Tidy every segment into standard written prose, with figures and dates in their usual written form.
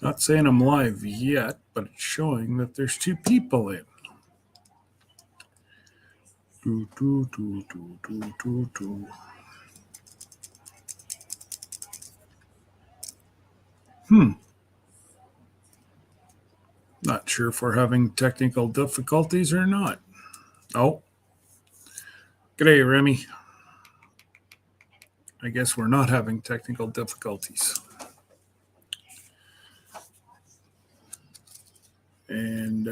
Not saying I'm live yet, but it's showing that there's two people in. Not sure if we're having technical difficulties or not. Oh. G'day, Remy. I guess we're not having technical difficulties. And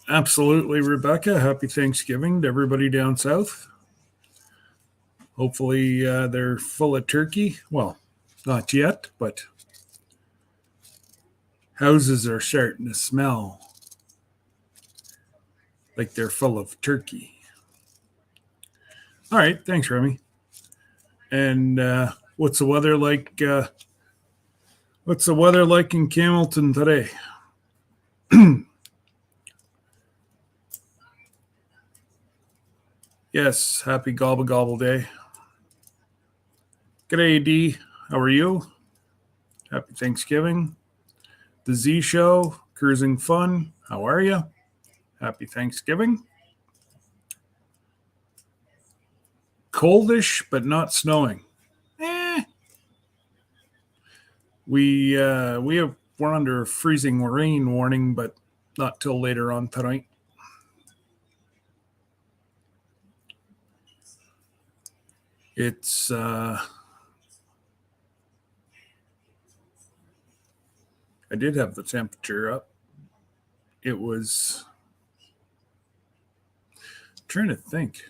absolutely, Rebecca, happy Thanksgiving to everybody down south. Hopefully they're full of turkey. Well, not yet, but houses are starting to smell like they're full of turkey. All right, thanks, Remy. And what's the weather like? What's the weather like in Camelton today? Yes, happy Gobble Gobble Day. G'day, D. How are you? Happy Thanksgiving. The Z Show, Cruising Fun. How are you? Happy Thanksgiving. Coldish, but not snowing. We're under a freezing rain warning, but not till later on tonight. It's I did have the temperature up. It was trying to think.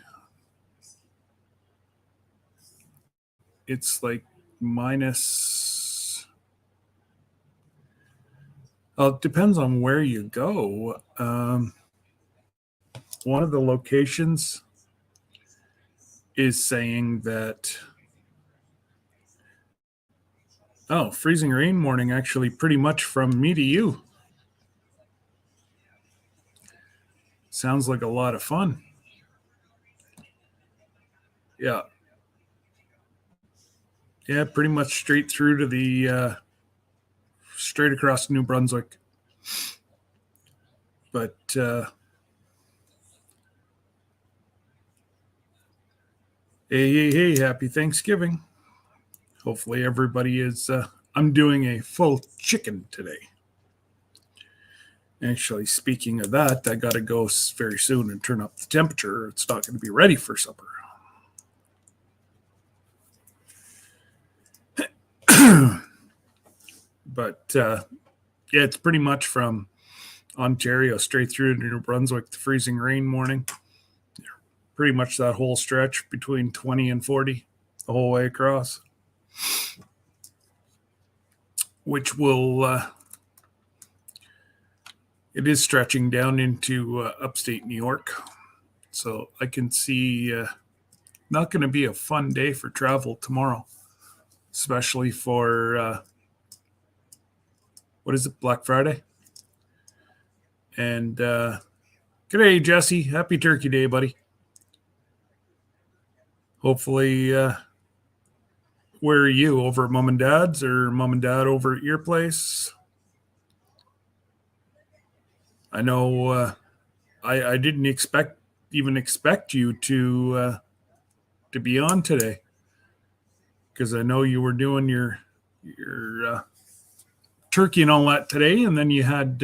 It's like minus. Well, it depends on where you go. One of the locations is saying that, freezing rain warning, actually pretty much from me to you. Sounds like a lot of fun. Yeah. Yeah, pretty much straight through to the, straight across New Brunswick. But, hey, happy Thanksgiving. Hopefully everybody is, I'm doing a full chicken today. Actually, speaking of that, I got to go very soon and turn up the temperature. It's not going to be ready for supper. But, yeah, it's pretty much from Ontario straight through to New Brunswick, the freezing rain warning. Pretty much that whole stretch between 20 and 40 the whole way across, which will it is stretching down into upstate New York. So I can see not going to be a fun day for travel tomorrow, especially for what is it, Black Friday? And g'day, Jesse. Happy Turkey Day, buddy. Hopefully, where are you? Over at Mom and Dad's, or Mom and Dad over at your place? I know I didn't expect you to be on today, because I know you were doing your turkey and all that today, and then you had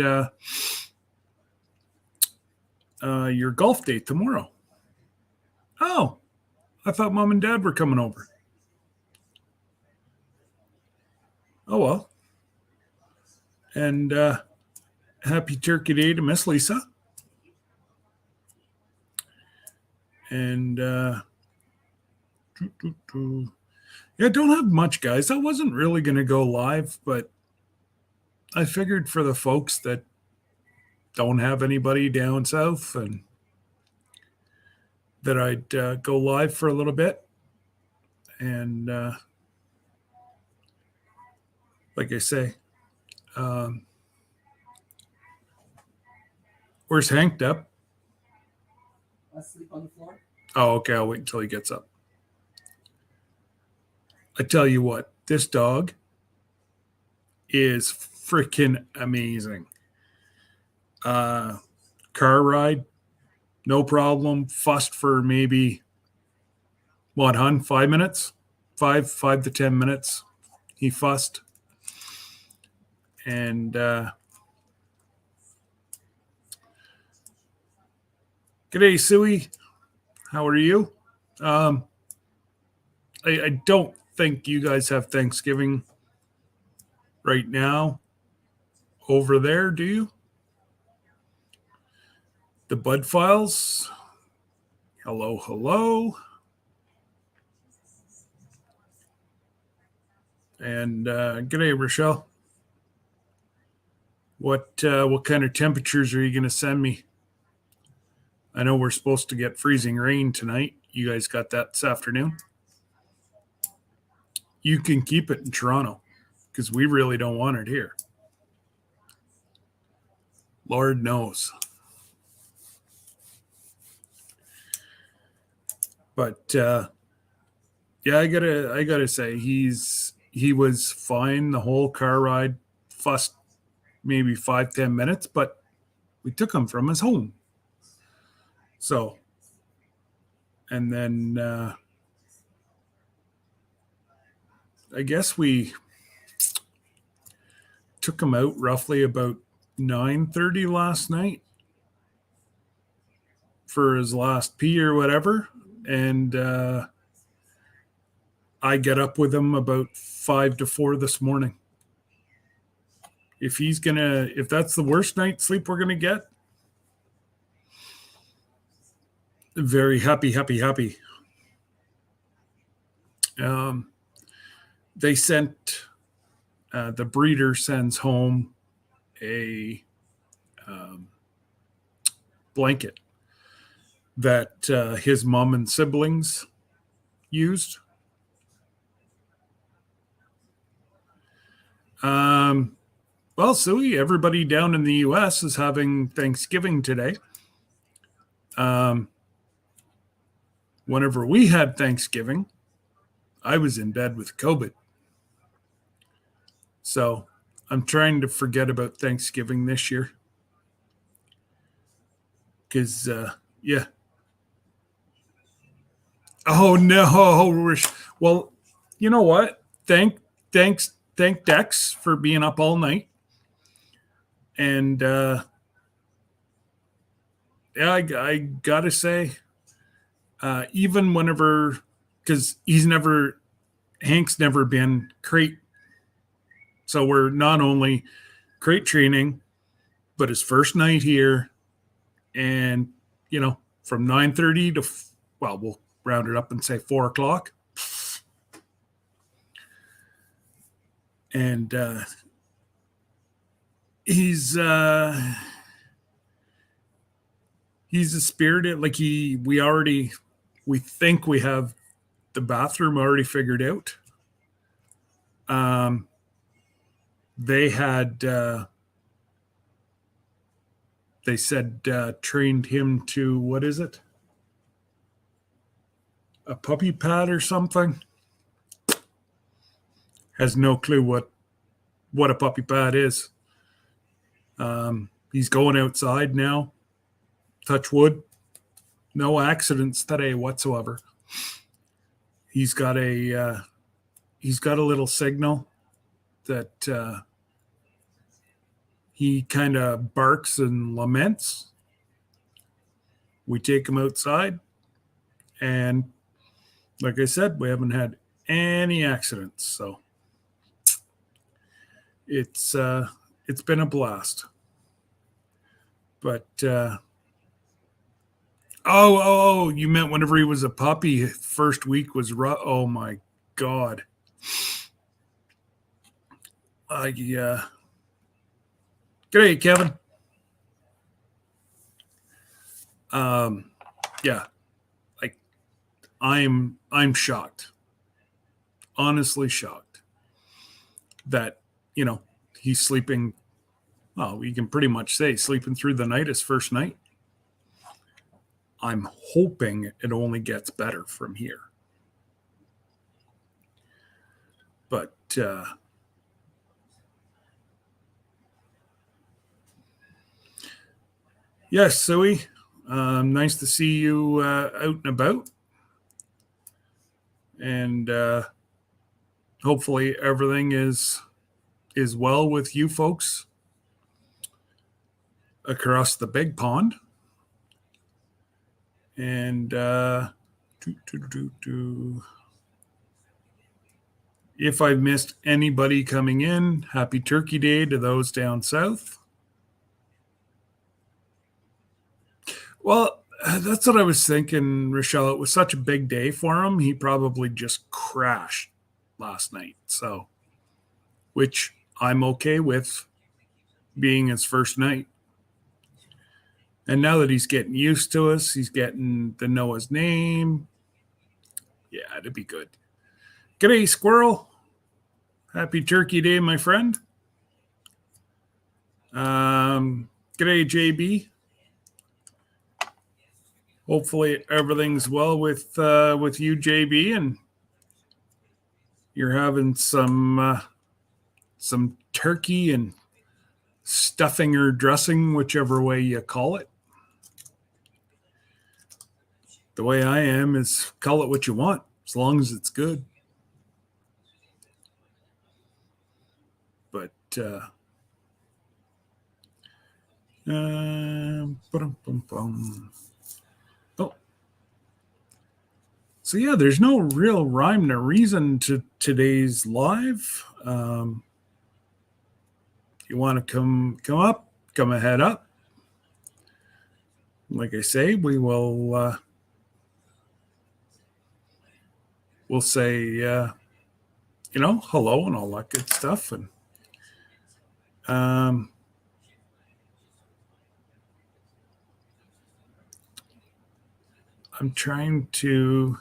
your golf date tomorrow. Oh, I thought Mom and Dad were coming over. Oh, well. And happy Turkey Day to Miss Lisa. And yeah, don't have much, guys. I wasn't really going to go live, but I figured for the folks that don't have anybody down south, and that I'd go live for a little bit. And like I say, where's Hank Depp? Asleep on the floor. Oh, okay. I'll wait until he gets up. I tell you what, this dog is freaking amazing. Car ride, no problem. Fussed for maybe what, hun? 5 minutes, 5 to 10 minutes. He fussed, and g'day, Suey. How are you? Um, I don't think you guys have Thanksgiving right now over there, do you? The Bud Files. Hello, hello. And g'day, Rochelle. What kind of temperatures are you going to send me? I know we're supposed to get freezing rain tonight. You guys got that this afternoon? You can keep it in Toronto because we really don't want it here. Lord knows. But yeah, I gotta say he was fine the whole car ride. Fussed maybe 5-10 minutes, but we took him from his home. So, and then I guess we took him out roughly about 9:30 last night for his last pee or whatever, and I get up with him about 5 to 4 this morning. If that's the worst night's sleep we're gonna get, very happy. They sent the breeder sends home a blanket that his mom and siblings used. Well, Suey, everybody down in the U.S. is having Thanksgiving today. Whenever we had Thanksgiving, I was in bed with COVID. So I'm trying to forget about Thanksgiving this year. Because, yeah. Oh, no. Well, you know what? Thank Dex for being up all night. And, yeah, I got to say, even whenever, because Hank's never been crate. So we're not only crate training, but his first night here. And, from 9:30 to, well, we'll round it up and say 4 o'clock. And he's a spirited, like we think we have the bathroom already figured out. They had they said trained him to, what is it, a puppy pad or something. Has no clue what a puppy pad is. He's going outside now. Touch wood. No accidents today whatsoever. He's got a little signal that he kind of barks and laments. We take him outside, and like I said, we haven't had any accidents. So it's been a blast. But oh, you meant whenever he was a puppy, first week was rough. Oh my God. G'day, Kevin. Yeah, like I'm shocked, honestly shocked that he's sleeping. Well, we can pretty much say sleeping through the night his first night. I'm hoping it only gets better from here. But yes, Suey, nice to see you out and about. And hopefully everything is well with you folks across the big pond. And if I've missed anybody coming in, happy Turkey Day to those down south. Well, that's what I was thinking, Rochelle. It was such a big day for him. He probably just crashed last night. So, which I'm okay with being his first night. And now that he's getting used to us, he's getting to know his name. Yeah, it'd be good. G'day, Squirrel. Happy Turkey Day, my friend. G'day, JB. Hopefully everything's well with you, JB, and you're having some turkey and stuffing or dressing, whichever way you call it. The way I am is call it what you want, as long as it's good. But oh, so yeah, there's no real rhyme or reason to today's live. You want to come up, come ahead up. Like I say, we will we'll say hello and all that good stuff. And I'm trying to.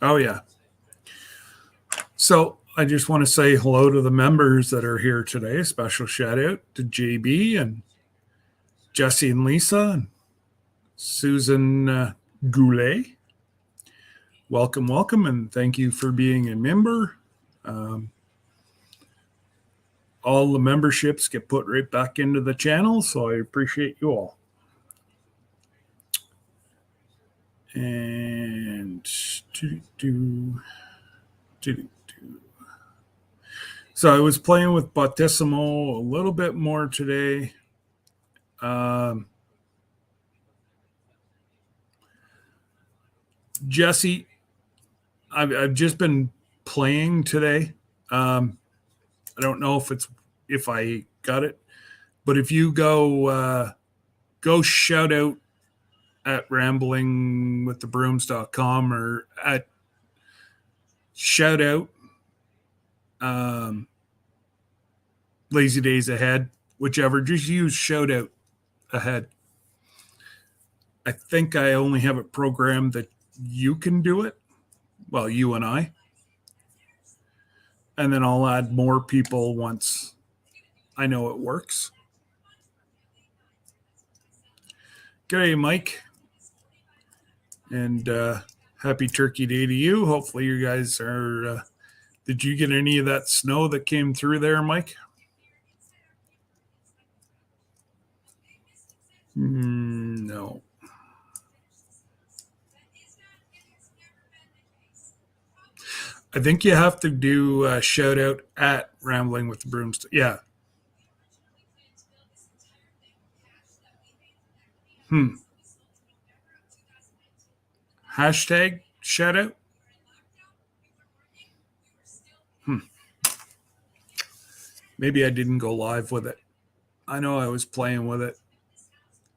Oh yeah. So I just want to say hello to the members that are here today. A special shout out to JB and Jesse and Lisa and Susan Goulet. Welcome, and thank you for being a member. All the memberships get put right back into the channel, so I appreciate you all. And so I was playing with Battissimo a little bit more today. Jesse, I've just been playing today. I don't know if I got it, but if you go shout out at ramblingwiththebrooms.com or at shout out Lazy Days Ahead, whichever, just use shout out ahead. I think I only have it programmed that you can do it. Well, you and I. And then I'll add more people once I know it works. G'day, Mike. And happy Turkey Day to you. Hopefully you guys are... did you get any of that snow that came through there, Mike? No. I think you have to do a shout out at Rambling with the Brooms. Yeah. Hashtag shout out. Maybe I didn't go live with it. I know I was playing with it.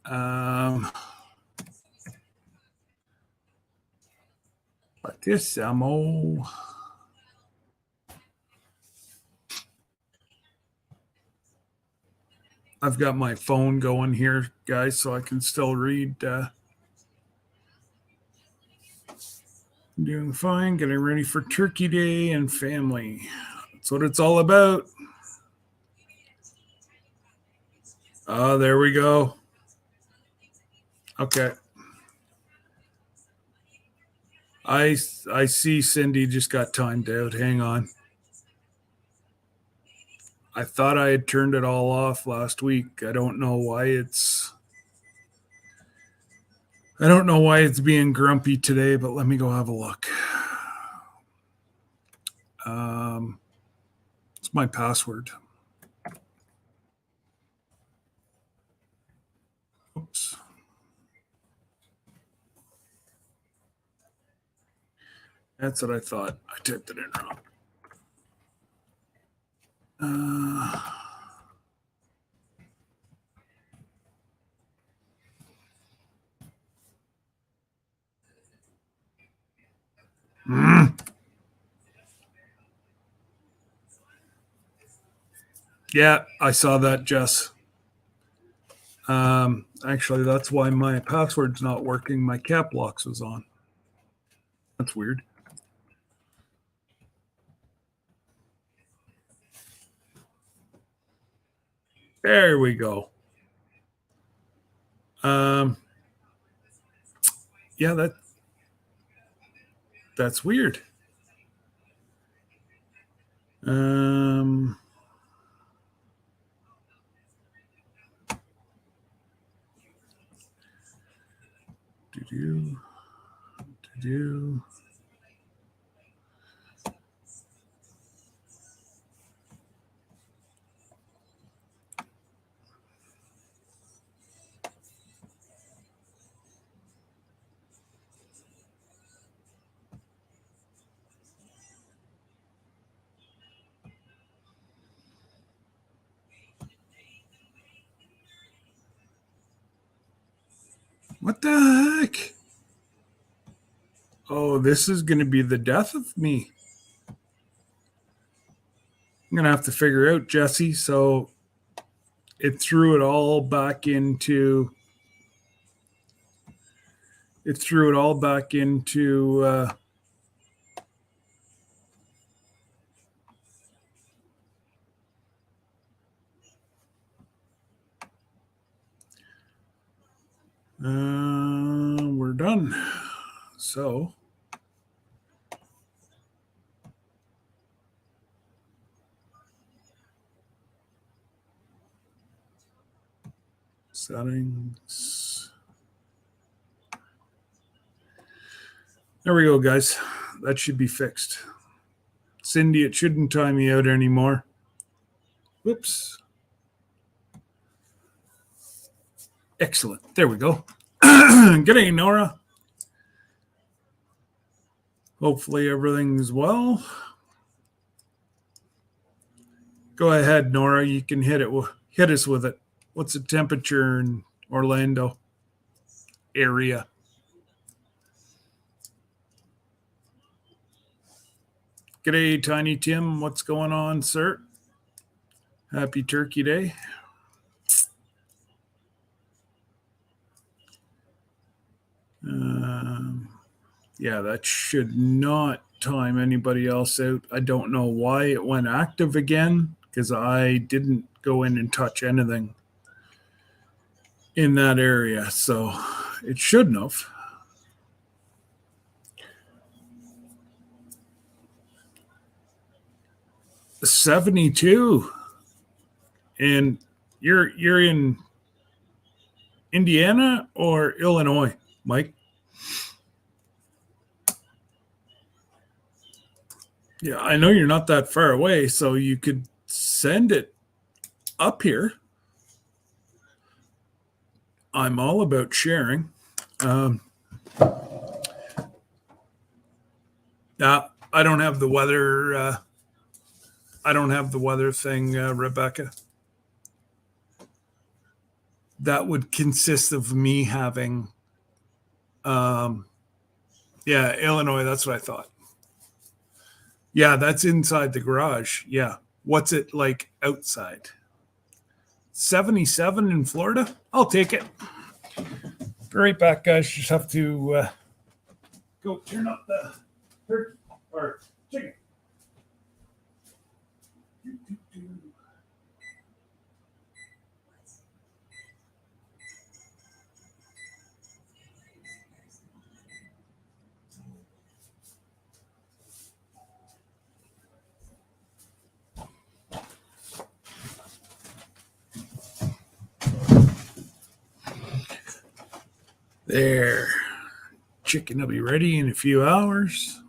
But this ammo. I've got my phone going here, guys, so I can still read. Doing fine, getting ready for Turkey Day and family. That's what it's all about. Oh, there we go. Okay. I see Cindy just got timed out. Hang on. I thought I had turned it all off last week. I don't know why it's being grumpy today, but let me go have a look. It's my password. Oops. That's what I thought. I typed it in wrong. Yeah, I saw that, Jess. Actually, that's why my password's not working. My cap locks was on. That's weird. There we go. Yeah, that's weird. Do. What the heck? Oh, this is going to be the death of me. I'm going to have to figure out, Jesse. So it threw it all back into. It threw it all back into. We're done. So. Settings. There we go, guys. That should be fixed. Cindy, it shouldn't time me out anymore. Whoops. Excellent. There we go. Good day, Nora. Hopefully everything's well. Go ahead, Nora. You can hit us with it. What's the temperature in Orlando area? G'day, Tiny Tim. What's going on, sir? Happy Turkey Day. Yeah, that should not time anybody else out. I don't know why it went active again, because I didn't go in and touch anything in that area. So it shouldn't have. $72. And you're in Indiana or Illinois, Mike? Yeah, I know you're not that far away, so you could send it up here. I'm all about sharing. I don't have the weather. I don't have the weather thing, Rebecca. That would consist of me having. Yeah, Illinois. That's what I thought. Yeah, that's inside the garage. Yeah. What's it like outside? 77 in Florida? I'll take it. Be right back, guys. Just have to go turn up the turkey or chicken. There. Chicken will be ready in a few hours.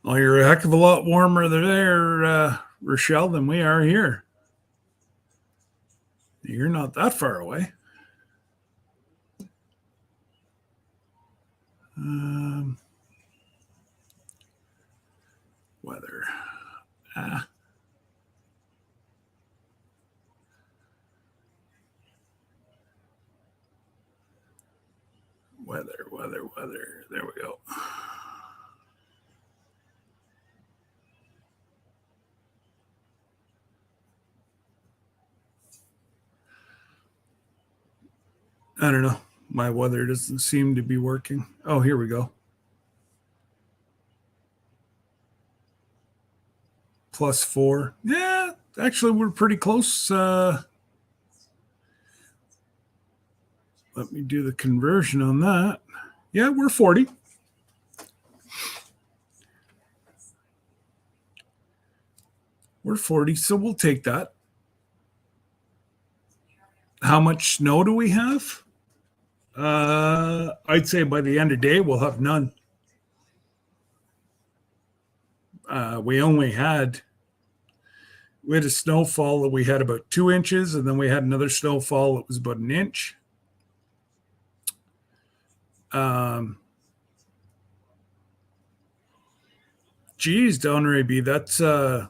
Well, you're a heck of a lot warmer there, Rochelle, than we are here. You're not that far away. Weather. Weather. There we go. I don't know. My weather doesn't seem to be working. Oh, here we go. +4. Yeah, actually, we're pretty close. Let me do the conversion on that. Yeah, we're 40. We're 40, so we'll take that. How much snow do we have? I'd say by the end of the day, we'll have none. We had a snowfall that we had about 2 inches, and then we had another snowfall that was about an inch. Geez, Downray B, that's all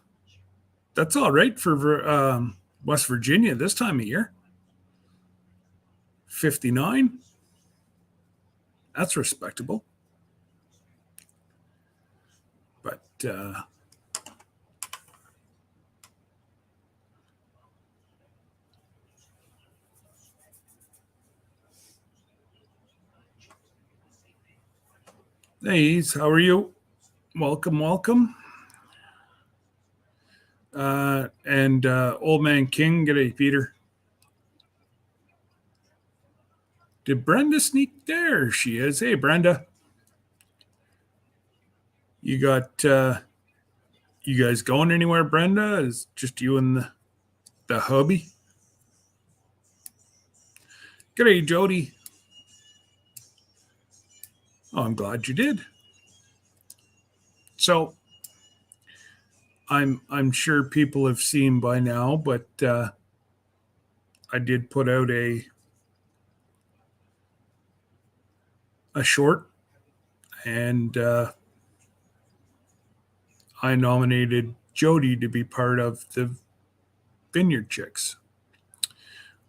right for West Virginia this time of year. 59. That's respectable. But hey, how are you? Welcome. And Old Man King, g'day, Peter. Did Brenda sneak? There she is. Hey, Brenda. You got you guys going anywhere, Brenda? Is just you and the hubby? G'day, Jody. Oh, I'm glad you did. So I'm sure people have seen by now, but I did put out a short, and I nominated Jody to be part of the Vineyard Chicks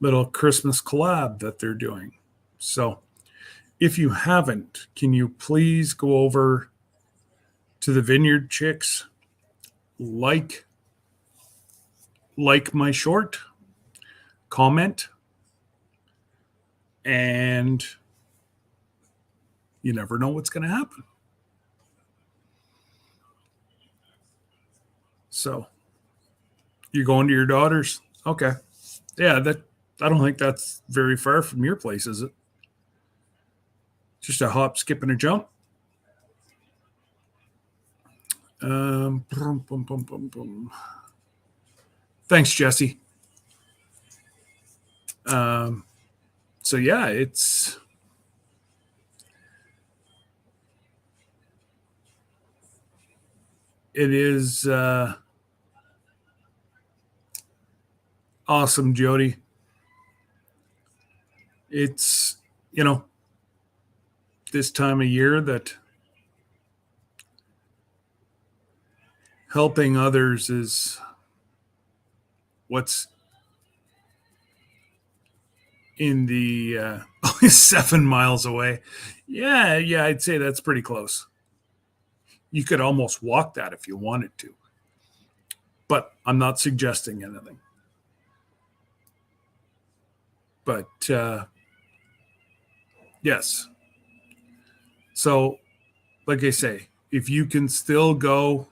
little Christmas collab that they're doing. So if you haven't, can you please go over to the Vineyard Chicks, like my short, comment, and you never know what's going to happen. So you're going to your daughter's? Okay. Yeah, I don't think that's very far from your place, is it? Just a hop, skip, and a jump. Thanks, Jesse. So yeah, it is awesome, Jody. It's this time of year that helping others is what's in the 7 miles away. Yeah, I'd say that's pretty close. You could almost walk that if you wanted to, but I'm not suggesting anything. But yes. So, like I say, if you can still go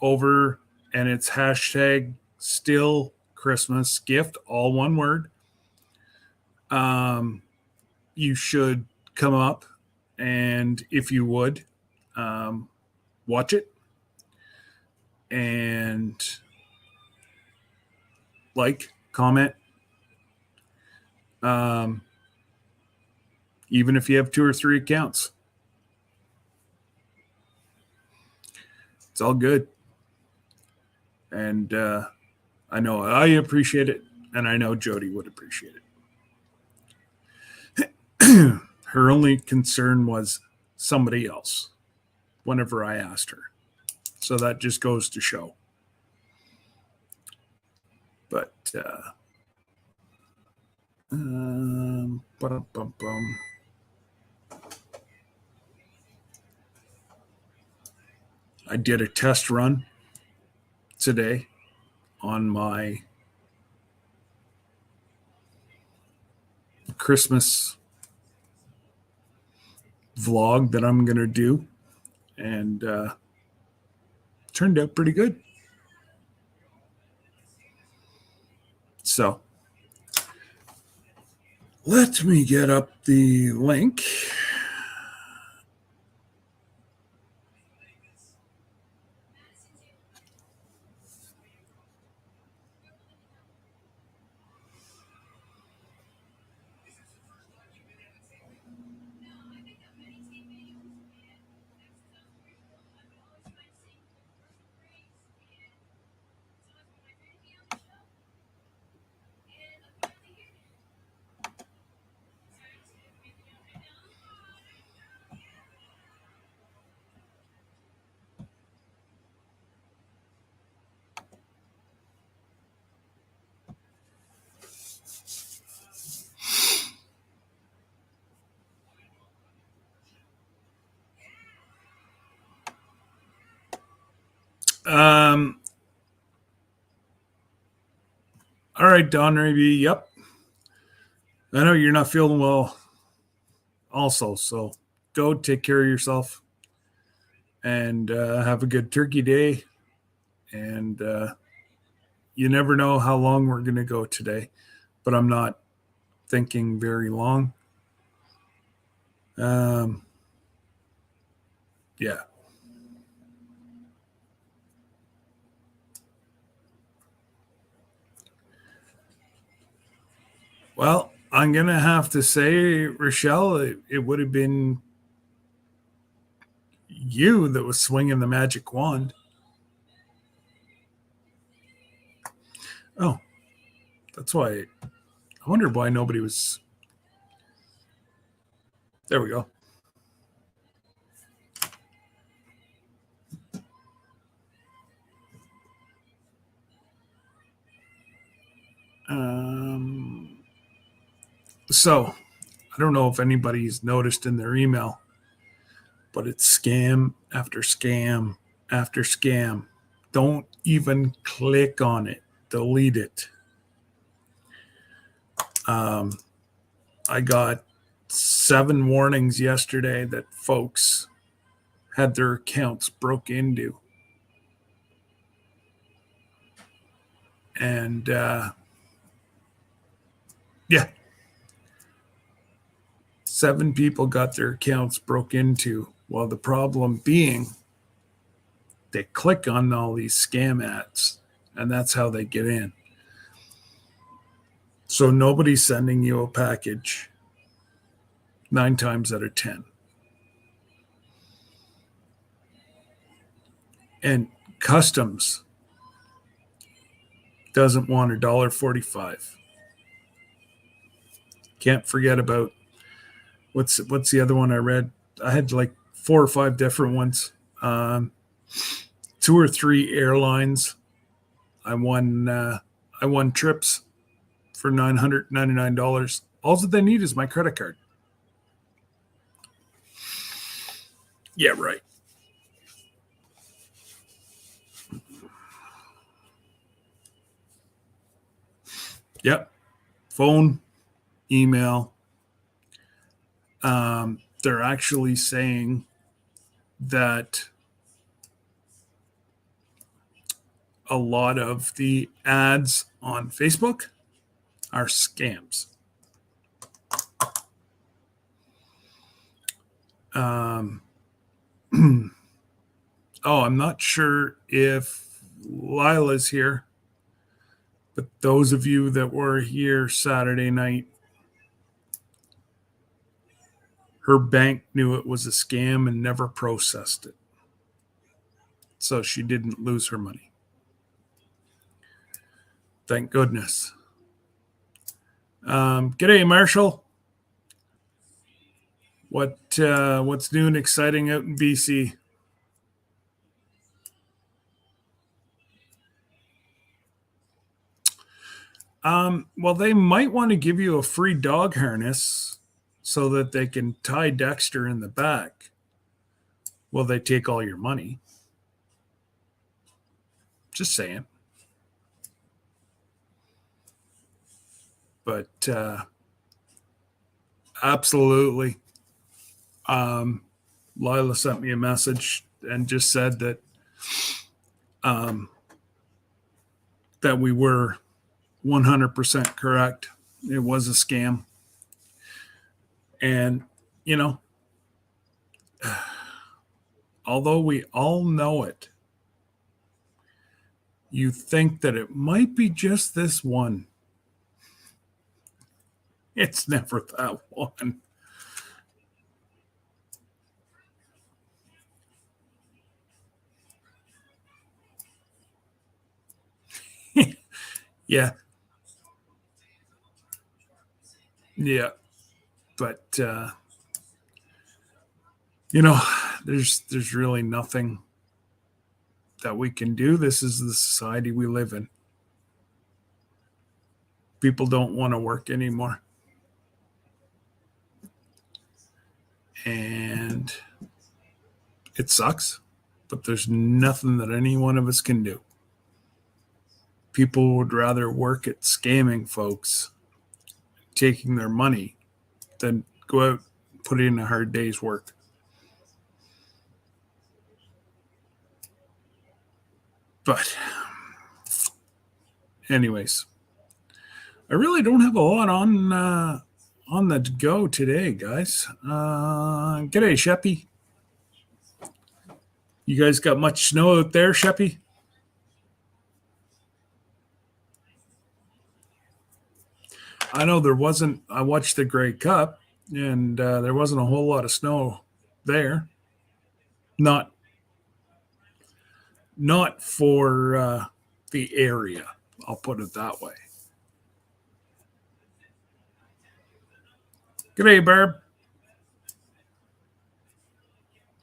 over, and it's hashtag still Christmas gift, all one word, you should come up, and if you would, watch it and like, comment. Even if you have 2 or 3 accounts, it's all good. And I know I appreciate it, and I know Jody would appreciate it. Her only concern was somebody else whenever I asked her. So that just goes to show. But I did a test run today on my Christmas vlog that I'm going to do, and turned out pretty good. So let me get up the link. All right, Don Raby. Yep. I know you're not feeling well also, so go take care of yourself and have a good turkey day. And you never know how long we're going to go today, but I'm not thinking very long. Yeah. Well, I'm going to have to say, Rochelle, it would have been you that was swinging the magic wand. Oh, that's why. I wonder why nobody was. There we go. So, I don't know if anybody's noticed in their email, but it's scam after scam after scam. Don't even click on it. Delete it. I got 7 warnings yesterday that folks had their accounts broke into. And yeah, 7 people got their accounts broke into. Well, the problem being they click on all these scam ads, and that's how they get in. So nobody's sending you a package 9 times out of 10. And customs doesn't want $1.45. Can't forget about what's the other one I read? I had like 4 or 5 different ones. 2 or 3 airlines. I won trips for $999. All that they need is my credit card. Yeah, right. Yep. Phone, email. They're actually saying that a lot of the ads on Facebook are scams. Oh, I'm not sure if Lila's here, But those of you that were here Saturday night, her bank knew it was a scam and never processed it. So she didn't lose her money. Thank goodness. G'day, Marshall. What's new and exciting out in BC? Well, they might want to give you a free dog harness so that they can tie Dexter in the back. Well, they take all your money. Just saying. But absolutely. Lila sent me a message and just said that that we were 100% correct. It was a scam. And, you know, although we all know it, you think that it might be just this one. It's never that one. Yeah. Yeah. But, you know, there's really nothing that we can do. This is the society we live in. People don't want to work anymore. And it sucks, but there's nothing that any one of us can do. People would rather work at scamming folks, taking their money, than go out and put in a hard day's work. But anyways, I really don't have a lot on the go today, guys. G'day, Sheppy. You guys got much snow out there, Sheppy? I know there wasn't. I watched the Grey Cup, and there wasn't a whole lot of snow there. Not for the area. I'll put it that way. G'day, Barb.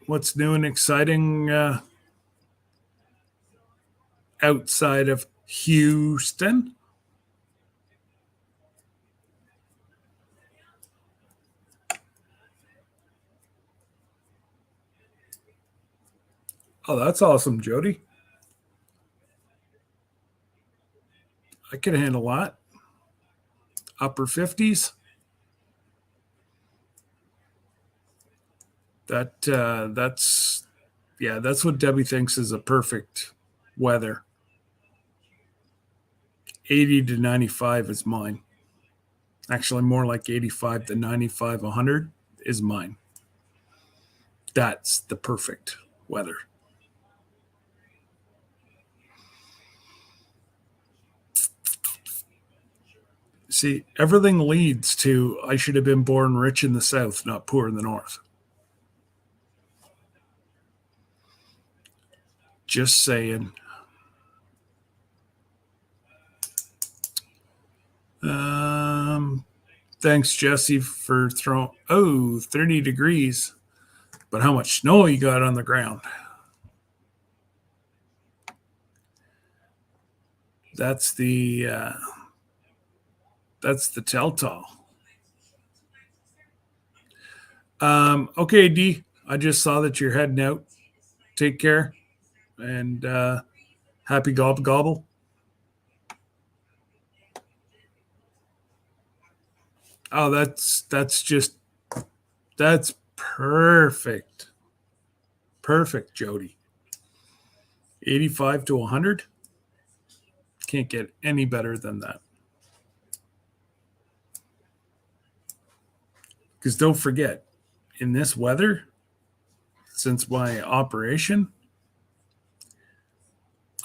What's new and exciting outside of Houston? Oh, that's awesome, Jody. I can handle that. Upper 50s. That's what Debbie thinks is a perfect weather. 80 to 95 is mine. Actually, more like 85 to 95, 100 is mine. That's the perfect weather. See, everything leads to I should have been born rich in the South, not poor in the North. Just saying. Thanks, Jesse, for throwing. Oh, 30 degrees. But how much snow you got on the ground? That's the telltale. Okay, D. I just saw that you're heading out. Take care, and happy gobble gobble. Oh, that's perfect. Perfect, Jody. 85 to 100. Can't get any better than that. Because don't forget, in this weather, since my operation,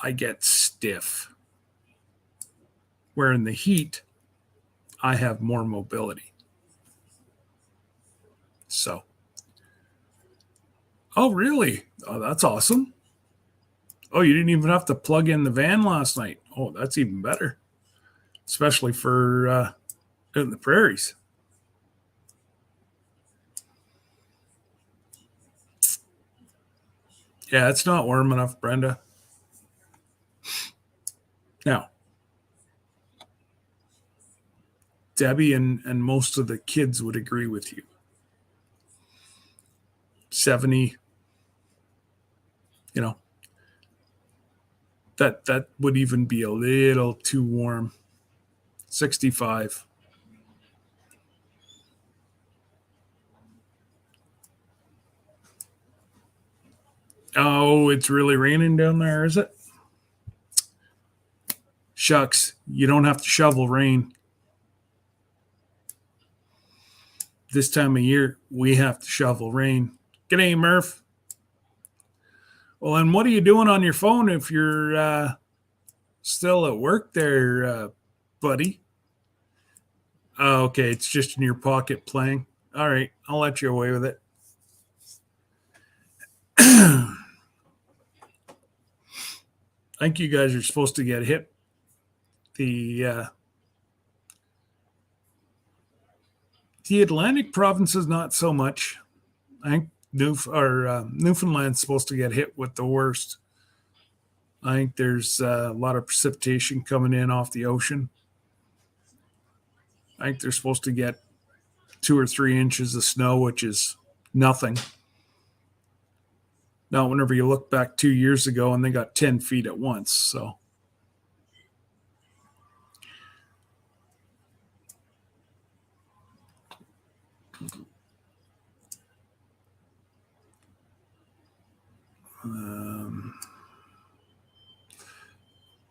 I get stiff. where in the heat, I have more mobility. So, oh, really? Oh, that's awesome. Oh, you didn't even have to plug in the van last night. Oh, that's even better, especially for in the prairies. Yeah, it's not warm enough, Brenda. Now, Debbie and most of the kids would agree with you. 70, you know, that would even be a little too warm. 65. Oh, it's really raining down there, is it? Shucks, you don't have to shovel rain. This time of year, we have to shovel rain. G'day, Murph. Well, and what are you doing on your phone if you're still at work there, buddy? Oh, okay, it's just in your pocket playing. All right, I'll let you away with it. I think you guys are supposed to get hit. The Atlantic provinces, not so much. I think Newfoundland's supposed to get hit with the worst. I think there's a lot of precipitation coming in off the ocean. I think they're supposed to get 2 or 3 inches of snow, which is nothing. Now, whenever you look back 2 years ago and they got 10 feet at once. So,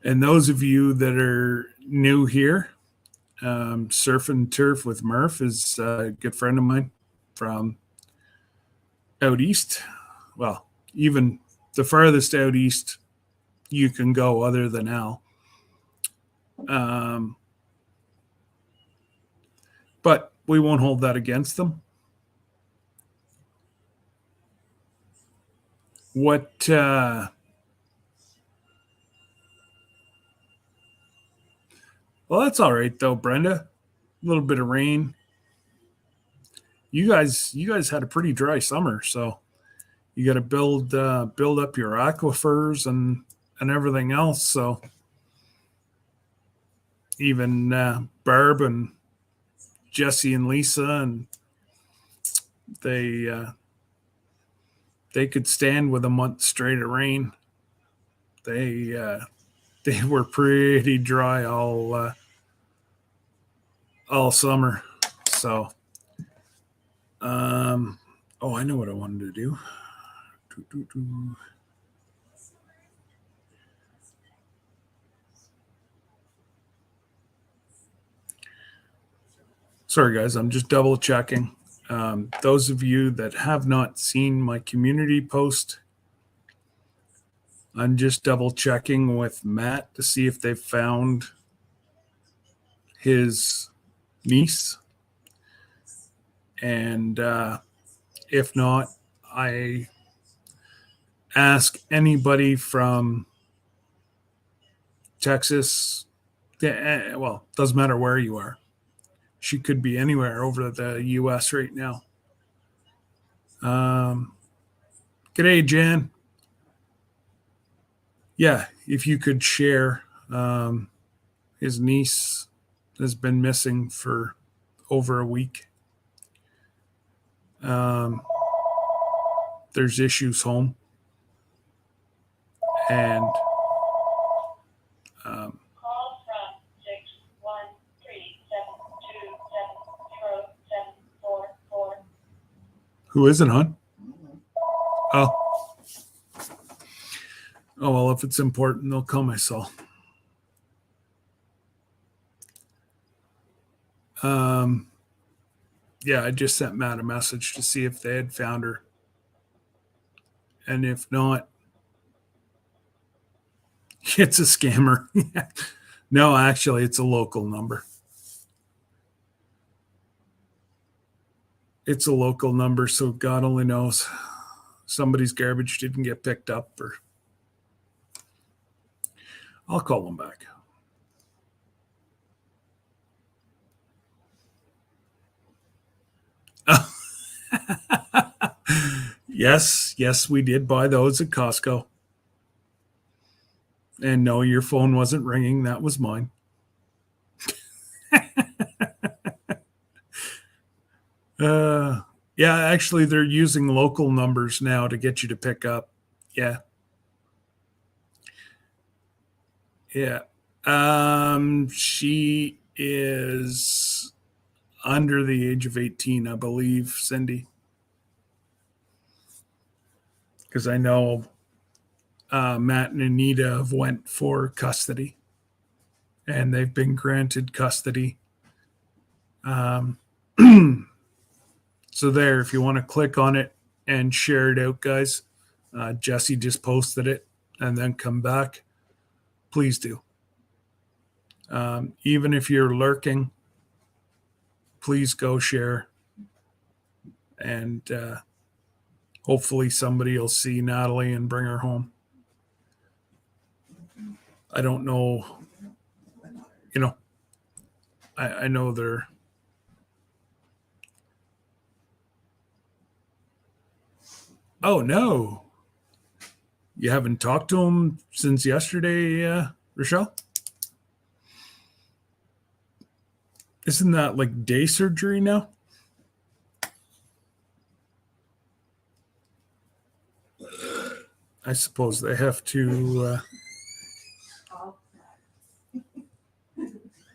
and those of you that are new here, Surf and Turf with Murph is a good friend of mine from out east. Well, even the farthest out east you can go other than Al. But we won't hold that against them. What well, that's all right though, Brenda. A little bit of rain. You guys had a pretty dry summer, so you got to build up your aquifers and everything else. So even Barb and Jesse and Lisa, and they could stand with a month straight of rain. They were pretty dry all summer. So, oh, I know what I wanted to do. Sorry, guys, I'm just double checking. Those of you that have not seen my community post, I'm just double checking with Matt to see if they found his niece. And if not, I ask anybody from Texas, well, doesn't matter where you are. She could be anywhere over the U.S. right now. G'day, Jan. Yeah, if you could share, his niece has been missing for over a week. There's issues home. And call from 613-727-0744. Who is it, hon? Oh. Oh, well, if it's important, they'll call myself. Yeah, I just sent Matt a message to see if they had found her. And if not, it's a scammer. No, actually, it's a local number. It's a local number, so God only knows somebody's garbage didn't get picked up, or I'll call them back. Yes, we did buy those at Costco. And no, your phone wasn't ringing. That was mine. Uh, yeah, actually, they're using local numbers now to get you to pick up. Yeah, yeah. She is under the age of 18, I believe, Cindy, because I know Matt and Anita have went for custody, and they've been granted custody. Um, so there, if you want to click on it and share it out, guys, Jesse just posted it, and then come back. Please do. Even if you're lurking, please go share, and hopefully somebody will see Natalie and bring her home. I don't know, I know they're. Oh no, you haven't talked to him since yesterday, Rochelle? Isn't that like day surgery now? I suppose they have to.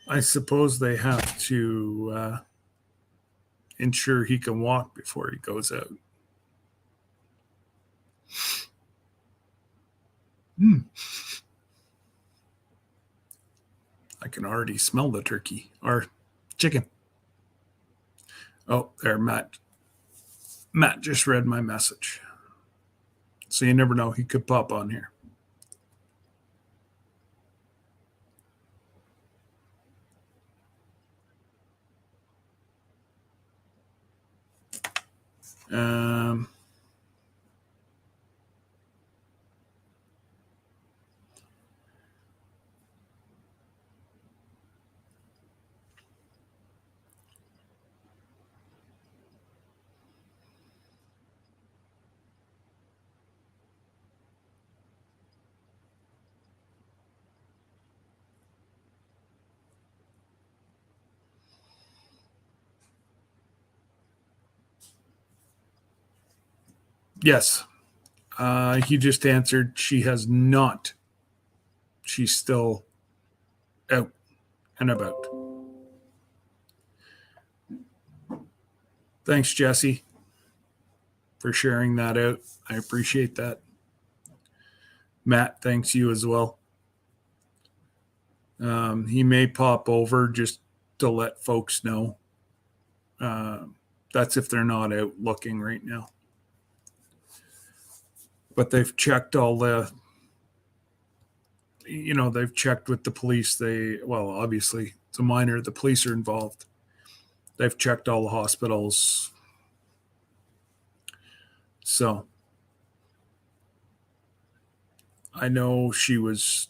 I suppose they have to ensure he can walk before he goes out. I can already smell the turkey or chicken. Oh, there, Matt. Matt just read my message. So you never know. He could pop on here. Um, yes. He just answered she has not. She's still out and about. Thanks, Jesse, for sharing that out. I appreciate that. Matt, thanks you as well. He may pop over just to let folks know. That's if they're not out looking right now. But they've checked all they've checked with the police. Obviously, it's a minor. The police are involved. They've checked all the hospitals. So I know she was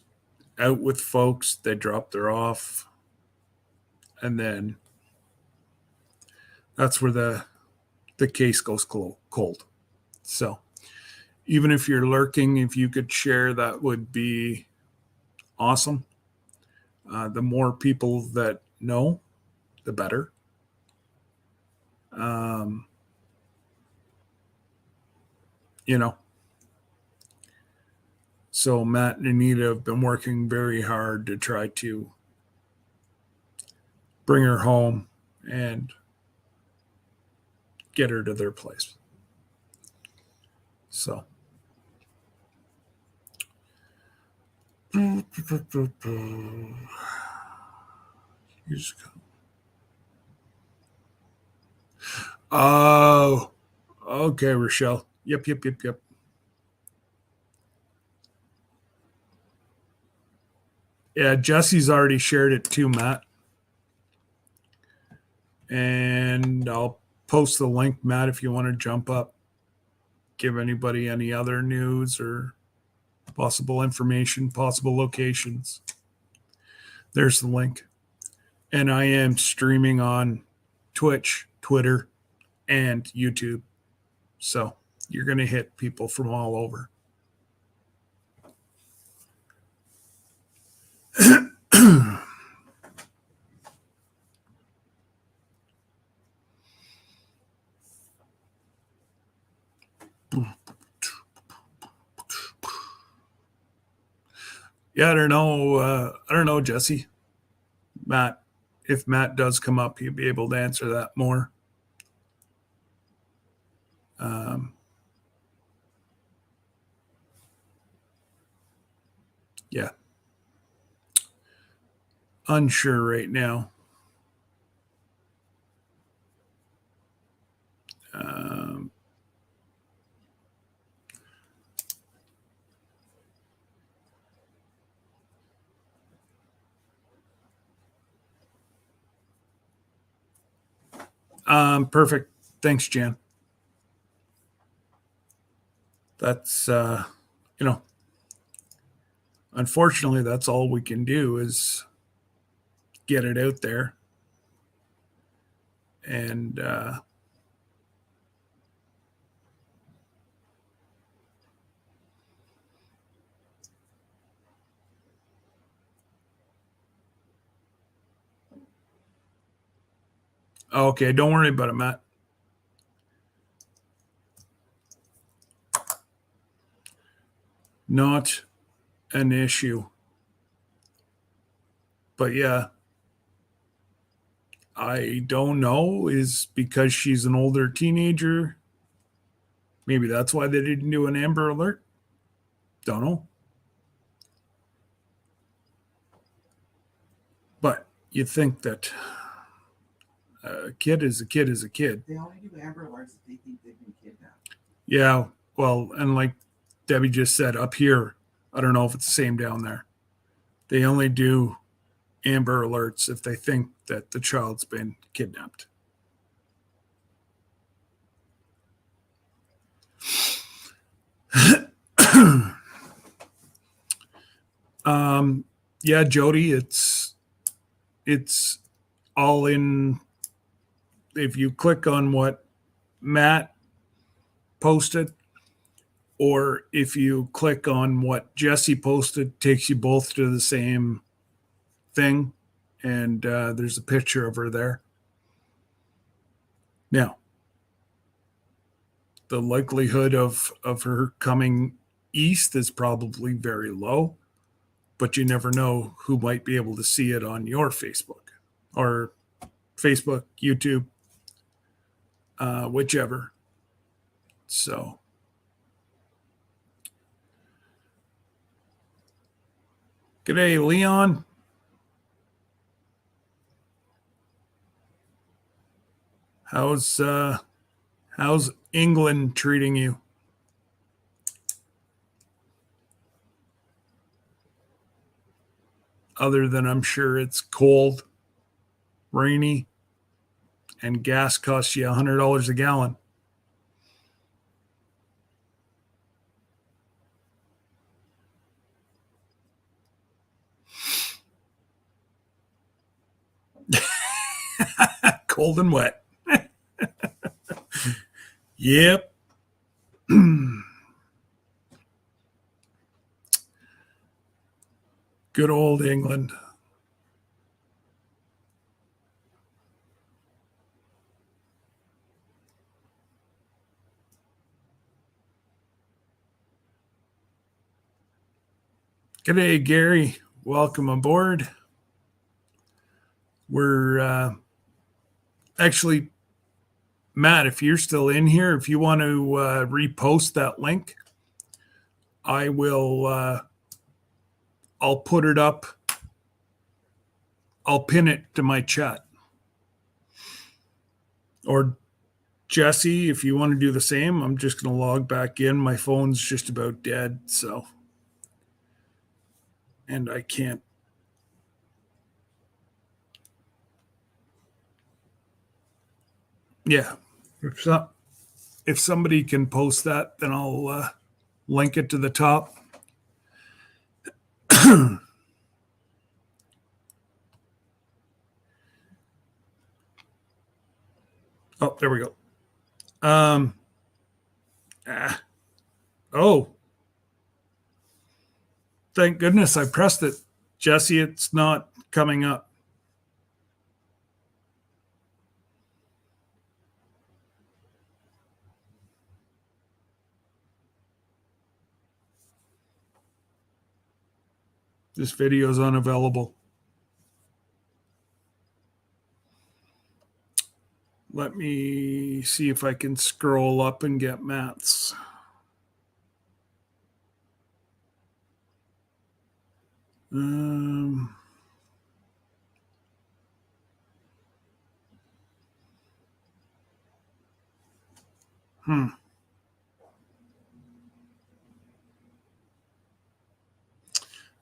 out with folks. They dropped her off. And then that's where the case goes cold. So even if you're lurking, if you could share, that would be awesome. The more people that know, the better. You know, so Matt and Anita have been working very hard to try to bring her home and get her to their place. So oh, okay, Rochelle. Yep. Yeah, Jesse's already shared it too, Matt. And I'll post the link, Matt, if you want to jump up, give anybody any other news or possible information, possible locations. There's the link. And I am streaming on Twitch, Twitter, and YouTube. So you're going to hit people from all over. Yeah, I don't know, Jesse. Matt, if Matt does come up, he'll be able to answer that more. Yeah. Unsure right now. Perfect. Thanks, Jan. That's, unfortunately, that's all we can do is get it out there. And, okay, don't worry about it, Matt. Not an issue. But yeah, I don't know. Is because she's an older teenager. Maybe that's why they didn't do an Amber Alert. Don't know. But you think that a kid is a kid is a kid. They only do Amber Alerts if they think they've been kidnapped. Yeah, well, and like Debbie just said, up here, I don't know if it's the same down there. They only do Amber Alerts if they think that the child's been kidnapped. Yeah, Jody, it's all in. If you click on what Matt posted, or if you click on what Jesse posted, takes you both to the same thing, and there's a picture of her there. Now, the likelihood of her coming east is probably very low, but you never know who might be able to see it on your Facebook or Facebook, YouTube, whichever. So, g'day, Leon. How's England treating you? Other than I'm sure it's cold, rainy, and gas costs you $100 a gallon. Cold and wet. Yep. Good old England. G'day, Gary. Welcome aboard. We're actually, Matt, if you're still in here, if you want to repost that link, I will. I'll put it up. I'll pin it to my chat. Or Jesse, if you want to do the same, I'm just going to log back in. My phone's just about dead, so. And I can't Yeah. If somebody can post that, then I'll link it to the top. Oh, there we go. Um, oh, thank goodness I pressed it. Jesse, it's not coming up. This video is unavailable. Let me see if I can scroll up and get Matt's. Um, hmm.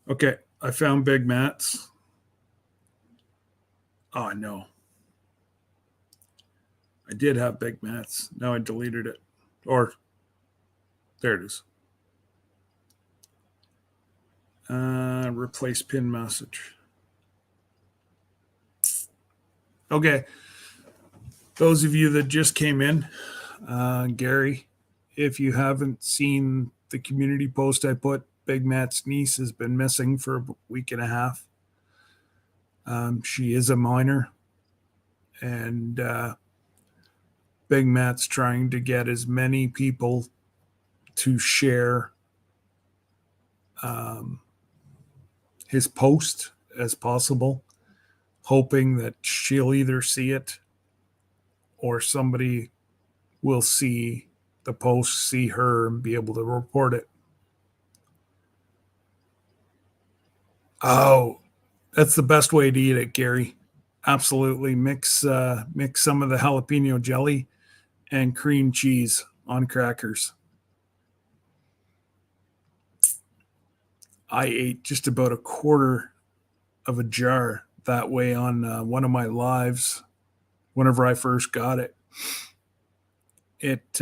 Okay, I found Big Matt's. Oh, no. I did have Big Matt's. Now I deleted it. Or, there it is. Replace pin message. Okay. Those of you that just came in, Gary, if you haven't seen the community post I put, Big Matt's niece has been missing for a week and a half. She is a minor, and Big Matt's trying to get as many people to share his post as possible, hoping that she'll either see it or somebody will see the post, see her, and be able to report it. Oh, that's the best way to eat it, Gary. Absolutely. Mix some of the jalapeno jelly and cream cheese on crackers. I ate just about a quarter of a jar that way on one of my lives whenever I first got it. It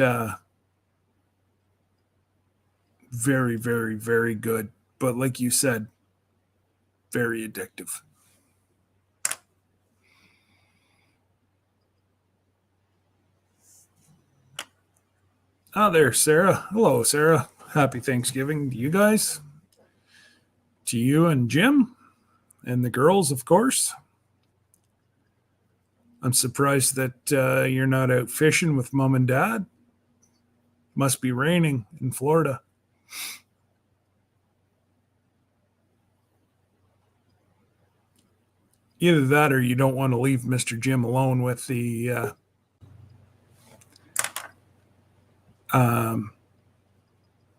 very, very, very good. But like you said, very addictive. Ah, there, Sarah. Hello, Sarah. Happy Thanksgiving to you guys. To you and Jim and the girls, of course. I'm surprised that you're not out fishing with mom and dad. Must be raining in Florida. Either that or you don't want to leave Mr. Jim alone with the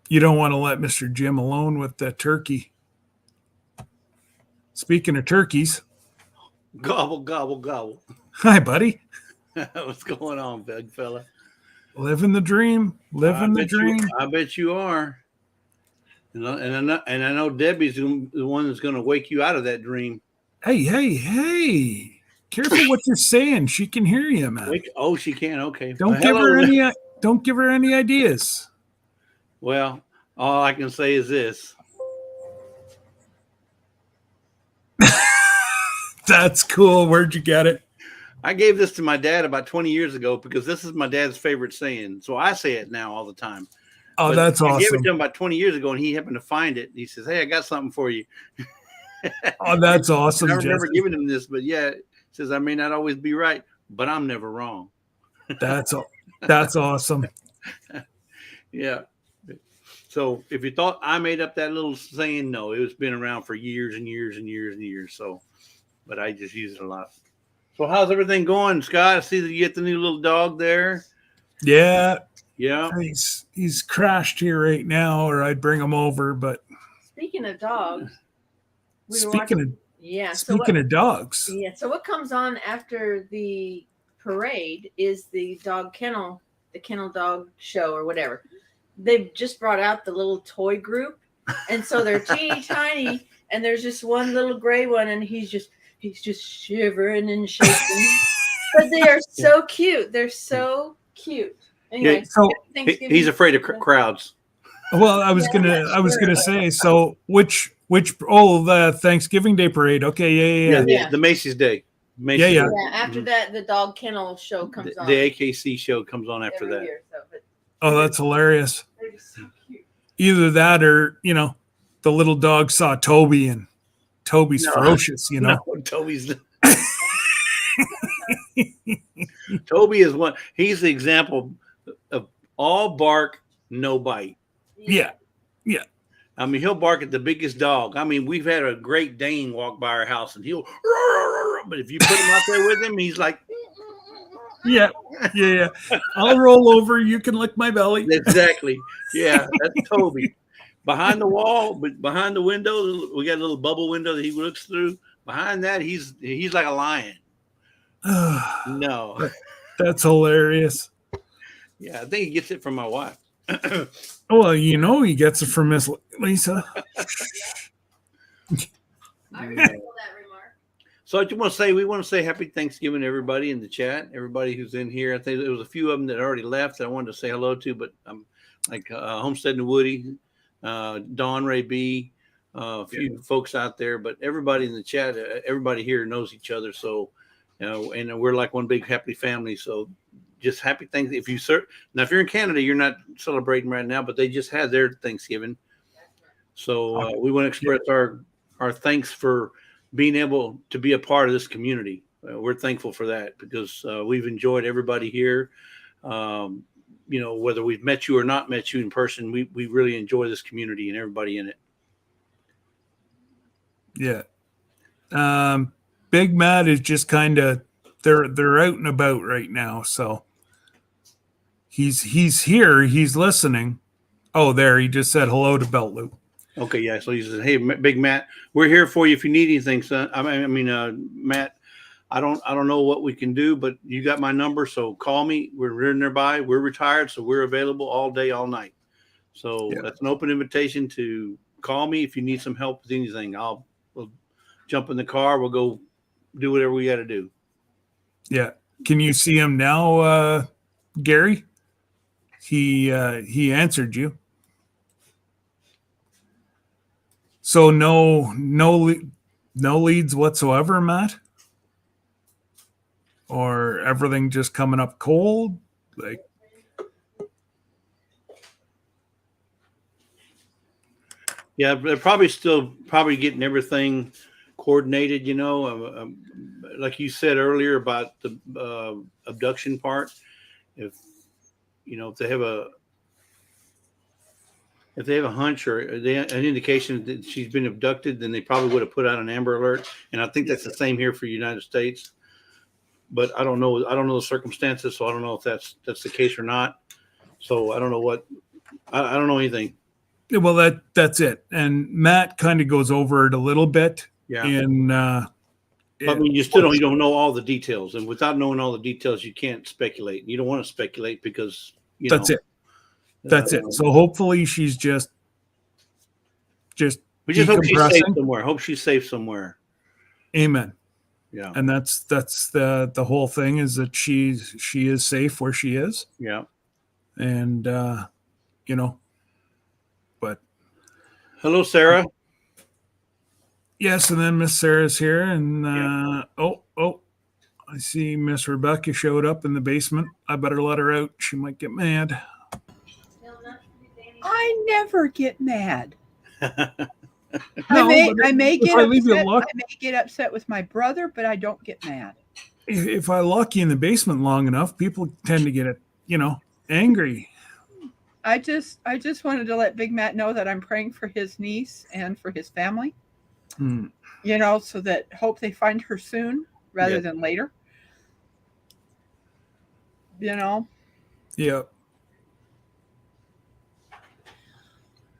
you don't want to let Mr. Jim alone with the turkey. Speaking of turkeys, Gobble, gobble, gobble. hi, buddy. What's going on, big fella? Living the dream. Living the dream. I bet you are. And I know Debbie's the one that's going to wake you out of that dream. Hey. Careful what you're saying. She can hear you, man. Oh, she can. Okay. Don't give her any ideas. Well, all I can say is this. That's cool. Where'd you get it? I gave this to my dad about 20 years ago because this is my dad's favorite saying. So I say it now all the time. Oh, but that's awesome. I gave it to him about 20 years ago, and he happened to find it. He says, "Hey, I got something for you." Oh, that's awesome. I remember giving him this, but yeah, it says, "I may not always be right, but I'm never wrong." That's awesome. Yeah. So if you thought I made up that little saying, no, it's been around for years and years and years and years. So, but I just use it a lot. So how's everything going, Scott? I see that you get the new little dog there. Yeah. Yeah. He's crashed here right now, or I'd bring him over. But speaking of dogs, speaking of dogs. Yeah. So what comes on after the parade is the kennel dog show or whatever. They've just brought out the little toy group, and so they're teeny tiny, and there's just one little gray one, and he's just shivering and shaking. But they are so cute. They're so cute. Anyway, So Thanksgiving. He's afraid of crowds. well, I was Yeah, gonna say, so which the Thanksgiving Day parade. Okay, yeah. Yeah. The Macy's Day. Macy's Yeah. Day. Yeah, after that, the dog kennel show comes on. The AKC show comes on after every that. year, so, but Oh, that's hilarious. they're just so cute. Either that or, the little dog saw Toby and Toby's No. ferocious, No, Toby's Toby is one. He's the example of all bark, no bite. Yeah. I mean, he'll bark at the biggest dog. I mean, we've had a Great Dane walk by our house, and he'll. But if you put him out there with him, he's like. Yeah. I'll roll over. You can lick my belly. Exactly. Yeah, that's Toby. Behind the wall, but behind the window, we got a little bubble window that he looks through. Behind that, he's like a lion. No. That's hilarious. Yeah, I think he gets it from my wife. Well, he gets it from Miss Lisa. I remember that remark. So I just want to say, we want to say happy Thanksgiving to everybody in the chat, everybody who's in here. I think there was a few of them that already left that I wanted to say hello to, but like Homestead and Woody, Don Ray B, a few folks out there, but everybody in the chat, everybody here knows each other. So, and we're like one big happy family. So just happy Thanksgiving. If you're in Canada, you're not celebrating right now, but they just had their Thanksgiving. So we want to express our thanks for being able to be a part of this community. We're thankful for that because we've enjoyed everybody here. Whether we've met you or not met you in person, we really enjoy this community and everybody in it. Yeah. Big Matt is just kind of they're out and about right now, so he's here, he's listening. Oh, there, he just said hello to Belt Loop. Okay, yeah. So he says, "Hey, Big Matt, we're here for you if you need anything, son." Matt, I don't know what we can do, but you got my number, so call me. We're nearby. We're retired, so we're available all day, all night. So that's an open invitation to call me if you need some help with anything. We'll jump in the car. We'll go do whatever we got to do. Yeah. Can you see him now, Gary? He answered you. So no leads whatsoever, Matt? Or everything just coming up cold? Like, yeah, they're probably still getting everything coordinated, like you said earlier about the abduction part. If they have a hunch or an indication that she's been abducted, then they probably would have put out an Amber Alert. And I think that's the same here for the United States. But I don't know the circumstances, so I don't know if that's the case or not. So I don't know I don't know anything. Well, that's it. And Matt kind of goes over it a little bit. Yeah. But you don't know all the details, and without knowing all the details, you can't speculate. You don't want to speculate because that's it. That's it. So hopefully she's just we just hope she's safe somewhere. Hope she's safe somewhere. Amen. Yeah. And that's the whole thing is that she is safe where she is. Yeah. And but hello, Sarah. Yes, and then Miss Sarah's here, and I see Miss Rebecca showed up in the basement. I better let her out. She might get mad. I never get mad. No, I may if I leave you I locked, may get upset with my brother, but I don't get mad. if I lock you in the basement long enough, people tend to get angry. I just wanted to let Big Matt know that I'm praying for his niece and for his family. So that hope they find her soon rather than later. Yeah.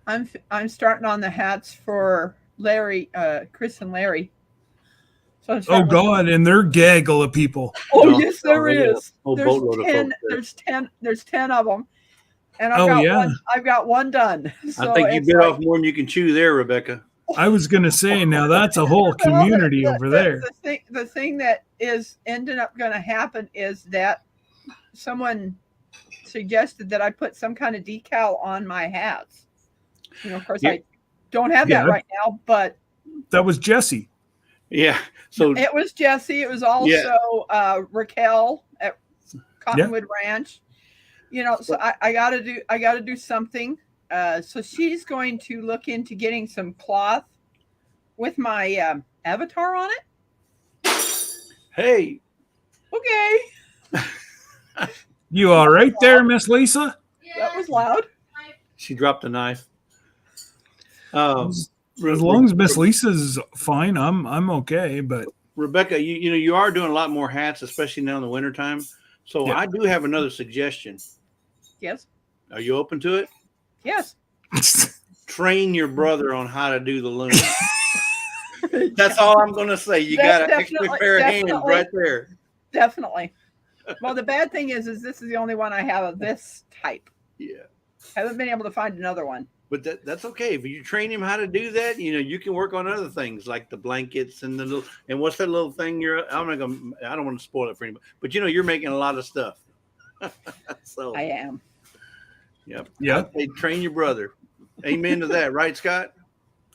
I'm starting on the hats for Larry, Chris and Larry. So Oh God, and they're gaggle of people. Oh yes, there is. There's 10 of them. And I've got one done. So I think you bit off more than you can chew there, Rebecca. I was going to say, now that's a whole community over there. The thing that is ended up going to happen is that someone suggested that I put some kind of decal on my hats. Of course, Yeah. I don't have that right now, but that was Jesse. Yeah. So it was Jesse. It was also Raquel at Cottonwood Ranch. So I gotta do something. So she's going to look into getting some cloth with my avatar on it. hey, Okay. You all right there, Miss Lisa? That was loud. she dropped a knife. As long as Miss Lisa's fine, I'm okay. But Rebecca, you are doing a lot more hats, especially now in the wintertime. So Yeah. I do have another suggestion. Yes. Are you open to it? Yes. Train your brother on how to do the loom. That's all I'm going to say. You got an extra pair of hands right there. Definitely. Well, the bad thing is this is the only one I have of this type. Yeah. Haven't been able to find another one. But that's okay. If you train him how to do that, you can work on other things like the blankets and what's that little thing I don't want to spoil it for anybody, but you're making a lot of stuff. So I am. Yep. Yep. Hey, train your brother. Amen to that, right, Scott?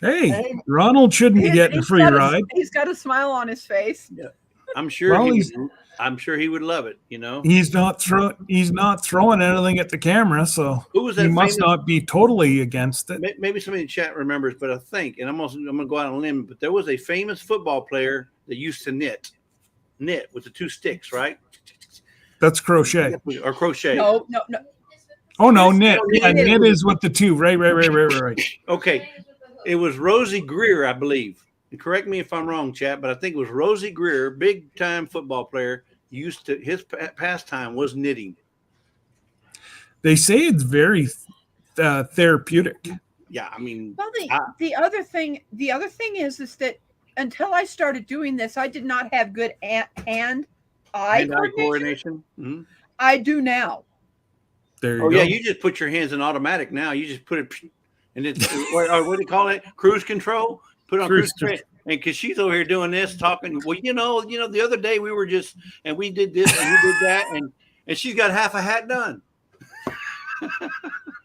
Hey, Ronald shouldn't be getting a free ride. He's got a smile on his face. Yeah. I'm sure he would love it, He's not throwing anything at the camera, so Who was that he must famous- not be totally against it. Maybe somebody in the chat remembers, but I think, and I'm going to go out on a limb, but there was a famous football player that used to knit with the two sticks, right? That's crochet. Or crochet. No. Oh no, knit. knit. Yeah, knit is with the two. Right. Okay. It was Rosie Greer, I believe. And correct me if I'm wrong, chat, but I think it was Rosie Greer, big time football player. His pastime was knitting. They say it's very therapeutic. Yeah, I mean, Well, the other thing is that until I started doing this, I did not have good hand-eye coordination. Mm-hmm. I do now. There you Oh go. yeah, you just put your hands in automatic now. You just put it, and it's what do you call it? Cruise control. Put on cruise control. And because she's over here doing this, talking. Well, the other day we were and we did this and we did that, and she's got half a hat done.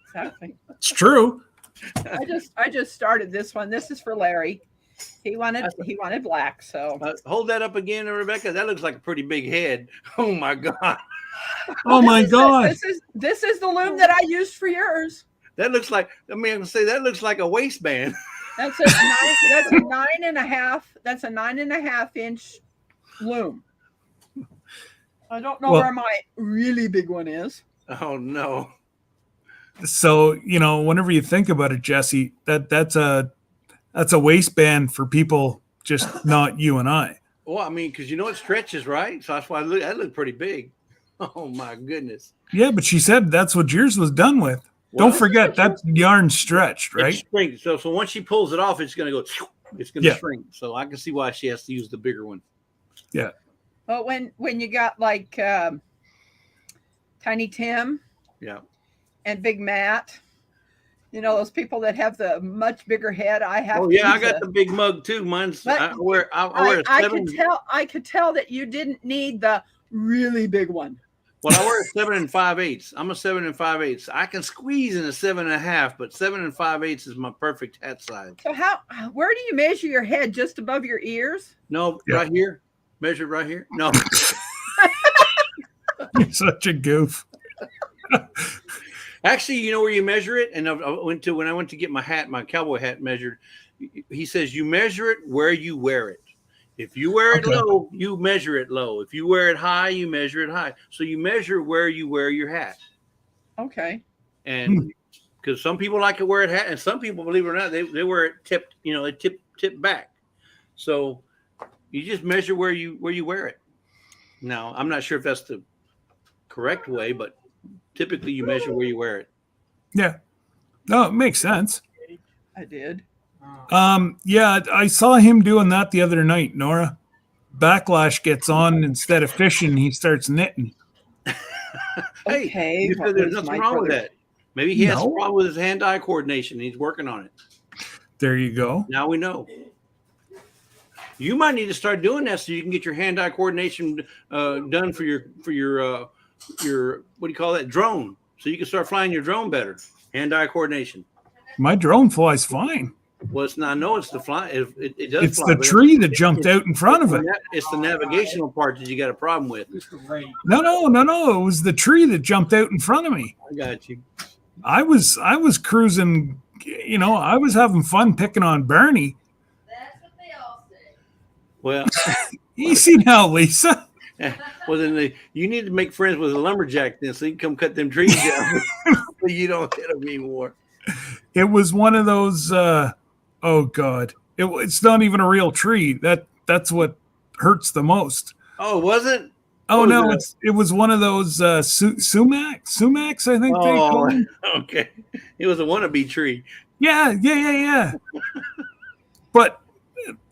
Exactly. It's true. I just started this one. This is for Larry. He wanted black. So Hold that up again, Rebecca. That looks like a pretty big head. Oh my god. Oh my God. This is the loom that I used for yours. That looks like. I mean, I'm gonna say that looks like a waistband. That's a 9.5. That's a 9.5 inch loom. I don't know where my really big one is. Oh no. So, whenever you think about it, Jesse, that's a waistband for people, just not you and I. Well, I mean, because it stretches, right? So that's why that looked pretty big. Oh my goodness. Yeah, but she said that's what yours was done with. Well, Don't forget that yarn stretched, right? It shrinks. So once she pulls it off, it's going to go. It's going to shrink. So I can see why she has to use the bigger one. Yeah. But when you got like Tiny Tim, and Big Matt, those people that have the much bigger head. I have. Oh yeah, I got the big mug too. Mine's. I wear a 7. I could tell that you didn't need the really big one. Well, I wear a 7 5/8. I'm a 7 5/8. I can squeeze in a 7.5, but 7 5/8 is my perfect hat size. So where do you measure your head? Just above your ears? No, right here. Measure right here. No. You're such a goof. Actually, you know where you measure it? And when I went to get my hat, my cowboy hat measured, he says you measure it where you wear it. If you wear it low, you measure it low. If you wear it high, you measure it high. So you measure where you wear your hat. Okay. And because some people like to wear it hat, and some people, believe it or not, they wear it tipped, tip back. So you just measure where you wear it. Now, I'm not sure if that's the correct way, but typically you measure where you wear it. Yeah. No, it makes sense. I did. Yeah, I saw him doing that the other night, Nora. Backlash gets on, instead of fishing, he starts knitting. Hey, Okay, you said there's nothing wrong with that. Maybe he has a No. problem with his hand-eye coordination. He's working on it. There you go. Now we know. You might need to start doing that so you can get your hand-eye coordination done for your what do you call that, drone? So you can start flying your drone better. Hand-eye coordination. My drone flies fine. Well, it's not. No, it's the fly. It does. It's fly, the but tree that jumped out in front of it. It's the navigational part that you got a problem with. No. It was the tree that jumped out in front of me. I got you. I was cruising. You know, I was having fun picking on Bernie. That's what they all say. Well, Easy now, Lisa. well then you need to make friends with a lumberjack then, so you can come cut them trees down. But you don't hit them anymore. It was one of those. Oh God! It's not even a real tree. That's what hurts the most. Oh, was it? Oh What no! was It was one of those sumacs. I think they call them. Okay. It was a wannabe tree. Yeah. But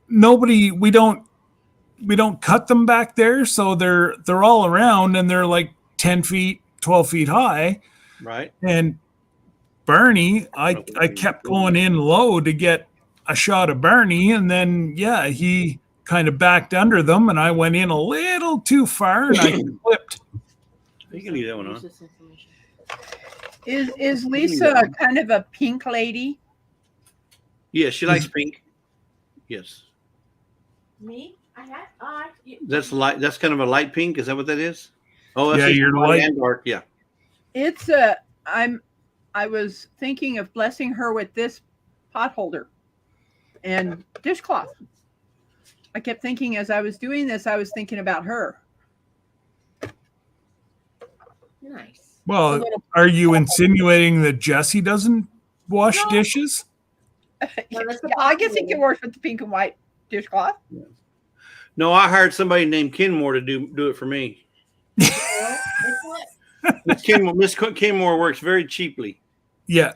nobody. We don't cut them back there, so they're all around, and they're like 10 feet, 12 feet high. Right. And Bernie, I kept going in low to get a shot of Bernie, and then he kind of backed under them, and I went in a little too far, and I flipped. You can leave that one on. Use this information. Is Lisa kind of a pink lady? Yeah, she likes pink. Yes. Me? I had. That's light. That's kind of a light pink. Is that what that is? Oh, that's Yeah, you're light and dark. Yeah. It's I was thinking of blessing her with this pot holder and dishcloth. I kept thinking as I was doing this, I was thinking about her. Nice. Well, are you insinuating that Jesse doesn't wash No. dishes? Yeah, that's the I guess pot it can work with the pink and white dishcloth. No, I hired somebody named Kenmore to do it for me. Miss Kenmore works very cheaply. Yeah.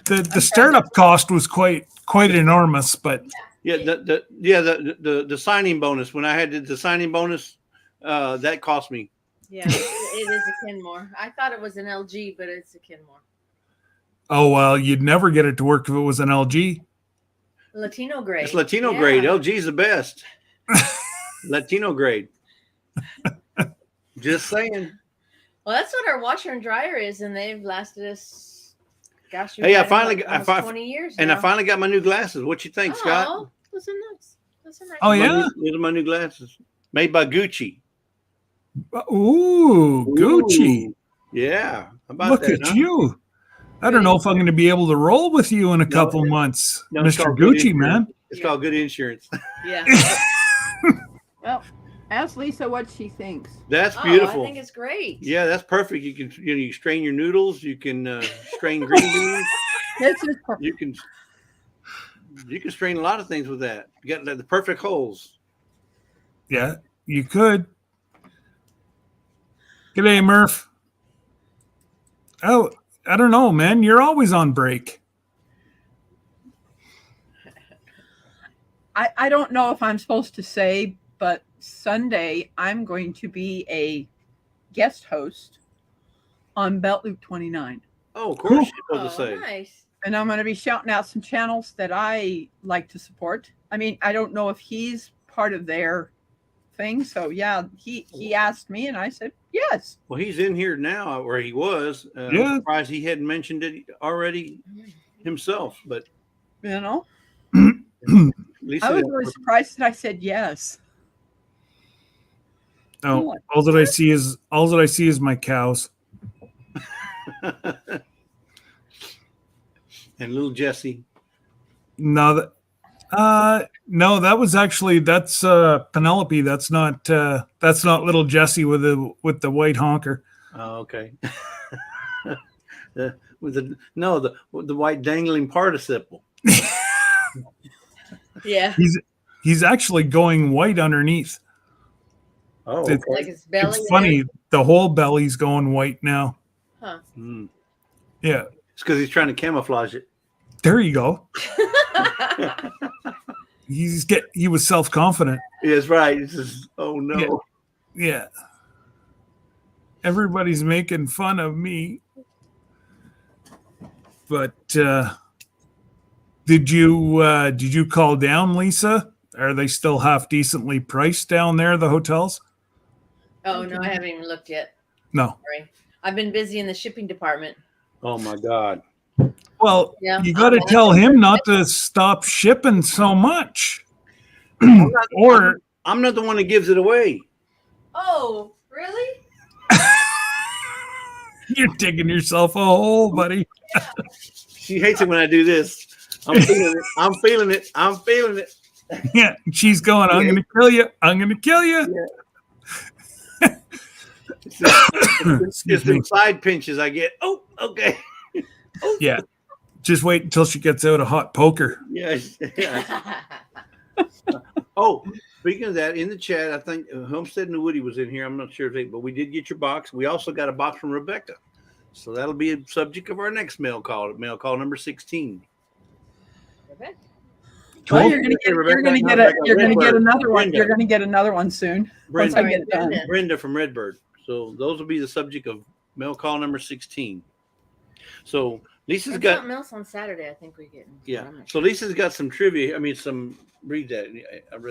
The startup cost was quite enormous, but Yeah, the signing bonus. When I had the signing bonus, that cost me. Yeah, it is a Kenmore. I thought it was an LG, but it's a Kenmore. oh well, you'd never get it to work if it was an LG. Latino grade. It's Latino Yeah. grade. LG's the best. Latino grade. Just saying. Well, that's what our washer and dryer is, and they've lasted us. Gosh, Hey, I we've had finally them got- I almost fi- 20 years. And now. I finally got my new glasses. What you think, Scott? Oh, those are nice. Those are nice. Oh yeah. These are my new glasses, made by Gucci. Ooh, Gucci. Ooh, yeah. How about Look that, at huh? you. I don't know if I'm going to be able to roll with you in a couple months, No, it's Mr. called good Gucci, insurance. man. It's called good insurance. Yeah. Well, ask Lisa what she thinks. That's Oh, beautiful. I think it's great. Yeah, that's perfect. You can you strain your noodles. You can strain green beans. This is perfect. You can strain a lot of things with that. You got the perfect holes. Yeah, you could. G'day, Murph. Oh, I don't know, man. You're always on break. I don't know if I'm supposed to say, but Sunday I'm going to be a guest host on Belt Loop 29. Oh, of course Cool. you're supposed to say. Nice. And I'm going to be shouting out some channels that I like to support. I mean, I don't know if he's part of their thing. So yeah, he asked me and I said, yes. Well, he's in here now where he was. Yeah. I'm surprised he hadn't mentioned it already himself. But You know, at least I was really surprised that I said yes. Oh, all that I see is my cows. and little Jesse. No, that was actually that's Penelope. That's not little Jessie with the white honker. Oh, okay. With the white dangling participle. Yeah. He's actually going white underneath. Oh, It's- okay. Like his belly. It's funny. The whole belly's going white now. Huh. Mm. Yeah, It's because he's trying to camouflage it. there you go. He was self-confident. Yes, right. It's just, oh no. Yeah. Everybody's making fun of me. But Did you call down, Lisa? Are they still half decently priced down there, the hotels? Oh no, I haven't even looked yet. No. Sorry. I've been busy in the shipping department. Oh my God. Well, Yeah, you got to I'm tell asking him for- not to stop shipping so much. not- Or I'm not the one that gives it away. Oh, really? you're digging yourself a hole, buddy. She hates it when I do this. I'm feeling it. I'm feeling it. I'm feeling it. Yeah, she's going, I'm going to kill you. I'm going to kill you. It's Excuse me. them side pinches I get. Oh, okay. Yeah. Just wait until she gets out a hot poker. Yeah. Oh, speaking of that, in the chat, I think Homestead and Woody was in here. I'm not sure if they, but we did get your box. We also got a box from Rebecca. So that'll be a subject of our next mail call number 16. Well, you're gonna get another one. Brenda. You're gonna get another one soon. Once I get it done. Brenda from Redbird. So those will be the subject of mail call number 16. So Lisa's And got something else on Saturday. I think we get. yeah. So Lisa's got some trivia. I mean, some read that.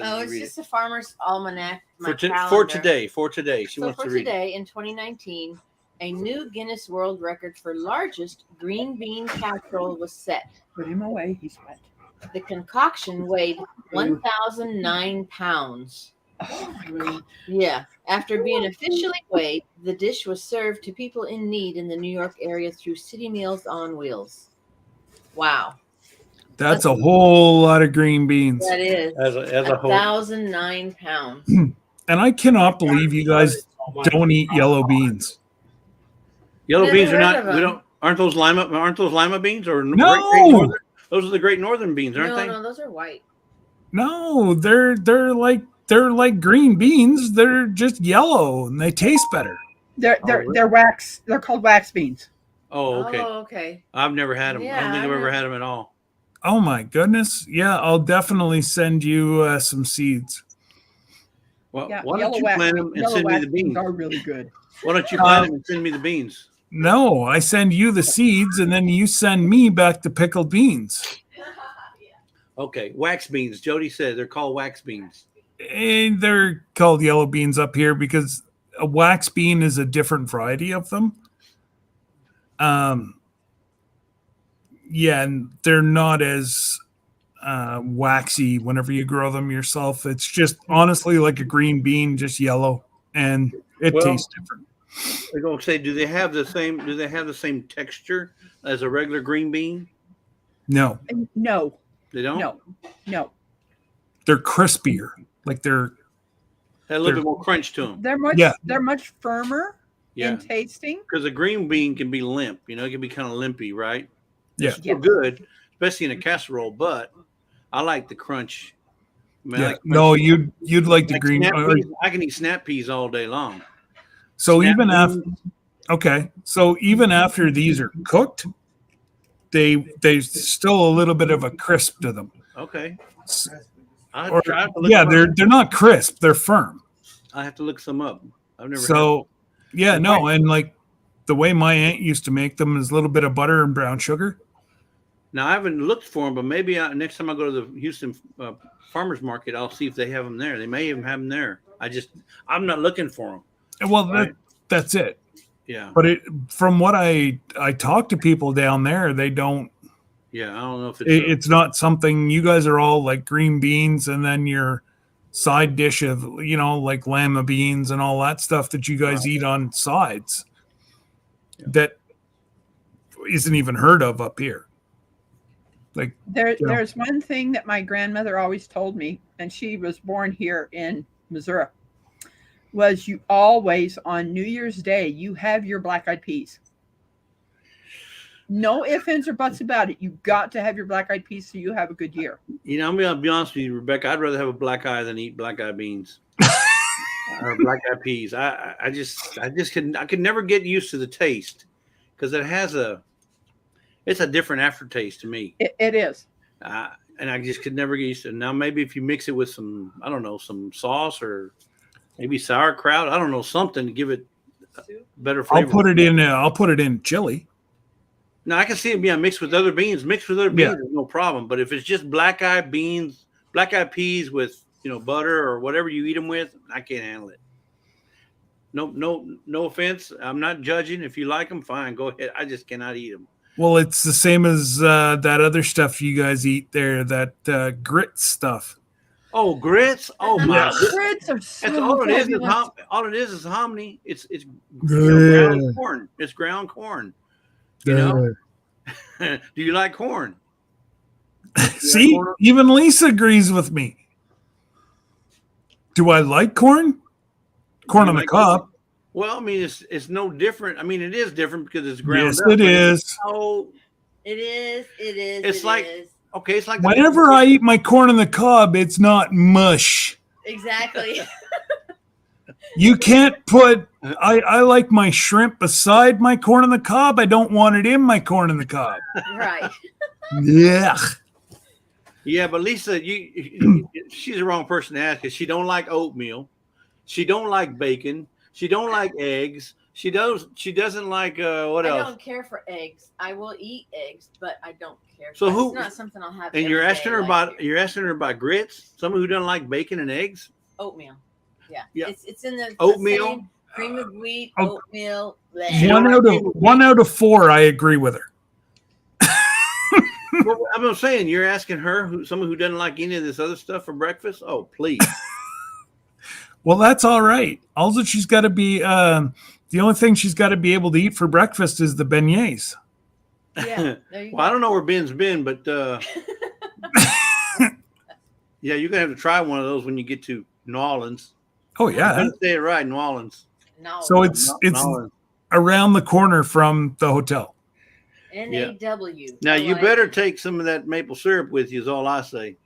Oh, it's just the Farmer's Almanac. for calendar. today. For today, she So wants for to read. today, in 2019, a new Guinness World Record for largest green bean casserole was set. Put him away. He's wet. The concoction weighed 1,009 pounds. Oh my God. Yeah. After being officially weighed, the dish was served to people in need in the New York area through City Meals on Wheels. Wow. That's a whole lot of green beans. That is As a whole. 1,009 pounds. And I cannot believe you guys don't eat yellow beans. Yellow Never beans are heard not. of We them. don't. Aren't those lima beans or No! Great Northern? Those are the Great Northern beans, aren't No, they? no, those are white. No, they're like green beans. They're just yellow and they taste better. They're wax. They're called wax beans. Oh, okay. Oh, okay. I've never had them. I Yeah, don't think I've I ever know. had them at all. Oh my goodness. Yeah, I'll definitely send you some seeds. Well, Yeah, why don't you plant them and yellow send me wax the beans? are really good. Why don't you plant them and send me the beans? No, I send you the seeds and then you send me back the pickled beans. Okay, wax beans. Jody said they're called wax beans. And they're called yellow beans up here because a wax bean is a different variety of them. Yeah, and they're not as waxy whenever you grow them yourself. It's just honestly like a green bean, just yellow, and it Well, tastes different. They're going to say, do they have the same texture as a regular green bean? No, No, They don't. no. they're crispier. Like they're Had a little bit more crunch to them. They're much firmer Yeah, in tasting. because a green bean can be limp. You know, it can be kind of limpy, right? Yeah. It's still good, especially in a casserole. But I like the crunch. I mean, I yeah. like crunch. No, you'd like the Like green. snap peas, I can eat snap peas all day long. So Snap even after peas. okay, so even after these are cooked, they still a little bit of a crisp to them. Okay. Or- I have to look yeah, them up. they're not crisp, they're firm. I have to look some up. I've never. So yeah, no, and like the way my aunt used to make them is a little bit of butter and brown sugar. Now I haven't looked for them, but maybe next time I go to the Houston farmers market, I'll see if they have them there. They may even have them there. I'm not looking for them. And well, Right. that's it. Yeah, But from what I talk to people down there, they don't. yeah. I don't know if It's not something you guys are all like green beans, and then your side dish of like lima beans and all that stuff that you guys eat on sides. Yeah. That isn't even heard of up here. Like There's one thing that my grandmother always told me, and she was born here in Missouri, was you always on New Year's Day you have your black-eyed peas. No ifs, ands, or buts about it. You got to have your black-eyed peas so you have a good year. I'm gonna be honest with you, Rebecca. I'd rather have a black eye than eat black eye beans or black eyed peas. I could never get used to the taste because it's a different aftertaste to me. It is. And I just could never get used to it. Now, maybe if you mix it with some, I don't know, some sauce or maybe sauerkraut, I don't know, something to give it better I'll flavor. put it in chili. Now I can see it being mixed with other beans. Mixed with other beans is no problem. But if it's just black eyed beans, black eyed peas with butter or whatever you eat them with, I can't handle it. No offense. I'm not judging. If you like them, fine, go ahead. I just cannot eat them. Well, it's the same as that other stuff you guys eat there, that grit stuff. Oh, grits! Oh my! Grits are so That's all it is. fabulous. All it is hominy. It's Yeah. ground corn. It's ground corn. Do you like corn? See, corn? even Lisa agrees with me. Do I like corn? Corn You on the like cob. Well, I mean, it's no different. I mean, it is different because it's ground Yes, up. it is. Oh, It is. It is. It's it like- is. okay. It's like Whenever I eat my corn on the cob, it's not mush. Exactly. You can't put. I like my shrimp beside my corn on the cob. I don't want it in my corn on the cob. Right. Yeah. Yeah, but Lisa, she's the wrong person to ask because she don't like oatmeal. She don't like bacon. She don't like eggs. She doesn't like what I else? don't care for eggs. I will eat eggs, but I don't care. So It's who- not something I'll have. And every you're day asking her like about grits? Someone who doesn't like bacon and eggs? oatmeal. Yeah. Yeah. It's in the Oatmeal? same cream of wheat, Oh. oatmeal. She don't One out of 4, I agree with her. Well, I'm saying you're asking her, someone who doesn't like any of this other stuff for breakfast. Oh, please. Well, that's all right. Also, she's got to be. The only thing she's got to be able to eat for breakfast is the beignets. Yeah. There you Well, I go. don't know where Ben's been, but yeah, you're gonna have to try one of those when you get to New Orleans. Oh You yeah. better say it right, New Orleans. No. So it's New Orleans. around the corner from the hotel. NAW. Now I you like better it. take some of that maple syrup with you. Is all I say.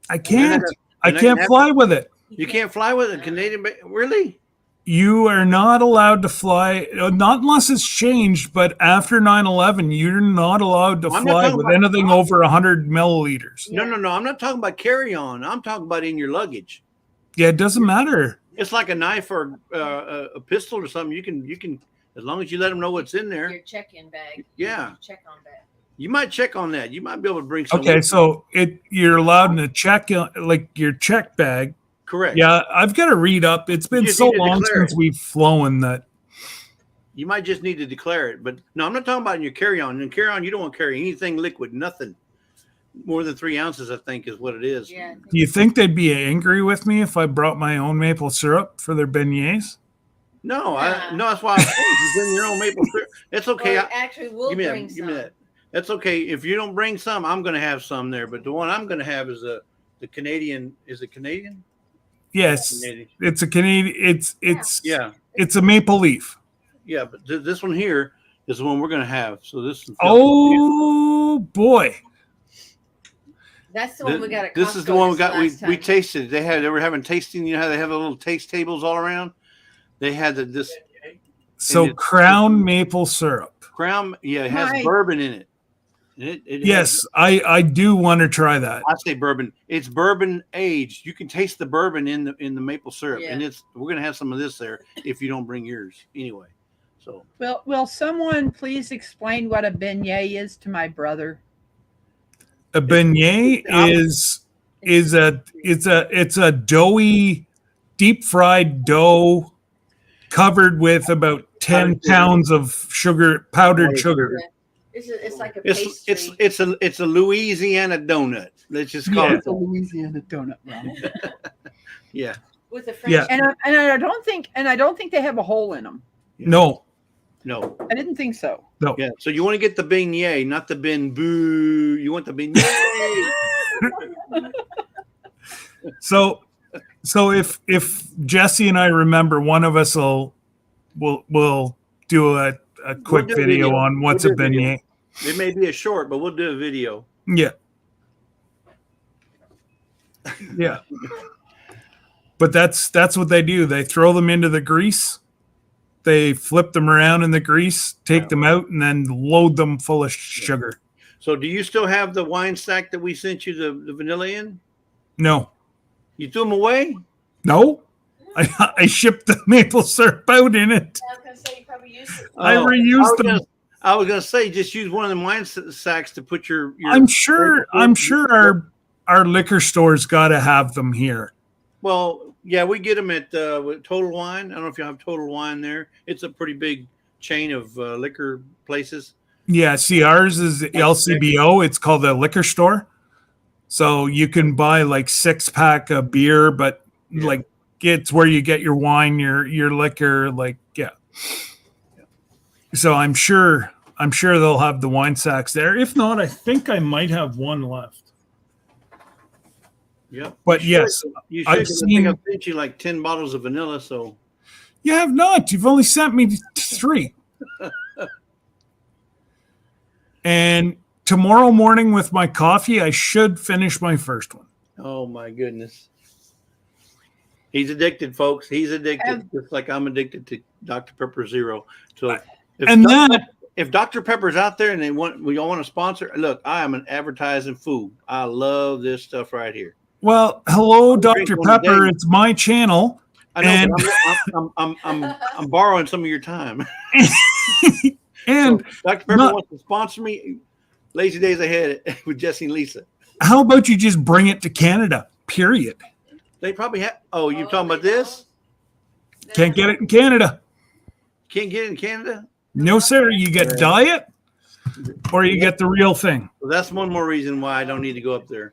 I can't. I and I can't have- fly with it. You can't fly with a Canadian. Really? You are not allowed to fly, not unless it's changed. But after 9/11, you're not allowed to I'm not fly talking with about- anything over 100 milliliters. Yeah. No. I'm not talking about carry on. I'm talking about in your luggage. Yeah, it doesn't matter. It's like a knife or a pistol or something. You can as long as you let them know what's in there. Your check-in bag. Yeah. Check on that. You might check on that. You might be able to bring some. Okay, with you. so you're allowed in a check, like your check bag. Correct. Yeah, I've got to read up. It's been just so need to long declare since it. we've flown that. You might just need to declare it. But no, I'm not talking about in your carry on. In carry on, you don't want to carry anything liquid, nothing. More than 3 ounces, I think, is what it is. Yeah. Do you think they'd be angry with me if I brought my own maple syrup for their beignets? No, Nah. no, that's why I'm saying you bring your own maple syrup. It's okay. Or actually, we'll give me bring that. some. Give me that. That's okay. If you don't bring some, I'm going to have some there. But the one I'm going to have is the Canadian. Is it Canadian? Yes, Canadian. it's a Canadian. It's Yeah, it's a maple leaf. yeah. But this one here is the one we're going to have. So this. is- Oh boy, That's the one we got at This is the Costco one we this got. last We time. tasted. They were having tasting. You know how they have the little taste tables all around. They had this so it's- crown maple syrup. crown. Yeah, it has Right. bourbon in it. It Yes, I do want to try that. I say bourbon. It's bourbon aged. You can taste the bourbon in the maple syrup, Yeah. and we're gonna have some of this there if you don't bring yours anyway. So Will someone please explain what a beignet is to my brother? A beignet is it's a doughy, deep fried dough covered with about 10 Powdered sugar. pounds of sugar, powdered sugar. It's like a it's pastry. it's a Louisiana donut. Let's just call Yeah. it. a Louisiana donut, Ronald. Yeah. with a French. Yeah. and I don't think they have a hole in them. No, No. I didn't think so. no. Yeah. So you want to get the beignet, not the ben boo. You want the beignet. So if Jesse and I remember, one of us will do a quick do a video video. on what's We'll a do a video. beignet. It may be a short, but we'll do a video. Yeah. Yeah. But that's what they do. They throw them into the grease. They flip them around in the grease, take them out, and then load them full of sugar. So do you still have the wine stack that we sent you the vanilla in? No. You threw them away? No. I shipped the maple syrup out in it. I was gonna say you probably used it. I Oh, reused was them. gonna- I was gonna say, just use one of them wine sacks to put your I'm sure our liquor store's got to have them here. Well, yeah, we get them at Total Wine. I don't know if you have Total Wine there. It's a pretty big chain of liquor places. Yeah, see, ours is LCBO. It's called a liquor store. So you can buy like 6-pack of beer, but like it's where you get your wine, your liquor, like So I'm sure they'll have the wine sacks there. If not, I think I might have one left. Yep. But yes, you I've should. seen. I've sent you like 10 bottles of vanilla. So You have not. You've only sent me 3. And tomorrow morning with my coffee, I should finish my first one. oh my goodness, he's addicted, folks. He's addicted, just like I'm addicted to Dr. Pepper Zero. So if Dr. Pepper's out there and we all want to sponsor, look, I am an advertising fool. I love this stuff right here. Well, hello, Dr. Pepper. It's my channel. I know, and but I'm borrowing some of your time. and so Dr. Pepper wants to sponsor me. Lazy days ahead with Jesse and Lisa. How about you just bring it to Canada? Period. They probably have. Oh, you're talking about this? Can't get it in Canada. Can't get it in Canada? No, sir. You get diet, or you get the real thing. Well, that's one more reason why I don't need to go up there.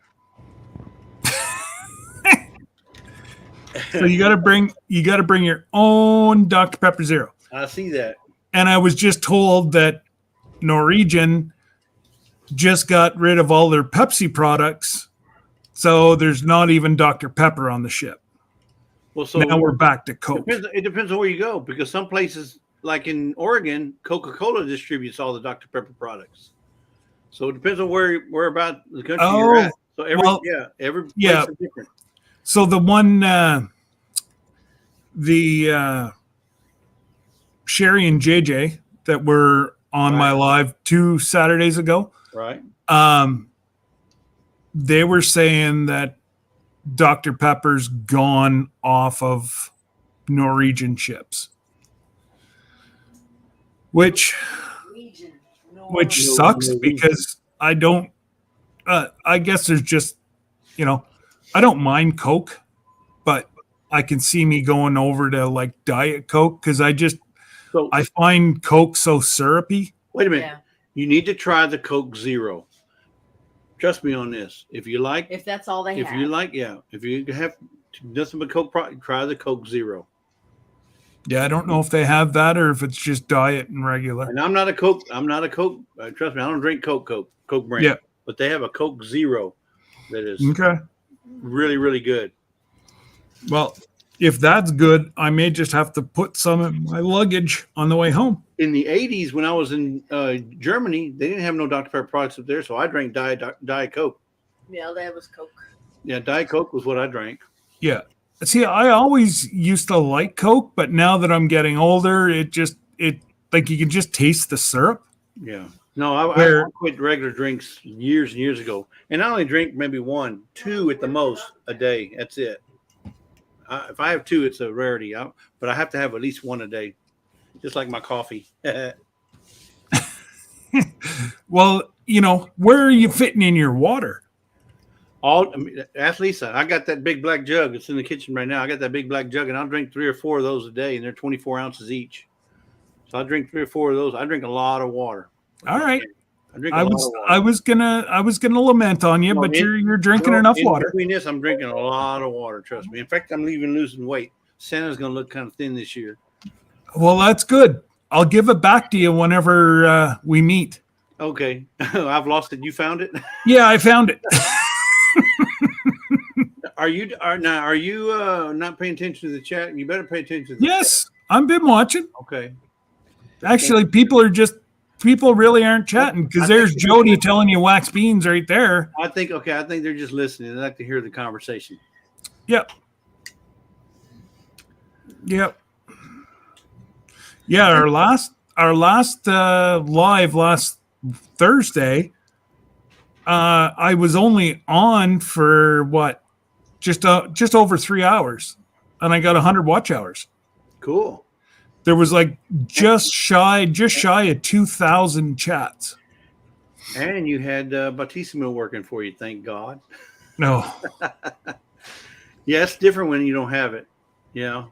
So you got to bring your own Dr. Pepper Zero. I see that. And I was just told that Norwegian just got rid of all their Pepsi products, so there's not even Dr. Pepper on the ship. Well, so now we're back to Coke. It depends on where you go, because some places, like in Oregon, Coca-Cola distributes all the Dr. Pepper products. So it depends on where about the country you're at. So every place is different. So the one, Sherry and JJ that were on my live 2 Saturdays ago, right? They were saying that Dr. Pepper's gone off of Norwegian ships, which sucks because I don't. I guess there's just, I don't mind Coke, but I can see me going over to like Diet Coke because I find Coke so syrupy. Wait a minute. Yeah. You need to try the Coke Zero. Trust me on this. If that's all they have. If you have nothing but Coke, try the Coke Zero. Yeah, I don't know if they have that or if it's just diet and regular. And I'm not a Coke. Trust me, I don't drink Coke brand. Yeah. But they have a Coke Zero that is really, really good. Well, if that's good, I may just have to put some in my luggage on the way home. In the 80s, when I was in Germany, they didn't have no Dr. Pepper products up there, so I drank Diet Coke. Yeah, that was Coke. Yeah, Diet Coke was what I drank. Yeah. See, I always used to like Coke, but now that I'm getting older, it like you can just taste the syrup. Yeah. No, I quit regular drinks years and years ago. And I only drink maybe 1, 2 at the most a day. That's it. If I have 2, it's a rarity. But I have to have at least 1 a day, just like my coffee. Well, where are you fitting in your water? Ask Lisa. I got that big black jug. It's in the kitchen right now. I got that big black jug, and I'll drink 3 or 4 of those a day, and they're 24 ounces each. So I drink 3 or 4 of those. I drink a lot of water. All right. I was gonna lament on you, but you're drinking enough water. Between this, I'm drinking a lot of water. Trust me. In fact, I'm even losing weight. Santa's gonna look kind of thin this year. Well, that's good. I'll give it back to you whenever we meet. Okay. I've lost it. You found it? Yeah, I found it. Are you not paying attention to the chat? You better pay attention to the chat. I've been watching. Okay. Actually, people really aren't chatting because there's Jody telling you wax beans right there. I think they're just listening. They like to hear the conversation. Yep. Yeah, our last live last Thursday, I was only on for just over 3 hours, and I got 100 watch hours. Cool. there was like just shy of 2,000 chats. And you had Batissimo working for you, thank God. No, Yeah, it's different when you don't have it. Yeah,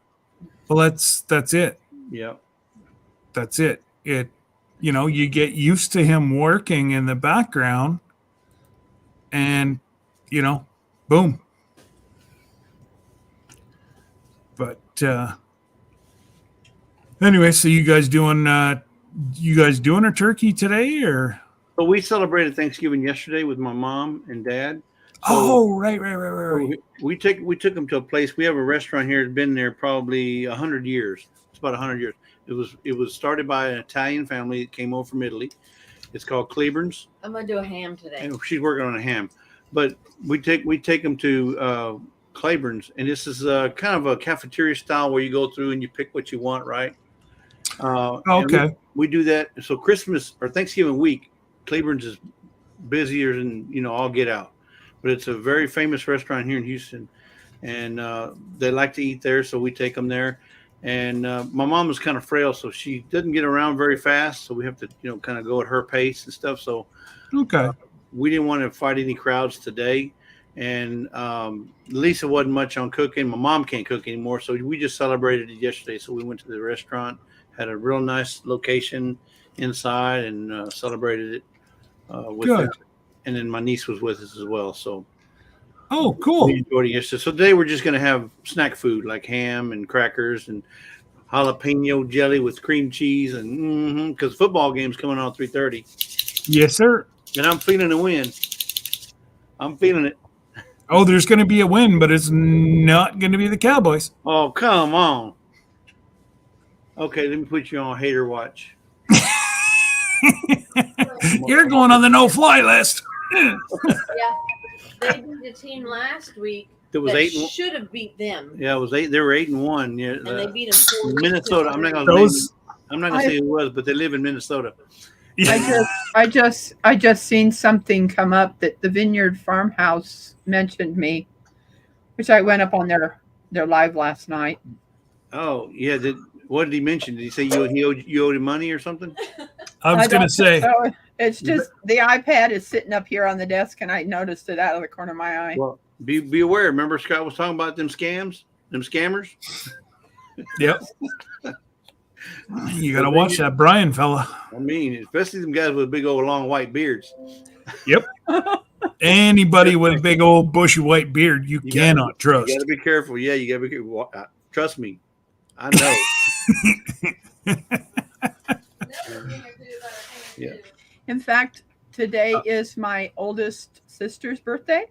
well, that's it. yeah. That's it. You get used to him working in the background, and boom. But anyway, so you guys doing a turkey today, or? So we celebrated Thanksgiving yesterday with my mom and dad. Oh, right. We took them to a place. We have a restaurant here that's been there probably 100 years. It's about 100 years. It was started by an Italian family that came over from Italy. It's called Cleburne's. I'm gonna do a ham today. And she's working on a ham, but we take them to Claiborne's, and this is kind of a cafeteria style where you go through and you pick what you want, right? Okay. We do that. So Christmas or Thanksgiving week, Claiborne's is busier than all get out, but it's a very famous restaurant here in Houston, and they like to eat there, so we take them there. And my mom is kind of frail, so she doesn't get around very fast, so we have to kind of go at her pace and stuff. So Okay. we didn't want to fight any crowds today. And Lisa wasn't much on cooking. My mom can't cook anymore, so we just celebrated it yesterday. So we went to the restaurant, had a real nice location inside, and celebrated it with Good. her. And then my niece was with us as well. So Oh, cool. we enjoyed it yesterday. So today we're just going to have snack food like ham and crackers and jalapeno jelly with cream cheese, and because football game's coming on 3:30, Yes, sir. and I'm feeling a win. I'm feeling it. Oh, there's going to be a win, but it's not going to be the Cowboys. Oh, come on. Okay, let me put you on hater watch. You're going on the no-fly list. Yeah, they beat the team last week There was that 8-1. should have beat them, Yeah, it was 8. They were 8-1. Yeah, and they beat them 4-2. Minnesota. I'm not gonna Those. say who it was, but they live in Minnesota. I just seen something come up that the Vineyard Farmhouse mentioned me, which I went up on their live last night. Oh yeah. What did he mention? Did he say you owed him money or something? I was going to say. So it's just the iPad is sitting up here on the desk, and I noticed it out of the corner of my eye. Well, be aware. Remember Scott was talking about them scams, them scammers. Yep. You got to watch that Brian fella. I mean, especially them guys with big old long white beards. Yep. Anybody with a big old bushy white beard, you cannot trust. You got to be careful. Yeah, you got to be careful. Trust me, I know. Yeah. In fact, today is my oldest sister's birthday,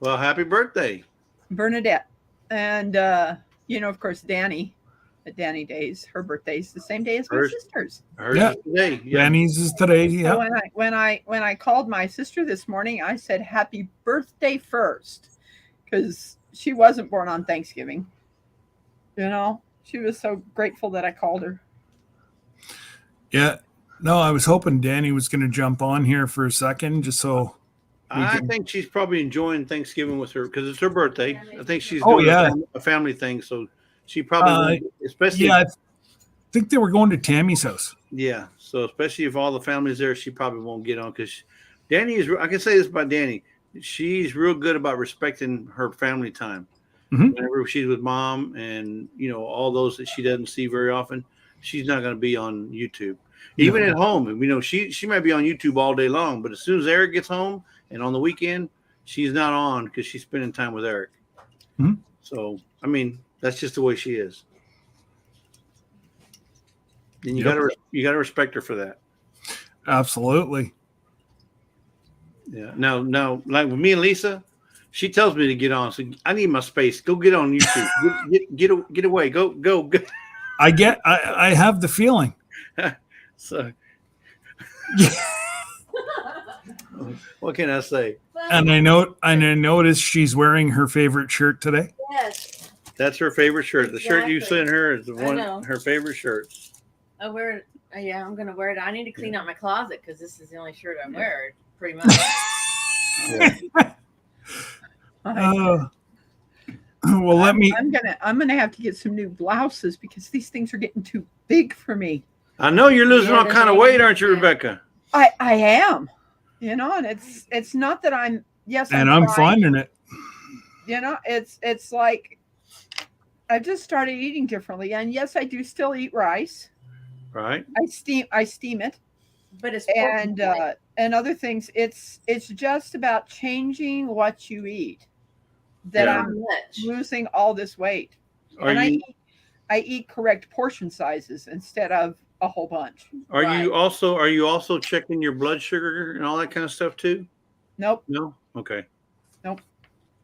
Well, happy birthday. Bernadette, and of course, Danny. At Danny Days, her birthday's the same day as my Hers- sister's. Hers Yeah. is today. Yeah. Danny's is today. So Yeah. when I called my sister this morning, I said happy birthday first, because she wasn't born on Thanksgiving. She was so grateful that I called her. Yeah. No, I was hoping Danny was going to jump on here for a second, just so. I think she's probably enjoying Thanksgiving with her because it's her birthday. I think she's Oh, doing yeah. a family thing, so she probably, especially Yeah, I think they were going to Tammy's house. yeah. So especially if all the family's there, she probably won't get on because Danny is. I can say this about Danny: she's real good about respecting her family time. Mhm. Whenever she's with mom and all those that she doesn't see very often, she's not going to be on YouTube. Even at home, she might be on YouTube all day long, but as soon as Eric gets home and on the weekend, she's not on because she's spending time with Eric. Mhm. So, I mean, that's just the way she is. And you Yep. gotta respect her for that. Absolutely. Yeah. Now, like with me and Lisa, she tells me to get on. So I need my space. Go get on YouTube. Get away. Go. I have the feeling. So, what can I say? And I noticed she's wearing her favorite shirt today. Yes, That's her favorite shirt. The shirt you Exactly. sent her is the I one know. her favorite shirt. I wear it. Yeah, I'm gonna wear it. I need to clean out my closet because this is the only shirt I wear, pretty much. Yeah. Uh, Well, let me. I'm gonna have to get some new blouses because these things are getting too big for me. I know you're losing Yeah, all they're kind of big. weight, aren't you, Yeah. Rebecca? I am, and it's not that I'm. Yes, And I'm trying. finding it. It's like I just started eating differently, and yes, I do still eat rice. Right. I steam it, But it's and other things. It's just about changing what you eat that Yeah. I'm much. losing all this weight. Are And you I eat correct portion sizes instead of a whole bunch. are Right. you also checking your blood sugar and all that kind of stuff too? Nope. No. Okay. Nope.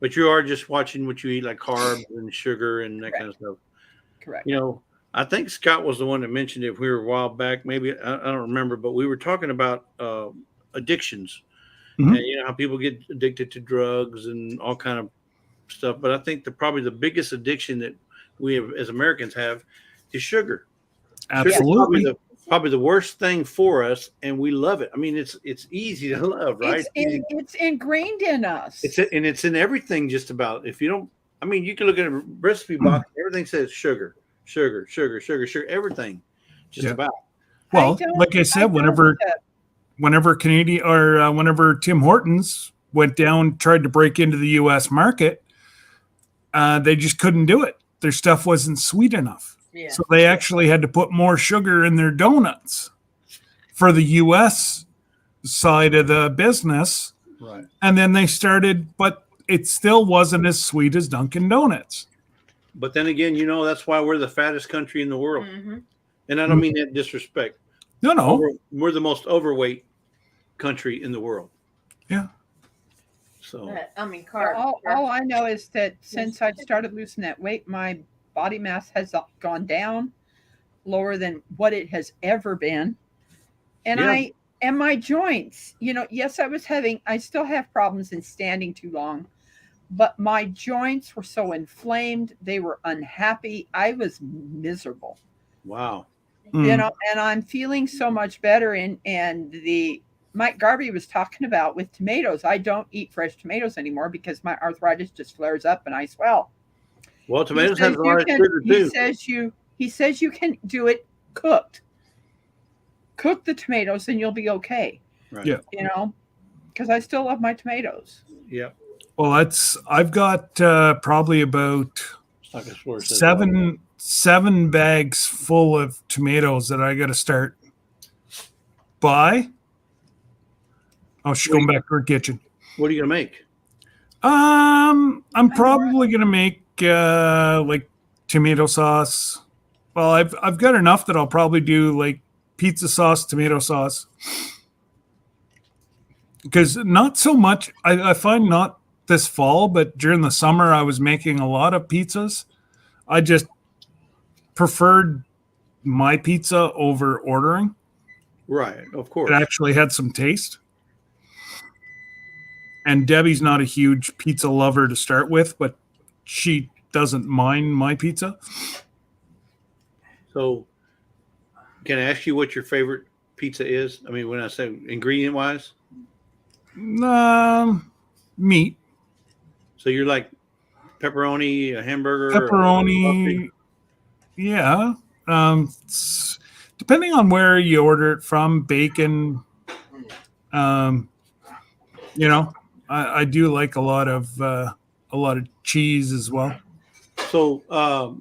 But you are just watching what you eat, like carbs and sugar and that kind of stuff. Correct. You know, I think Scott was the one that mentioned it. We were a while back, maybe I don't remember, but we were talking about addictions, Mhm. and you know how people get addicted to drugs and all kind of stuff. But I think probably the biggest addiction that we have, as Americans have is sugar. Sugar's Absolutely. probably the worst thing for us, and we love it. I mean, it's easy to love, right? It's ingrained in us. It's in everything just about. If you don't, I mean, you can look at a recipe box. Everything says sugar, sugar, sugar, sugar, sugar. Everything, just Yeah. about. Well, don't- like I said, whenever Canadian or whenever Tim Hortons went down, tried to break into the U.S. market, they just couldn't do it. Their stuff wasn't sweet enough. Yeah. So they actually had to put more sugar in their donuts for the U.S. side of the business. Right. And then they started, but it still wasn't as sweet as Dunkin' Donuts. But then again, you know, that's why we're the fattest country in the world. Mm-hmm. And I don't mean that disrespect. No. We're the most overweight country in the world. Yeah. So I mean, carbs. all I know is that since I started losing that weight, my body mass has gone down lower than what it has ever been. And Yeah. and my joints, yes, I still have problems in standing too long, but my joints were so inflamed. They were unhappy. I was miserable, wow. Mm. and I'm feeling so much better. And the Mike Garvey was talking about with tomatoes. I don't eat fresh tomatoes anymore because my arthritis just flares up and I swell. Well, tomatoes He says have a lot of you sugar can- too. He says you can do it cooked. Cook the tomatoes and you'll be okay. Right. Yeah. Because I still love my tomatoes. Yeah. Well, I've got probably about It's not as worse as seven bags full of tomatoes that I got to start by. Oh, she's going back to her kitchen. What are you gonna make? I'm probably gonna make like tomato sauce. Well, I've got enough that I'll probably do like pizza sauce, tomato sauce. Because not so much, I find not this fall, but during the summer I was making a lot of pizzas. I just preferred my pizza over ordering. Right. Of course. It actually had some taste. And Debbie's not a huge pizza lover to start with, but she doesn't mind my pizza. So, can I ask you what your favorite pizza is? I mean, when I say ingredient wise, Meat, so you're like pepperoni, a hamburger, pepperoni. Yeah. Depending on where you order it from, bacon. I do like a lot of cheese as well. So,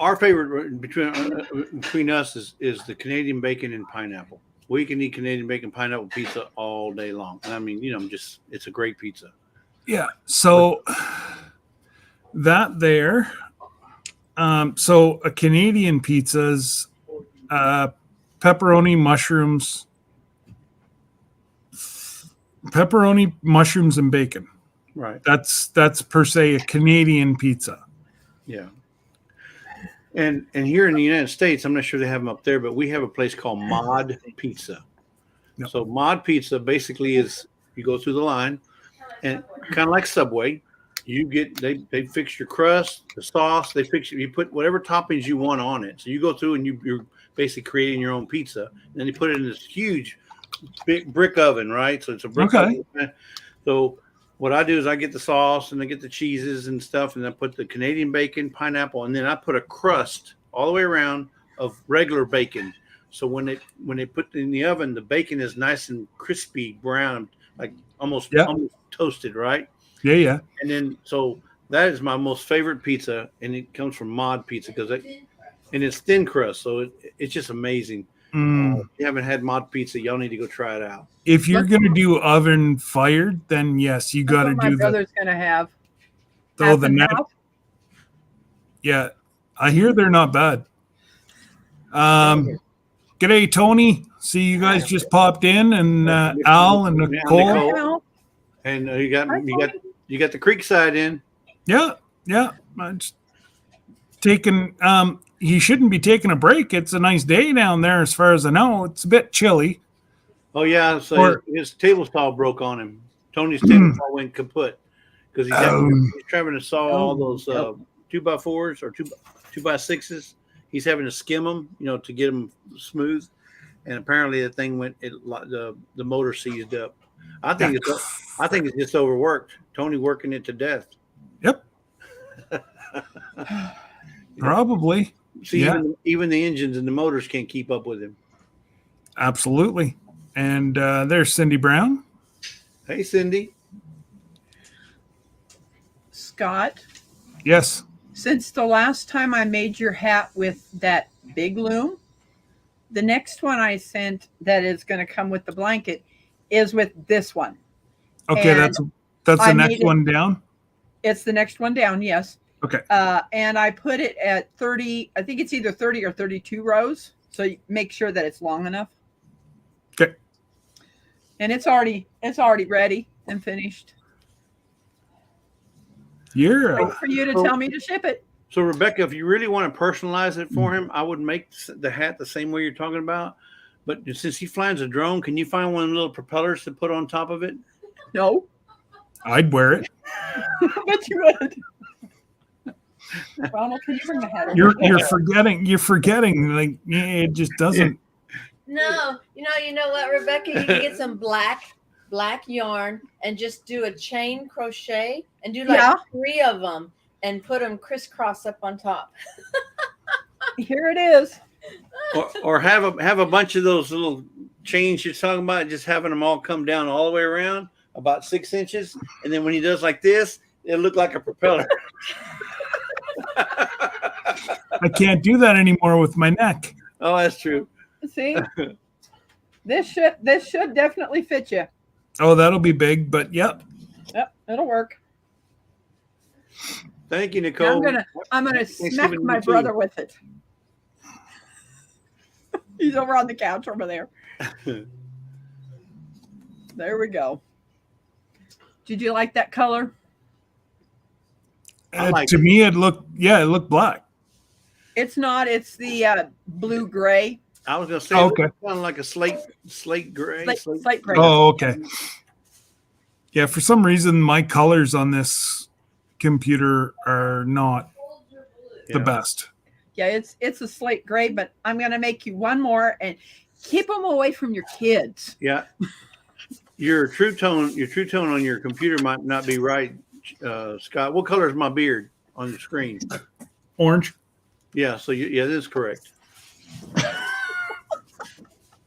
our favorite between us is the Canadian bacon and pineapple. We can eat Canadian bacon pineapple pizza all day long. And I mean, it's a great pizza. Yeah. So that there. So a Canadian pizza's pepperoni, mushrooms, and bacon. Right. That's per se a Canadian pizza. Yeah. And here in the United States, I'm not sure they have them up there, but we have a place called Mod Pizza. Yep. So Mod Pizza basically is you go through the line, and kind of like Subway, they fix your crust, the sauce, you put whatever toppings you want on it. So you go through and you're basically creating your own pizza, and then you put it in this huge big brick oven, right? So it's a brick Okay. oven. So what I do is I get the sauce and I get the cheeses and stuff, and I put the Canadian bacon, pineapple, and then I put a crust all the way around of regular bacon. So when they put it in the oven, the bacon is nice and crispy brown, like almost toasted, right? Yeah. And then so that is my most favorite pizza, and it comes from Mod Pizza and it's thin crust, so it's just amazing. If you haven't had Mod Pizza, y'all need to go try it out. If you're going to do oven fired, then yes, you got to That's what do my brother's going to have. throw Half the and net. half. Yeah, I hear they're not bad. G'day, Tony. See you guys just popped in, and Al and Nicole. Nicole. And you got the Creekside in. Yeah. I'm just taking. He shouldn't be taking a break. It's a nice day down there, as far as I know. It's a bit chilly. Oh yeah, so his table saw broke on him. Tony's table saw went kaput because he's trying to saw all those 2x4s or 2x6s. He's having to skim them, to get them smooth. And apparently the thing the motor seized up. I think it's just overworked. Tony working it to death. Yep. Probably. See, even the engines and the motors can't keep up with him. Absolutely. And there's Cindy Brown. Hey, Cindy. Scott, Yes. since the last time I made your hat with that big loom, the next one I sent that is going to come with the blanket is with this one. Okay, And that's the I next made it- one down. It's the next one down, yes. Okay. And I put it at 30, I think it's either 30 or 32 rows. So you make sure that it's long enough. Okay. And it's already ready and finished. Wait for you to tell me to ship it. So Rebecca, if you really want to personalize it for him, I would make the hat the same way you're talking about. But since he flies a drone, can you find one of the little propellers to put on top of it? No. I'd wear it. I bet you would. Ronald, can you bring the hat over? You're forgetting. Like it just doesn't. No, you know what, Rebecca? You can get some black yarn and just do a chain crochet and do like 3 of them and put them crisscross up on top. Here it is. Or have a bunch of those little chains you're talking about, just having them all come down all the way around about 6 inches, and then when he does like this, it'll look like a propeller. I can't do that anymore with my neck. Oh, that's true. See, this should definitely fit you. Oh, that'll be big, but yep. Yep, it'll work. Thank you, Nicole. I'm gonna smack my brother with it. He's over on the couch over there. There we go. Did you like that color? like Me, it looked black. It's not. It's the blue gray. I was gonna say, okay, kind of like a slate gray. Slate gray. Oh, okay. Yeah, for some reason, my colors on this computer are not the best. Yeah, it's a slate gray, but I'm gonna make you one more and keep them away from your kids. Yeah. Your true tone on your computer might not be right, Scott. What color is my beard on the screen? Orange. Yeah, so that is correct.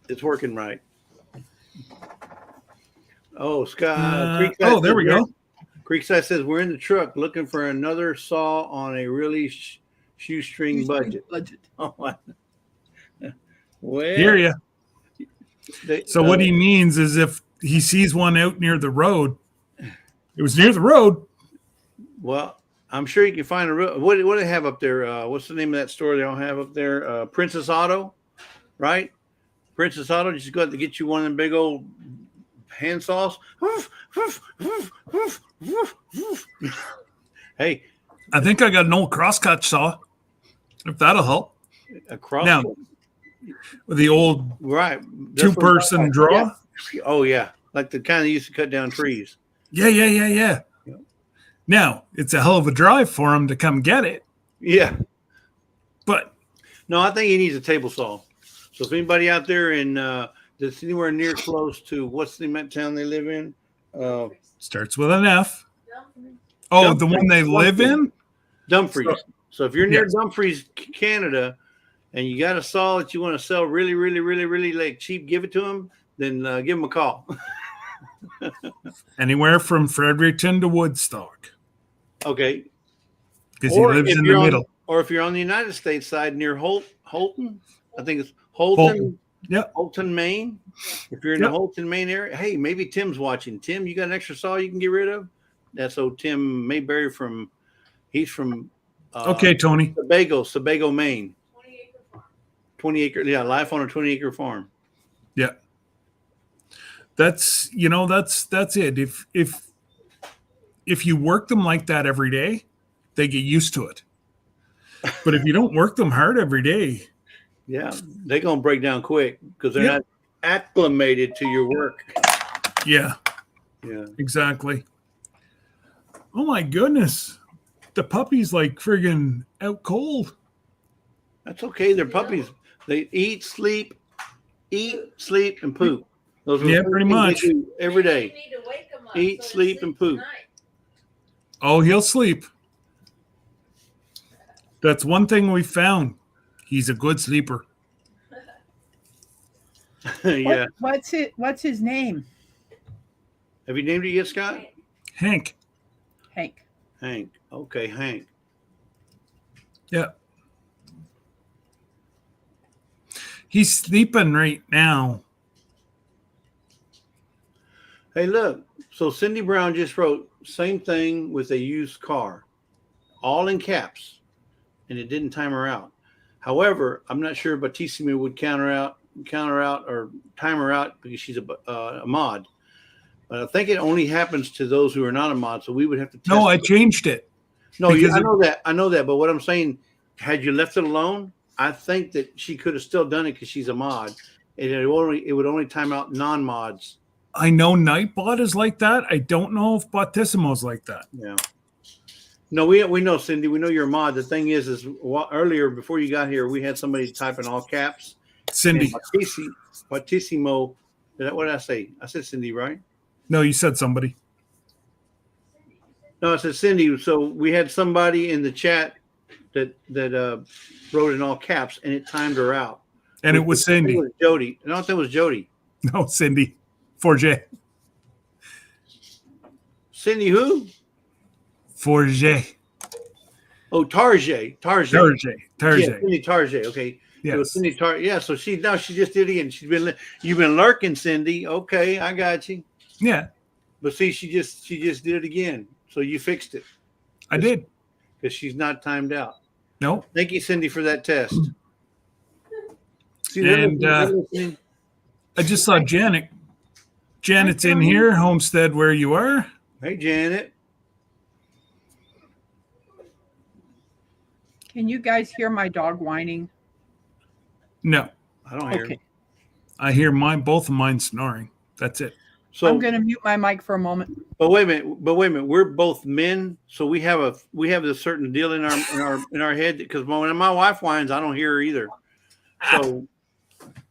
It's working right. Oh, Scott. There we go. Creekside says we're in the truck looking for another saw on a really shoestring budget. Oh, well, Hear you. So what he means is if he sees one out near the road, it was near the road. Well, I'm sure you can find what do they have up there? What's the name of that store they all have up there? Princess Auto, right? Princess Auto. Just go out to get you one of them big old hand saws. Hey, I think I got an old crosscut saw. If that'll help. a cross. Now, with the old right, 2-person draw. Yeah. Oh yeah, like the kind that used to cut down trees. Yeah. Now it's a hell of a drive for him to come get it. Yeah, but no, I think he needs a table saw. So if anybody out there in that's anywhere near close to what's the town they live in, Starts with an F. Oh, the one they live in? Dumfries. So if you're near Yes. Dumfries, Canada, and you got a saw that you want to sell really, really, really, really like cheap, give it to them, then give them a call. Anywhere from Fredericton to Woodstock. Okay. Because he lives in the middle. Or if you're on the United States side near Holton, I think it's Holton. Yep. Holton, Maine. If you're in the Holton, Maine area, hey, maybe Tim's watching. Tim, you got an extra saw you can get rid of? That's old Tim Mayberry he's from Okay, Tony. Sebago, Maine. 20-acre farm. 20 acre, yeah, life on a 20-acre farm. Yeah. That's it. If you work them like that every day, they get used to it. But if you don't work them hard every day, yeah, they're gonna break down quick because they're not acclimated to your work. Yeah, exactly. Oh my goodness, the puppy's like friggin' out cold. That's okay. They're puppies. They eat, sleep, and poop. Those are pretty much they do every day. You need to wake 'em up Eat, so they sleep, and poop. tonight. Oh, he'll sleep. That's one thing we found. He's a good sleeper. Yeah. What's his name? Have you named it yet, Scott? Hank. Hank. Hank. Okay, Hank. Yeah. He's sleeping right now. Hey, look. So Cindy Brown just wrote same thing with a used car, all in caps, and it didn't time her out. However, I'm not sure Batissima would counter out or time her out because she's a mod. But I think it only happens to those who are not a mod. So we would have to test. No, I changed it. No, because I know that. But what I'm saying, had you left it alone, I think that she could have still done it because she's a mod, and it would only time out non-mods. I know Nightbot is like that. I don't know if Battissimo's like that. Yeah. No, we know, Cindy. We know you're a mod. The thing is earlier before you got here, we had somebody type in all caps. Cindy. Battissimo. What did I say? I said Cindy, right? No, you said somebody. No, I said Cindy. So we had somebody in the chat that wrote in all caps, and it timed her out. And it was Cindy. It was Jody. I don't think it was Jody. No, Cindy. 4J. Cindy who? 4J. Oh, Tarjay. Yeah, Cindy Tarjay. Okay. Yes. It was Cindy Yeah. So she just did it again. You've been lurking, Cindy. Okay, I got you. Yeah, But see, she just did it again. So you fixed it I did. because she's not timed out. No. Thank you, Cindy, for that test. See, And I just saw Janet. Janet's in here, Homestead, where you are. Hey, Janet. Can you guys hear my dog whining? No, I don't hear. Okay. I hear both of mine snoring. That's it. So, I'm going to mute my mic for a moment. but wait a minute. We're both men, so we have a certain deal in our head because when my wife whines, I don't hear her either. So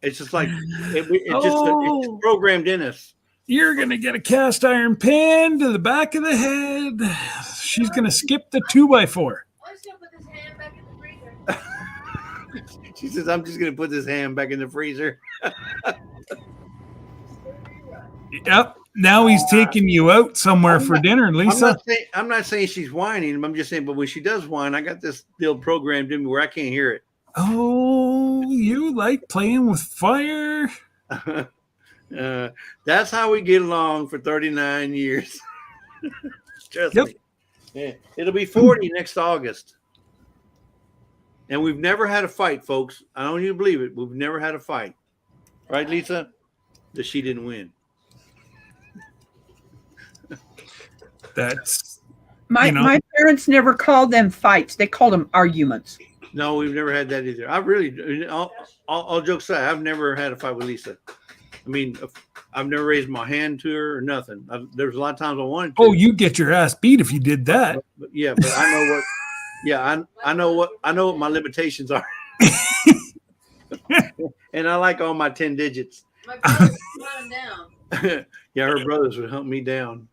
it's just like it's programmed in us. You're going to get a cast iron pan to the back of the head. She's going to skip the 2x4. I'm just gonna put this ham back in the freezer. She says, "I'm just going to put this ham back in the freezer." Yep. Now he's taking you out somewhere for dinner, Lisa. I'm not saying she's whining. I'm just saying, but when she does whine, I got this deal programmed in me where I can't hear it. Oh, you like playing with fire? That's how we get along for 39 years. Trust me. Yeah. It'll be 40 next August. And we've never had a fight, folks. I don't even believe it. We've never had a fight. Right, Lisa? That she didn't win. That's My parents never called them fights. They called them arguments. No, we've never had that either. I really, all jokes aside, I've never had a fight with Lisa. I mean, I've never raised my hand to her or nothing. There's a lot of times I wanted to. Oh, you get your ass beat if you did that. But I know what. Yeah, I know what my limitations are. And I like all my 10 digits. My brother's running down. Yeah, her brothers would hunt me down.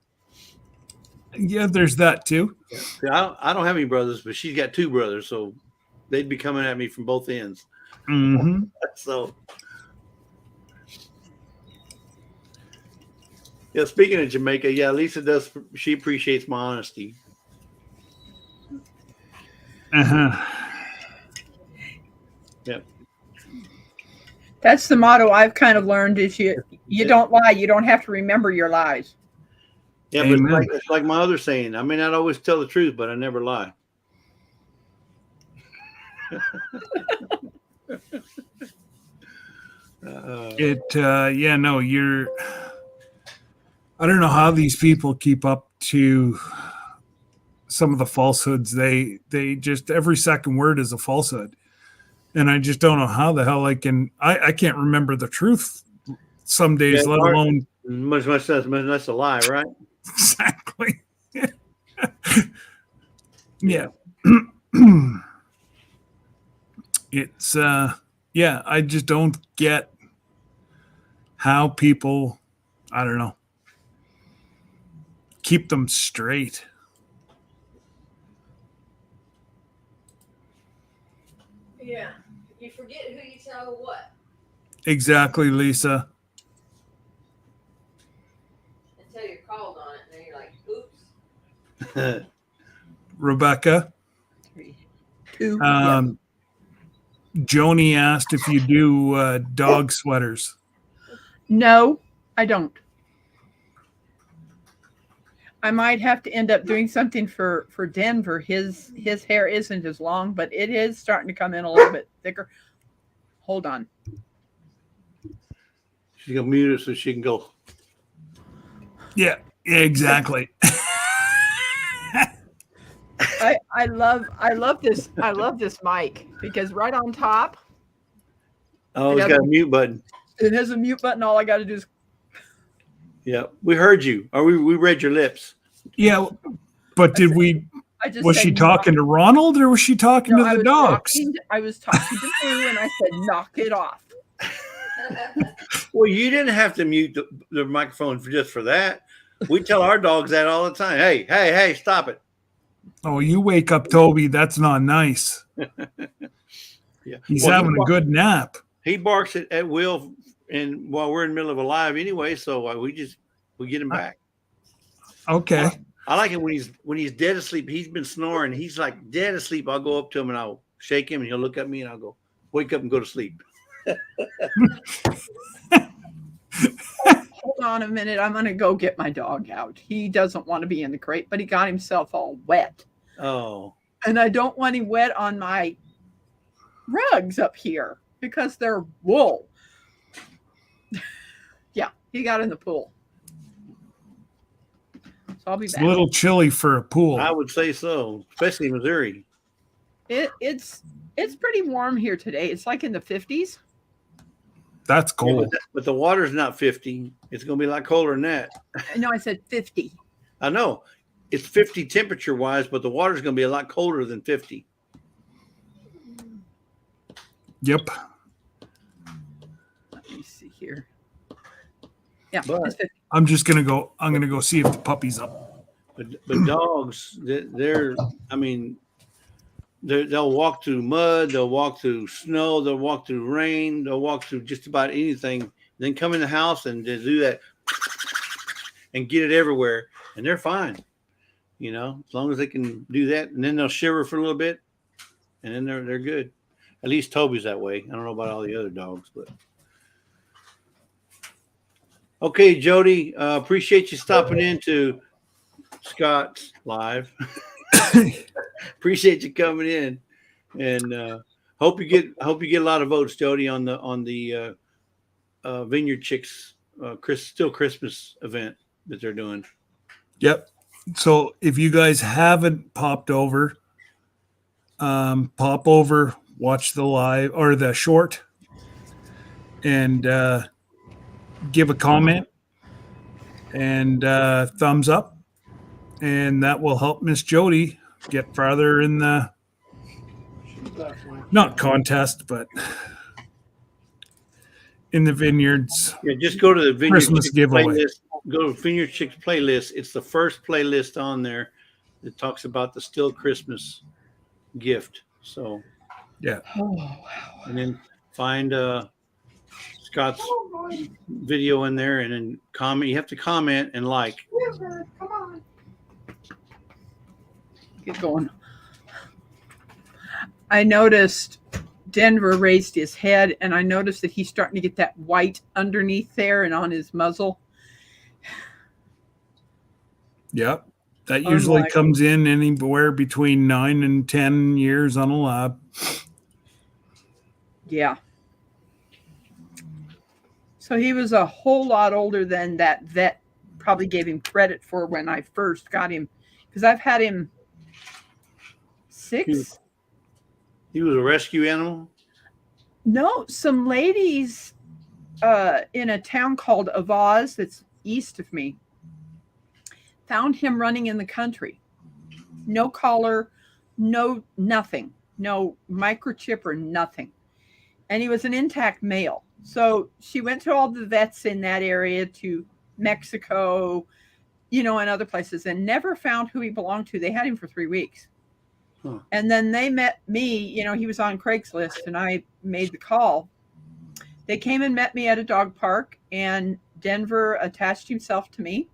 Yeah, there's that too. See, I don't have any brothers, but she's got 2 brothers, so they'd be coming at me from both ends. Mm-hmm. So, yeah. Speaking of Jamaica, yeah, Lisa does. She appreciates my honesty. Uh-huh. Yep. That's the motto I've kind of learned is you don't lie. You don't have to remember your lies. Yeah, but Amen. it's like my other saying. I may not always tell the truth, but I never lie. You're. I don't know how these people keep up to some of the falsehoods. They just every second word is a falsehood, and I just don't know how the hell I can. I can't remember the truth some days, Yeah, let Mark. alone Much that's a lie, right? exactly. Yeah. It's I just don't get how people, I don't know, keep them straight. Yeah. You forget who you tell what Exactly, Lisa. until you're called on it, and then you're like, oops. Rebecca. 3, 2. Yeah. Joni asked if you do dog sweaters. No, I don't. I might have to end up doing something for Denver. His hair isn't as long, but it is starting to come in a little bit thicker. Hold on. She's gonna mute it so she can go. Yeah, exactly. I love this mic because right on top Oh, it's got a mute button. it has a mute button. All I got to do is Yeah, we heard you, or we read your lips. Yeah, but did we? I just Was said she talking to Ronald or was she talking No, to I the was dogs? I was talking to Boo, and I said, "Knock it off." Well, you didn't have to mute the microphone just for that. We tell our dogs that all the time. Hey, stop it. Oh, you wake up Toby. That's not nice. Yeah, He's Well, having a good nap. He barks at Will, and while we're in the middle of a live anyway, so we get him back. Okay. I like it when he's dead asleep. He's been snoring. He's like dead asleep. I'll go up to him and I'll shake him, and he'll look at me, and I'll go, "Wake up and go to sleep." Hold on a minute. I'm going to go get my dog out. He doesn't want to be in the crate, but he got himself all wet. Oh, And I don't want him wet on my rugs up here because they're wool. Yeah, he got in the pool. So I'll be It's back. a little chilly for a pool. I would say so, especially in Missouri. It's pretty warm here today. It's like in the 50s. That's Yeah, cold. but the water's not 50. It's going to be a lot colder than that. No, I said 50. I know. It's 50 temperature wise, but the water's going to be a lot colder than 50. Yep. Let me see here. Yeah, But- it's 50. I'm going to go see if the puppy's up. But dogs, they'll walk through mud, they'll walk through snow, they'll walk through rain, they'll walk through just about anything, then come in the house and just do that and get it everywhere, and they're fine. As long as they can do that, and then they'll shiver for a little bit, and then they're good. At least Toby's that way. I don't know about all the other dogs, but okay, Jody, appreciate you stopping into Scott's live. Appreciate you coming in, and hope you get a lot of votes, Jody, on the Vineyard Chicks still Christmas event that they're doing. Yep. So if you guys haven't popped over, pop over, watch the live or the short, and give a comment and thumbs up, and that will help Miss Jody get farther in the not contest, but in the vineyards. Yeah, just go to the Vineyard Christmas Chicks giveaway. playlist. Go to Vineyard Chicks playlist. It's the first playlist on there that talks about the still Christmas gift. So, Yeah. Oh, wow. and then find Scott's video in there, and then comment. You have to comment and like. Get going. I noticed Denver raised his head, and I noticed that he's starting to get that white underneath there and on his muzzle. Yeah. That usually Unlike- comes in anywhere between 9 and 10 years on a lab. Yeah. So he was a whole lot older than that vet probably gave him credit for when I first got him, because I've had him 6. He was a rescue animal. No, some ladies in a town called Avaz that's east of me found him running in the country. No collar, no nothing, no microchip or nothing. And he was an intact male. So she went to all the vets in that area, to Mexico, and other places, and never found who he belonged to. They had him for 3 weeks. Huh. And then they met me, he was on Craigslist, and I made the call. They came and met me at a dog park, and Denver attached himself to me.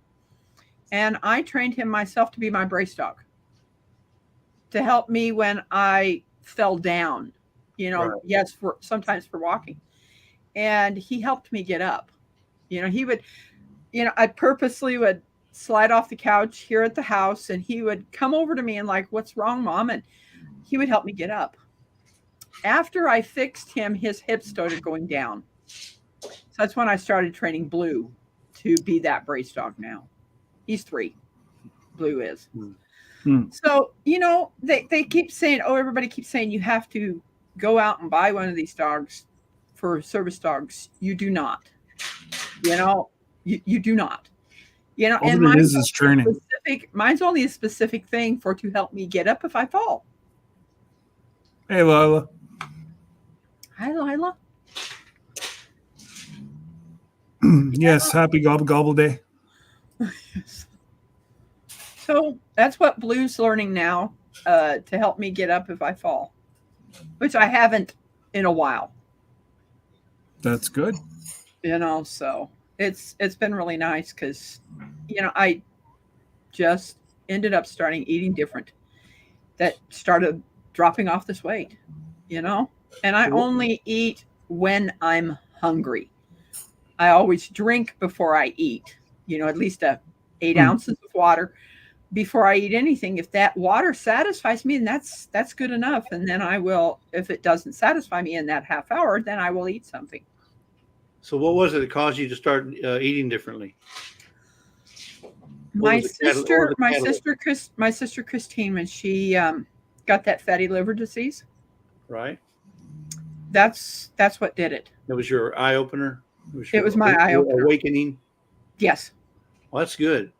And I trained him myself to be my brace dog, to help me when I fell down, Right. yes, sometimes for walking. And he helped me get up. He would, I purposely would slide off the couch here at the house, and he would come over to me and like, "What's wrong, Mom?" And he would help me get up. After I fixed him, his hips started going down. So that's when I started training Blue to be that brace dog now. He's 3. Blue is. So, they keep saying, everybody keeps saying you have to go out and buy one of these dogs for service dogs. You do not. You do not. All And it is training. mine's only a specific thing to help me get up if I fall. Hey, Lila. Hi, Lila. Yes, happy Gobble Gobble Day. So that's what Blue's learning now, to help me get up if I fall, which I haven't in a while. That's good. So it's been really nice because, I just ended up starting eating different. That started dropping off this weight, and I only eat when I'm hungry. I always drink before I eat, at least 8 ounces of water before I eat anything. If that water satisfies me, and that's good enough. And then I will, if it doesn't satisfy me in that half hour, then I will eat something. So what was it that caused you to start eating differently? My was the catalyst? my sister Christine, when she got that fatty liver disease, Right. that's what did it. That was your eye opener. It was my eye opener. Awakening. Yes. Well, that's good.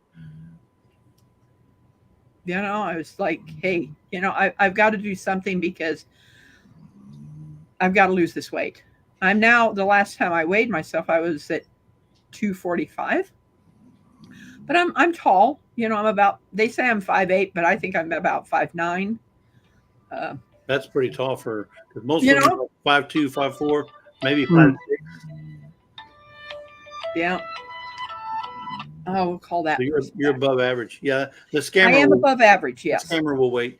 I was like, hey, I've got to do something because I've got to lose this weight. I'm now, the last time I weighed myself, I was at 245. But I'm tall. I'm about, they say I'm 5'8", but I think I'm about 5'9". That's pretty tall for, because most You of them are 5'2", 5'4", maybe 5'6". Yeah. Oh, we'll call that. So you're above average. Yeah. The I scammer am above average, yes. The scammer will wait.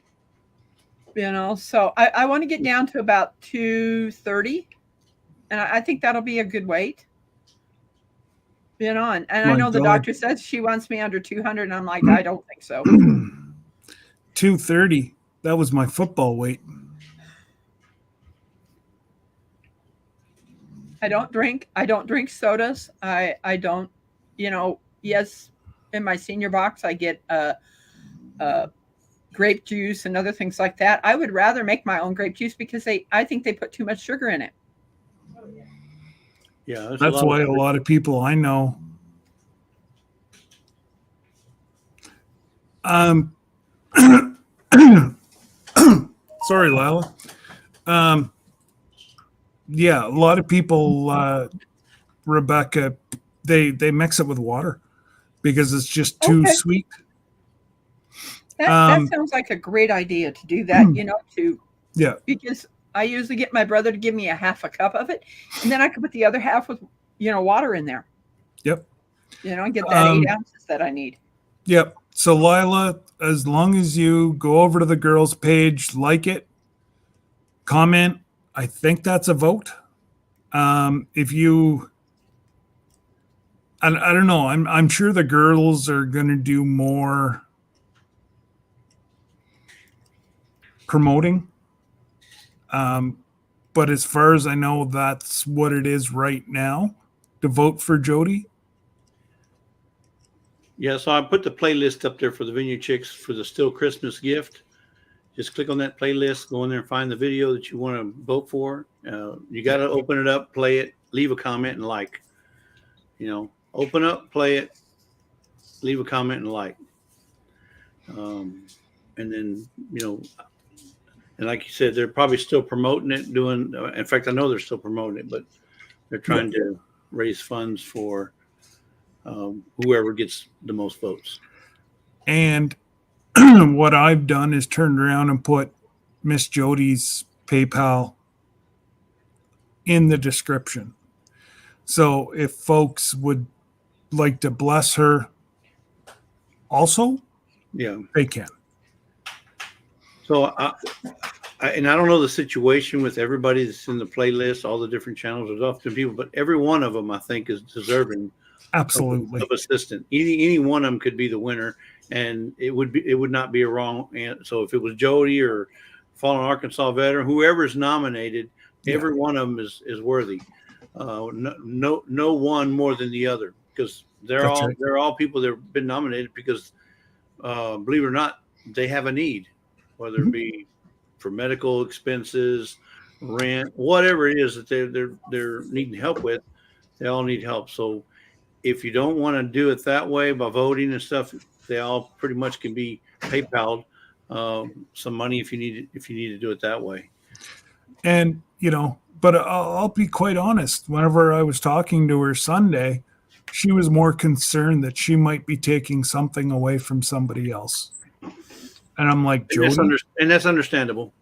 So I want to get down to about 230. And I think that'll be a good weight. And I know the doctor says she wants me under 200, and I'm like, I don't think so. 230. That was my football weight. I don't drink sodas. I don't, yes, in my senior box, I get grape juice and other things like that. I would rather make my own grape juice because I think they put too much sugar in it. Yeah. That's why a lot of people I know. Sorry, Lila. Yeah, a lot of people Rebecca, they mix it with water because it's just too Okay. sweet. That sounds like a great idea to do that, Yeah. because I usually get my brother to give me a half a cup of it, and then I can put the other half with, water in there, Yep. and get that 8 ounces that I need. Yep. So Lila, as long as you go over to the girls' page, like it, comment, I think that's a vote. If you, I don't know, I'm sure the girls are going to do more promoting. But as far as I know, that's what it is right now to vote for Jody. Yeah, so I put the playlist up there for the Vineyard Chicks for the Still Christmas gift. Just click on that playlist, go in there and find the video that you want to vote for. You got to open it up, play it, leave a comment, and like. Open up, play it, leave a comment, and like. And then, and like you said, they're probably still promoting it, in fact, I know they're still promoting it, but they're trying to raise funds for whoever gets the most votes. And what I've done is turned around and put Miss Jody's PayPal in the description. So if folks would like to bless her also, they can. So I don't know the situation with everybody that's in the playlist, all the different channels. There's often people, but every one of them I think is deserving Absolutely of assistance. Any one of them could be the winner, and it would not be a wrong answer. So if it was Jody or Fallen Arkansas Veteran, whoever's nominated, every one of them is worthy. No one more than the other, because they're all people that have been nominated because believe it or not, they have a need, whether it be for medical expenses, rent, whatever it is that they're needing help with. They all need help. So if you don't want to do it that way by voting and stuff, they all pretty much can be PayPal'd some money if you need to do it that way. And but I'll be quite honest. Whenever I was talking to her Sunday, she was more concerned that she might be taking something away from somebody else. And I'm like, Jody, and that's understandable.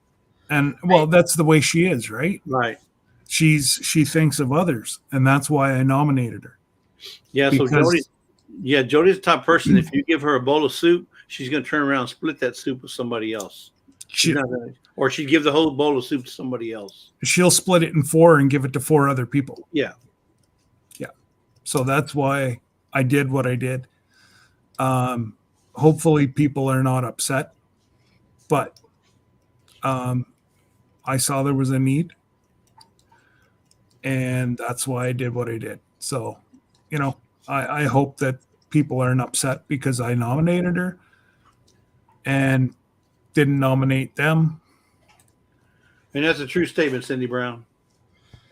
And well, that's the way she is, right? Right. She thinks of others, and that's why I nominated her. Yeah. So Jody's the type of person. If you give her a bowl of soup, she's going to turn around and split that soup with somebody else. Or she'd give the whole bowl of soup to somebody else. She'll split it in 4 and give it to 4 other people. Yeah. Yeah. So that's why I did what I did. Hopefully people are not upset, but I saw there was a need, and that's why I did what I did. So, I hope that people aren't upset because I nominated her and didn't nominate them. And that's a true statement, Cindy Brown.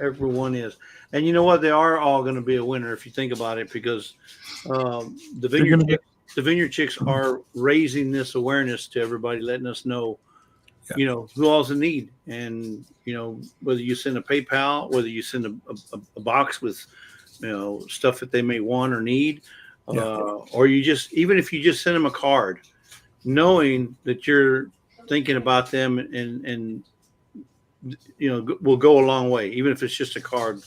Everyone is. And you know what? They are all going to be a winner if you think about it, because the Vineyard Chicks are raising this awareness to everybody, letting us know, who all's in need. And, whether you send a PayPal, whether you send a box with, stuff that they may want or need, or even if you just send them a card, knowing that you're thinking about them and will go a long way, even if it's just a card.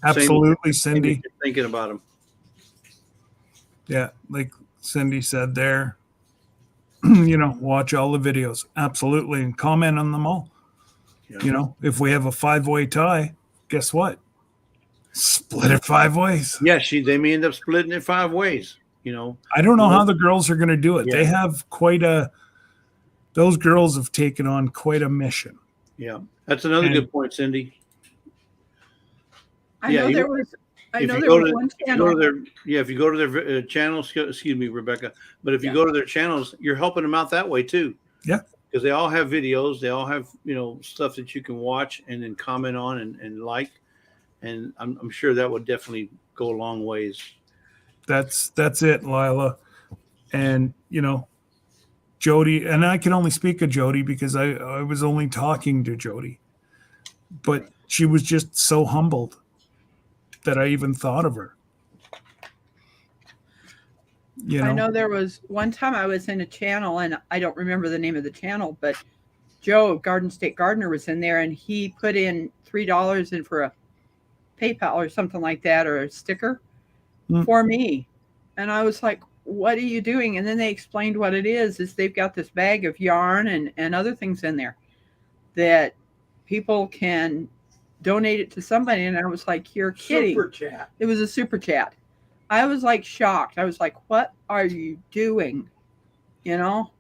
Absolutely, Cindy. Thinking about them. Yeah, like Cindy said there, watch all the videos. Absolutely, and comment on them all. Yeah. If we have a 5-way tie, guess what? Split it 5 ways. Yeah, they may end up splitting it 5 ways. I don't know how the girls are going to do it. Yeah. They have those girls have taken on quite a mission. Yeah, that's another good point, Cindy. I know there was one channel. If you go to their channels, excuse me, Rebecca, but if you go to their channels, you're helping them out that way too. Yeah. Because they all have videos, they all have, stuff that you can watch and then comment on and like. And I'm sure that would definitely go a long ways. That's it, Lila. And, Jody, and I can only speak of Jody because I was only talking to Jody, but she was just so humbled that I even thought of her. You know, I know there was one time I was in a channel, and I don't remember the name of the channel, but Joe, Garden State Gardener, was in there, and he put in $3 in for a PayPal or something like that, or a sticker for me. And I was like, what are you doing? And then they explained what it is they've got this bag of yarn and other things in there that people can donate it to somebody. And I was like, you're kidding. Super chat. It was a super chat. I was like shocked. I was like, what are you doing? You know?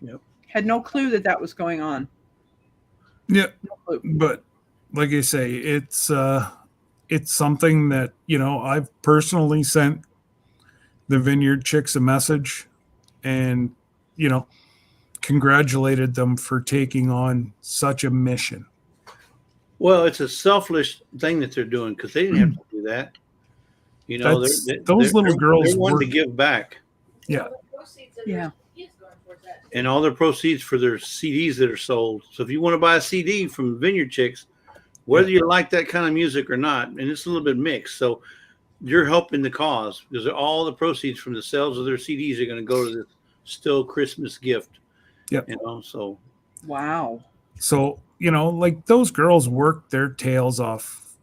Yep. Had no clue that was going on. yeah, No clue. but like I say, it's something that, you know, I've personally sent the Vineyard Chicks a message and, you know, congratulated them for taking on such a mission. Well, it's a selfless thing that they're doing because they didn't have to do that. You know, Those little girls they wanted were- to give back, Yeah. Yeah. and all their proceeds for their CDs that are sold. So if you want to buy a CD from Vineyard Chicks, whether you like that kind of music or not, and it's a little bit mixed, so you're helping the cause because all the proceeds from the sales of their CDs are going to go to this still Christmas gift. Yep. You know, so Wow. So, you know, like those girls work their tails off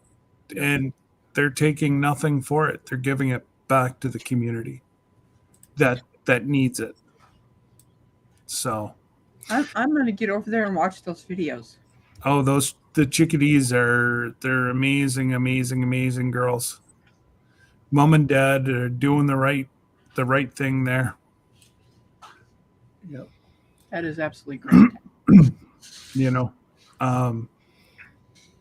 and they're taking nothing for it. They're giving it back to the community that needs it. So, I'm going to get over there and watch those videos. oh, the chickadees they're amazing, amazing, amazing girls. Mom and dad are doing the right thing there. yep. That is absolutely great. You know,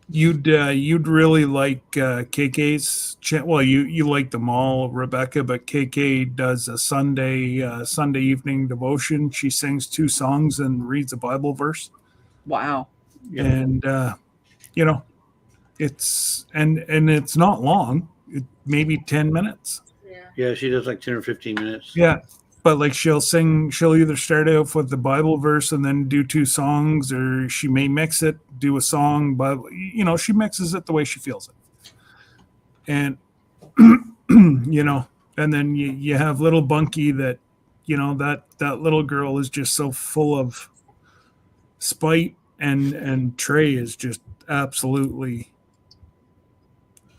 you'd really like KK's. Well, you like them all, Rebecca, but KK does a Sunday evening devotion. She sings 2 songs and reads a Bible verse, Wow. Yeah. and you know, it's and it's not long. Maybe 10 minutes. Yeah, she does like 10 or 15 minutes. Yeah. But like she'll either start off with the Bible verse and then do 2 songs, or she may mix it, do a song, but you know, she mixes it the way she feels it. And you know, and then you have little Bunky that, you know, that little girl is just so full of spite, and Trey is just absolutely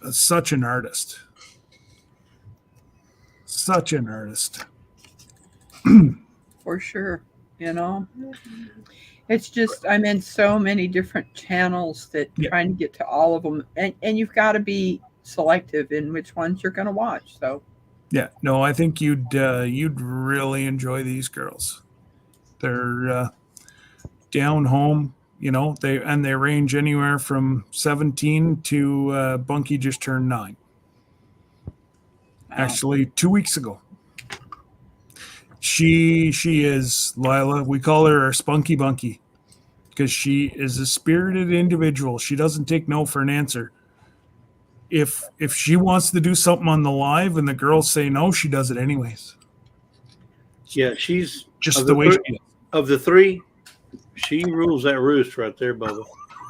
such an artist. Such an artist. For sure. You know, it's just, I'm in so many different channels that Yeah. trying to get to all of them. And you've got to be selective in which ones you're going to watch. So, Yeah, no, I think you'd really enjoy these girls. They're down home, you know. They range anywhere from 17 to Bunky just turned 9. wow. Actually, 2 weeks ago. She is Lila. We call her our Spunky Bunky because she is a spirited individual. She doesn't take no for an answer. If she wants to do something on the live and the girls say no, she does it anyways. Yeah, she's Just of the way three- she is. of the 3. She rules that roost right there, Bubba.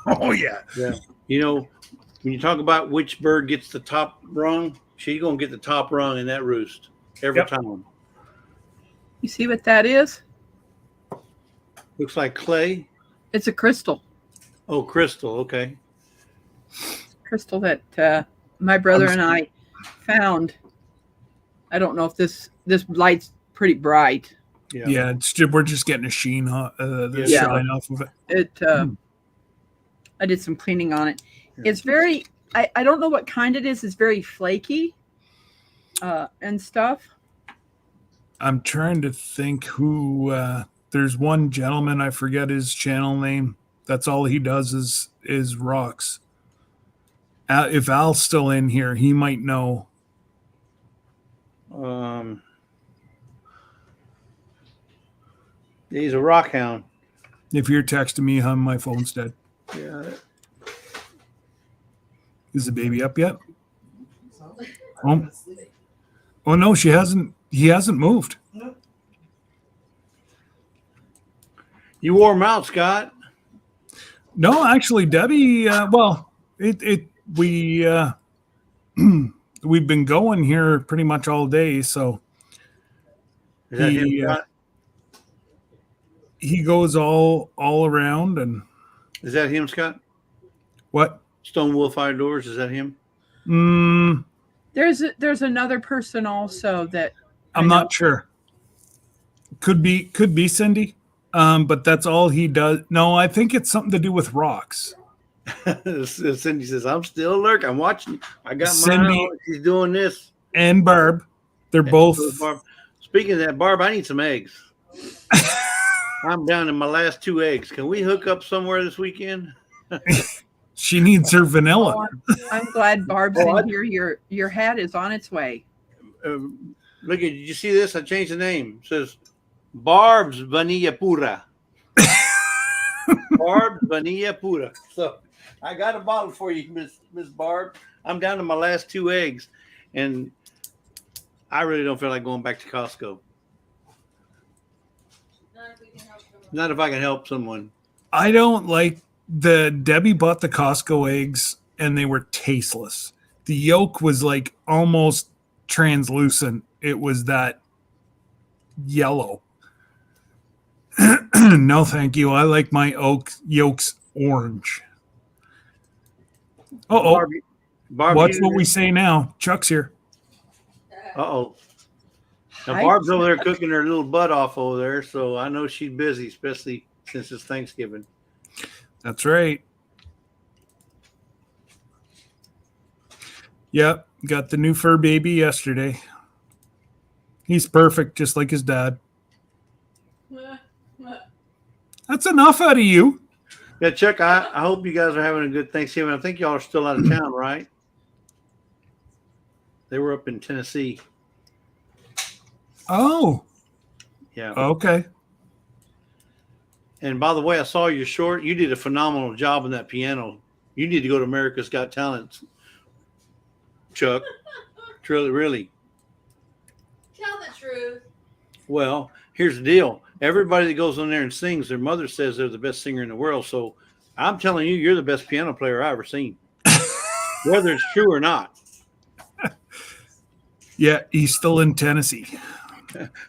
Oh yeah. Yeah. You know, when you talk about which bird gets the top rung, she's gonna get the top rung in that roost every Yep. time. You see what that is? Looks like clay. It's a crystal. Oh, crystal. Okay. Crystal that my brother and I found. I don't know if this light's pretty bright. Yeah, we're just getting a sheen, the Yeah. shine off of it. It I did some cleaning on it. It's very, I don't know what kind it is. It's very flaky and stuff. I'm trying to think who. There's one gentleman, I forget his channel name. That's all he does is rocks. If Al's still in here, he might know. He's a rock hound. If you're texting me, my phone's dead. Yeah. Is the baby up yet? So, Oh. Oh no, she hasn't. He hasn't moved. You wore him out, Scott. No, actually, Debbie. Well, we we've been going here pretty much all day. So Is that him, he Scott? he goes all around and Is that him, Scott? what? Stone Wolf Outdoors, is that him? Mm, There's another person also that I'm I know. not sure. Could be Cindy. But that's all he does. No, I think it's something to do with rocks. Cindy says, I'm still lurking. I'm watching. I got my Cindy- eye on it. She's doing this. And Barb, they're both. Barb. Speaking of that, Barb, I need some eggs. I'm down to my last 2 eggs. Can we hook up somewhere this weekend? She needs her vanilla. Oh, I'm glad Barb's Oh, in here. Your hat is on its way. Look at, did you see this? I changed the name. It says Barb's Vanilla Pura. Barb's Vanilla Pura. So I got a bottle for you, Miss Barb. I'm down to my last 2 eggs, and I really don't feel like going back to Costco. Not if I can help someone. I don't like Debbie bought the Costco eggs and they were tasteless. The yolk was like almost translucent. It was that yellow. No, thank you. I like my yolks orange. Uh-oh. Barb, Watch what we say now. Chuck's here. Uh-oh. Now, Hi, Barb's over there cooking her little butt off over there, so I know she's busy, especially since it's Thanksgiving. That's right. Yep. Got the new fur baby yesterday. He's perfect, just like his dad. That's enough out of you. Yeah, Chuck, I hope you guys are having a good Thanksgiving. I think y'all are still out of town, right? They were up in Tennessee. Oh, Yeah. okay. And by the way, I saw your short. You did a phenomenal job on that piano. You need to go to America's Got Talent, Chuck. Truly, really. Tell the truth. Well, here's the deal. Everybody that goes on there and sings, their mother says they're the best singer in the world. So I'm telling you, you're the best piano player I've ever seen, whether it's true or not. Yeah, he's still in Tennessee.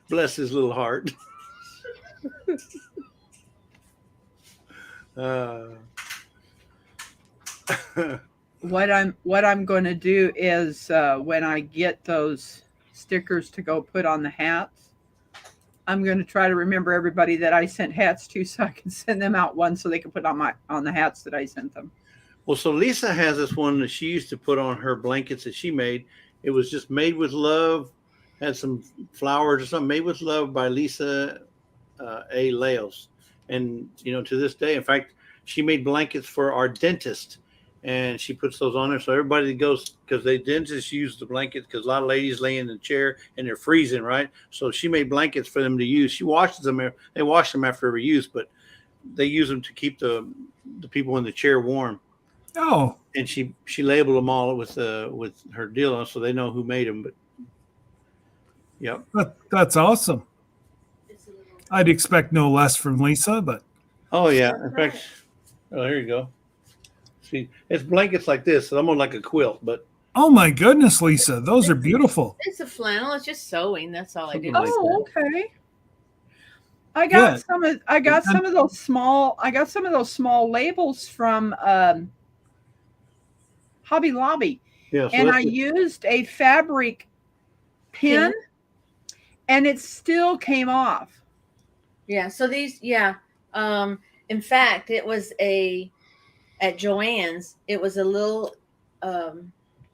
Bless his little heart. what I'm going to do is when I get those stickers to go put on the hats, I'm going to try to remember everybody that I sent hats to, so I can send them out one so they can put on the hats that I sent them. Well, so Lisa has this one that she used to put on her blankets that she made. It was just made with love, had some flowers or something. Made with love by Lisa A. Laos. And, to this day, in fact, she made blankets for our dentist, and she puts those on there. So everybody that goes, because the dentists use the blankets, because a lot of ladies lay in the chair and they're freezing, right? So she made blankets for them to use. She washes them. They wash them after every use, but they use them to keep the people in the chair warm. Oh, And she labeled them all with her deal on, so they know who made them. But yeah, that's awesome. I'd expect no less from Lisa, but oh yeah. In fact, here you go. See, it's blankets like this, almost like a quilt, but oh my goodness, Lisa, those are beautiful. It's a flannel. It's just sewing. That's all I do. Like Oh, okay. I got Yeah. some of those small labels from Hobby Lobby, yeah. So and that's I used a fabric pin, and it still came off. Yeah. So these, yeah. In fact, it was at Joann's. It was a little.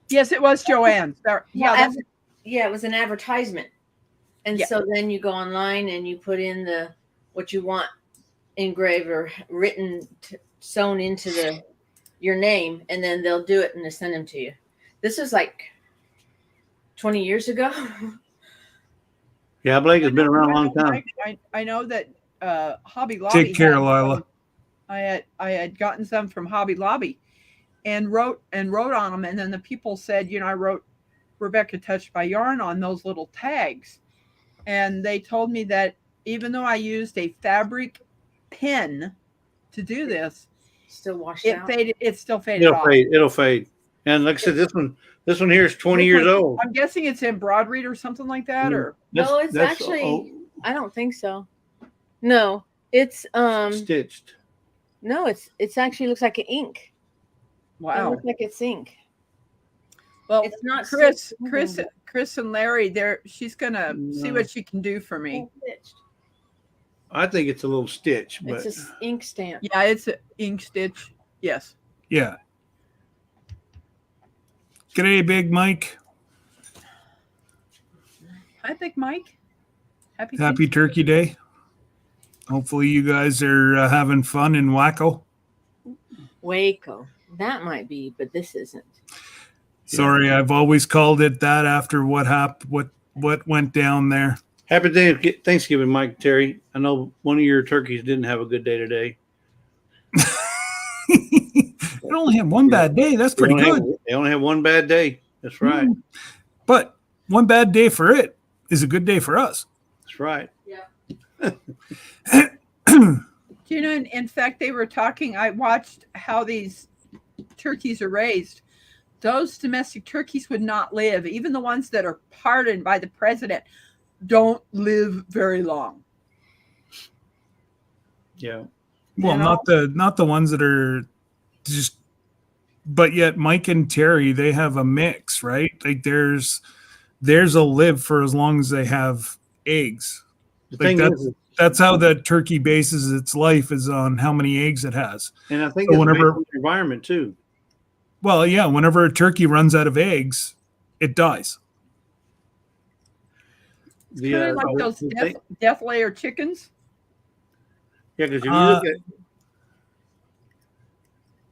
Yes, it was Joanne's. Yeah. It was an advertisement, and Yeah. so then you go online and you put in what you want engraved or written, sewn into your name, and then they'll do it and they send them to you. This was like 20 years ago. yeah. Blake has been around a long time. I know that Hobby Lobby. Take care, had Lila. some. I had gotten some from Hobby Lobby, and wrote on them, and then the people said, I wrote Rebecca Touched by Yarn on those little tags, and they told me that even though I used a fabric pin to do this, Still washed out. it still faded off. It'll fade. And like I said, this one here is 20 years old. I'm guessing it's in Broadreed or something like that, or No, it's actually I don't think so. No, it's stitched. no, it's actually looks like an ink. It wow. looks like it's ink. Well, It's not Chris, stitched. Chris and Larry, she's gonna see No. what she can do for me. It's stitched. I think it's a little stitch, but It's an ink stamp. Yeah, it's an ink stitch. Yes. Yeah. G'day, Big Mike. Hi, Big Mike. Happy Thanksgiving. Turkey Day. Hopefully you guys are having fun in Waco. Waco. That might be, but this isn't. Sorry, I've always called it that after what happened, what went down there. happy Thanksgiving, Mike Terry. I know one of your turkeys didn't have a good day today. It only had one bad day. That's pretty good. They only have one bad day. That's right. But one bad day for it is a good day for us. That's right. You know, in fact, they were talking. I watched how these turkeys are raised. Those domestic turkeys would not live. Even the ones that are pardoned by the president don't live very long. Yeah. Well, not the ones that are just, but yet Mike and Terry, they have a mix, right? Like there's a live for as long as they have eggs. The Like thing that's how that turkey bases its life, is on how many eggs it has. and I think So it's whenever- based on the environment too. Well, yeah, whenever a turkey runs out of eggs, it dies. Kind of like those death layer chickens. Yeah, because if you look at,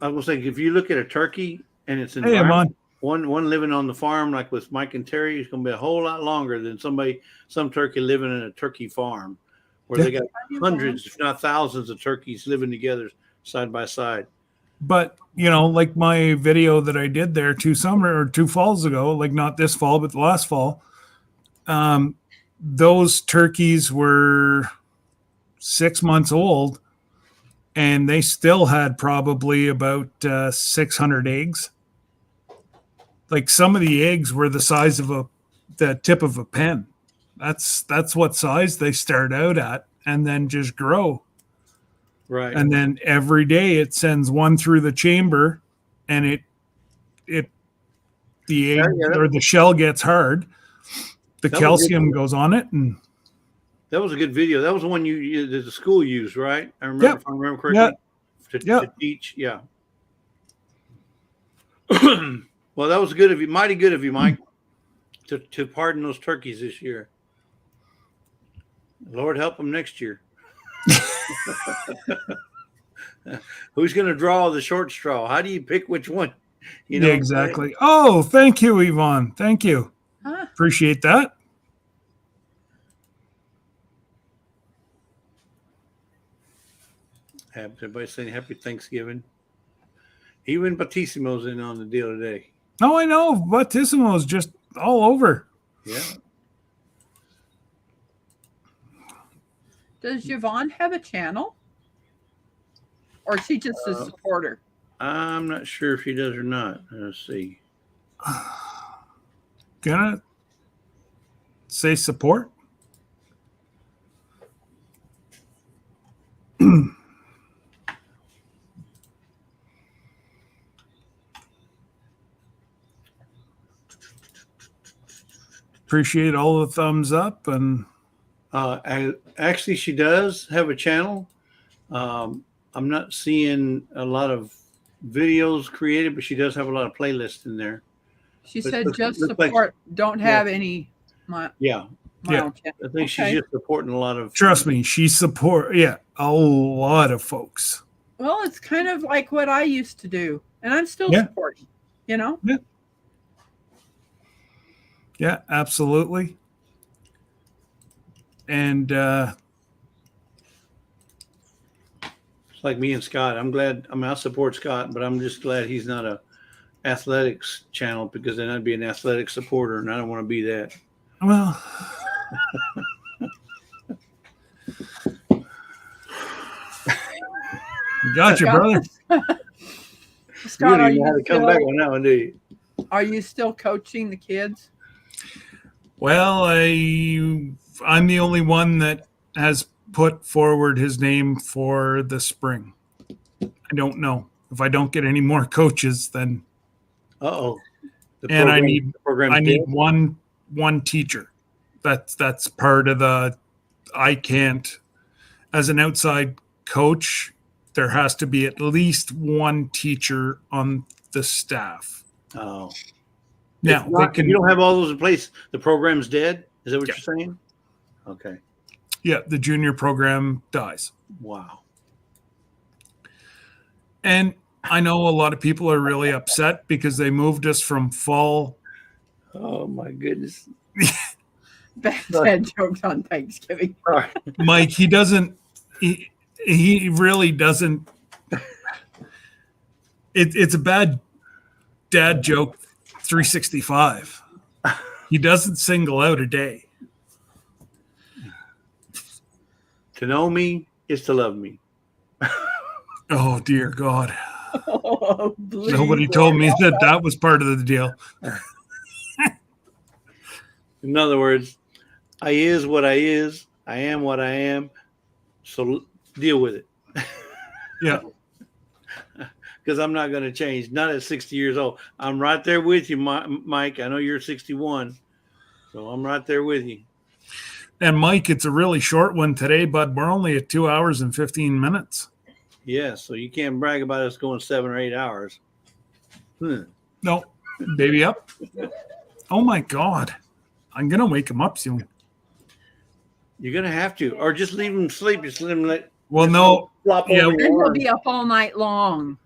I will say, if you look at a turkey and its Hey, environment, Amon. one living on the farm, like with Mike and Terry, is going to be a whole lot longer than some turkey living in a turkey farm, where they got hundreds, if not thousands, of turkeys living together side by side. But like my video that I did there 2 falls ago, like not this fall, but the last fall, those turkeys were 6 months old, and they still had probably about 600 eggs. Like some of the eggs were the size of the tip of a pen. That's what size they start out at, and then just grow. Right. And then every day it sends one through the chamber, and the egg or the shell gets hard. The calcium goes on it, and that was a good video. That was the one that the school used, right? I remember, if I remember correctly, to teach. Yeah. Well, that was good of you, mighty good of you, Mike, to pardon those turkeys this year. Lord help them next year. Who's going to draw the short straw? How do you pick which one? Yeah, exactly. Oh, thank you, Yvonne. Thank you. Appreciate that. Everybody's saying happy Thanksgiving. Even Batissimo's in on the deal today. Oh, I know. Batissimo is just all over. Yeah. Does Yvonne have a channel? Or is she just a supporter? I'm not sure if she does or not. Let's see. Gonna say support. Appreciate all the thumbs up. And actually, she does have a channel. I'm not seeing a lot of videos created, but she does have a lot of playlists in there. She said just support. Don't have any. I think she's just supporting a lot of. Trust me, she support. Yeah, a lot of folks. Well, it's kind of like what I used to do, and I'm still supporting. Yeah. Yeah, absolutely. And it's like me and Scott. I support Scott, but I'm just glad he's not a athletics channel, because then I'd be an athletic supporter, and I don't want to be that. Well, gotcha, brother. Scott, don't even know how to come back on that one, do you? are you still coaching the kids? Well, I'm the only one that has put forward his name for the spring. I don't know if I don't get any more coaches, then Uh-oh. and I The program's need dead? one teacher. That's part of the. I can't, as an outside coach, there has to be at least one teacher on the staff. Oh. Now If not, if you don't have all those in place, the program's dead? Is that what Yeah. you're saying? Okay. yeah, the junior program dies. Wow. And I know a lot of people are really upset because they moved us from fall. Oh my goodness. Bad jokes on Thanksgiving. Sorry. Mike, he really doesn't. It's a bad dad joke 365. He doesn't single out a day. To know me is to love me. Oh, dear God. Oh, Nobody told me that was part of the deal. In other words, I is what I is. I am what I am. So deal with it. Yeah. Because I'm not going to change. Not at 60 years old. I'm right there with you, Mike. I know you're 61. So I'm right there with you. And Mike, it's a really short one today, but we're only at 2 hours and 15 minutes. Yeah, so you can't brag about us going 7 or 8 hours. No, baby up. Oh my God. I'm going to wake him up soon. You're going to have to. Or just leave him sleep. Just let him Well, no. flop Yeah, over Then your he'll arm. be up all night long.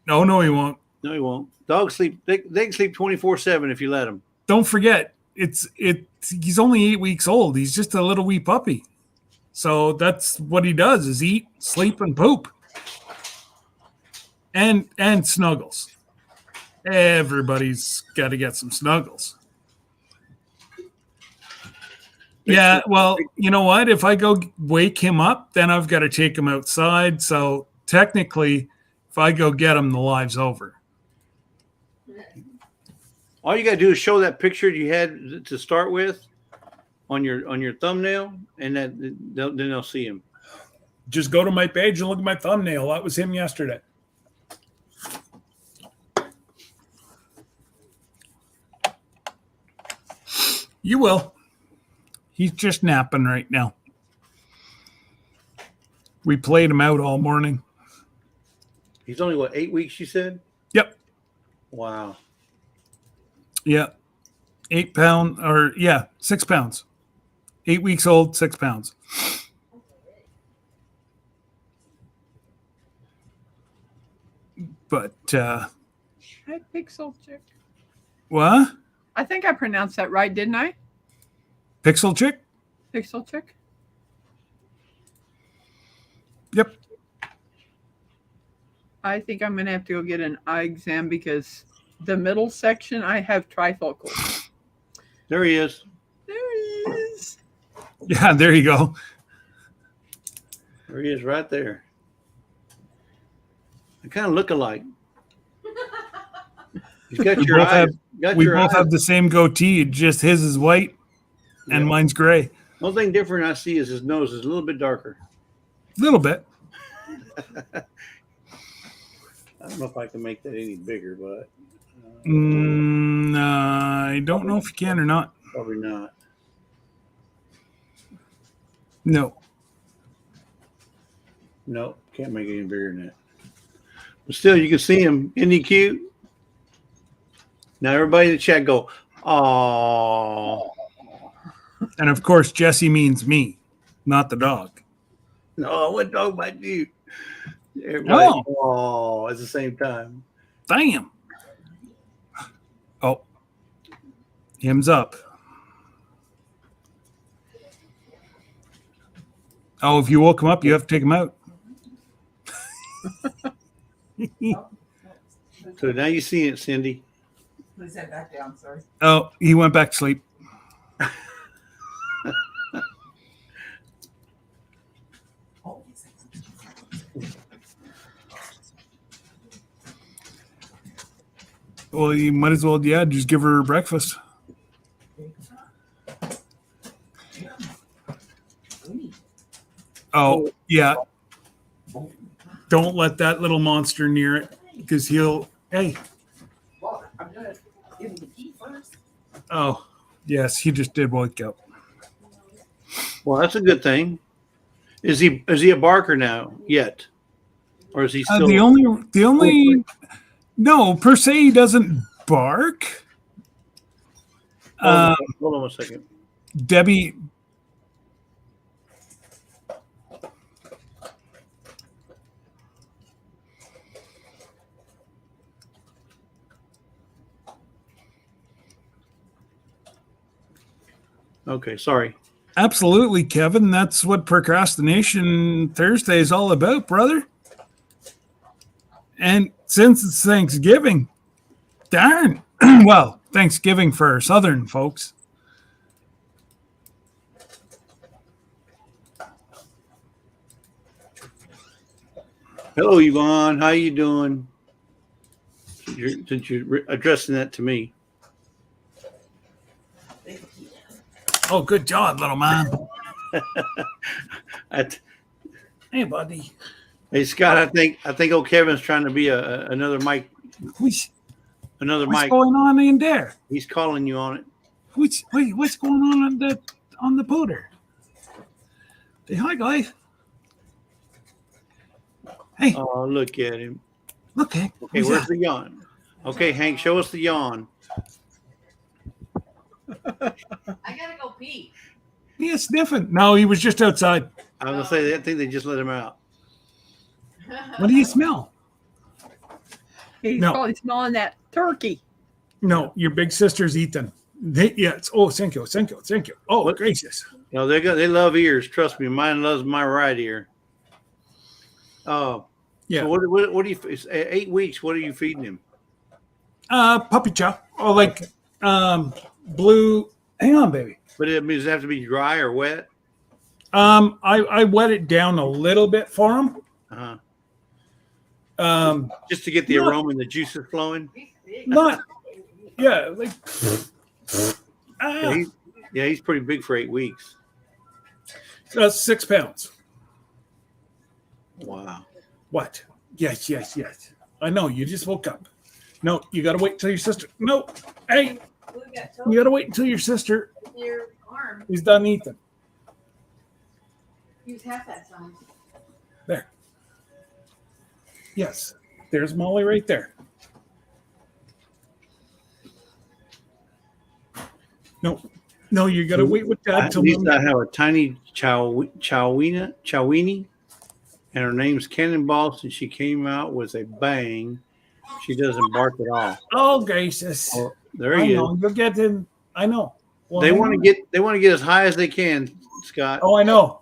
No, he won't. No, he won't. Dogs sleep. They can sleep 24/7 if you let them. Don't forget, he's only 8 weeks old. He's just a little wee puppy. So that's what he does is eat, sleep, and poop. And snuggles. Everybody's got to get some snuggles. Yeah, well, you know what? If I go wake him up, then I've got to take him outside. So technically, if I go get him, the live's over. All you got to do is show that picture you had to start with on your thumbnail, and then they'll see him. Just go to my page and look at my thumbnail. That was him yesterday. You will. He's just napping right now. We played him out all morning. He's only, what, 8 weeks, you said? Yep. Wow. Yeah. 8 pound or 6 pounds. 8 weeks old, 6 pounds. But Hi, Pixel Chick. what? I think I pronounced that right, didn't I? Pixel chick? Pixel Chick. Yep. I think I'm going to have to go get an eye exam because the middle section, I have trifocals. There he is. There he is. Yeah, there you go. There he is right there. They kind of look alike. He's got We your both eyes. have- Got We your both eyes. have the same goatee. Just his is white and Yeah. mine's gray. The only thing different I see is his nose is a little bit darker. A little bit. I don't know if I can make that any bigger, but I don't know if you can or not. probably not. No. No, can't make it any bigger than that. But still, you can see him. Isn't he cute? Now everybody in the chat go, "Oh, And of course, Jesse means me, not the dog. no, what dog might you?" Everybody, oh, at the same time. Damn. Oh, him's up. Oh, if you woke him up, you have to take him out. So now you see it, Cindy. Put his head back down, sorry. Oh, he went back to sleep. Oh, Well, you might as well, just give her breakfast. Oh, yeah. Don't let that little monster near it because he'll, hey. I'm gonna give him the key first. Oh, yes, he just did wake up. Well, that's a good thing. Is he a barker now yet, or is he still The only, no, per se, he doesn't bark. Hold on 1 second. Debbie. Okay, sorry. Absolutely, Kevin. That's what Procrastination Thursday is all about, brother. And since it's Thanksgiving, darn, well, Thanksgiving for Southern folks. Hello, Yvonne. How you doing? Since you're addressing that to me. Oh, good job, little man. At, Hey, buddy. hey, Scott. I think old Kevin's trying to be another Mike. What's Mike. going on in there? He's calling you on it. What's going on the pooter? Say hi, guys. Hey, Oh, look at him. look, Hank. Okay, Who's where's that? the yawn? Okay, Hank, show us the yawn. I gotta go pee. He is sniffing. No, he was just outside. I was gonna say I think they just let him out. What do you smell? He's No. probably smelling that turkey. No, your big sister's eating. Thank you. Oh, What? gracious. You know, they love ears. Trust me, mine loves my right ear. Oh, Yeah. So what do you? It's 8 weeks. What are you feeding him? Puppy chow. Oh, like blue. Hang on, baby. But does it have to be dry or wet? I wet it down a little bit for him. Uh-huh. Just to get the No. aroma and the juices flowing. Not, yeah, like. He's pretty big for 8 weeks. 6 pounds. Wow. What? Yes. I know. You just woke up. No, you got to wait till your sister. No. Hey, you got to wait until your sister Your arm. is done eating. Use half that size. There. Yes. There's Molly right there. No, you got to wait with that till At least I have a tiny Chowini, and her name's Cannonball. Since she came out with a bang, she doesn't bark at all. Oh, gracious. Oh, there I he is. know. You'll get him. I know. Well, They hang want on. to get as high as they can, Scott. Oh, I know.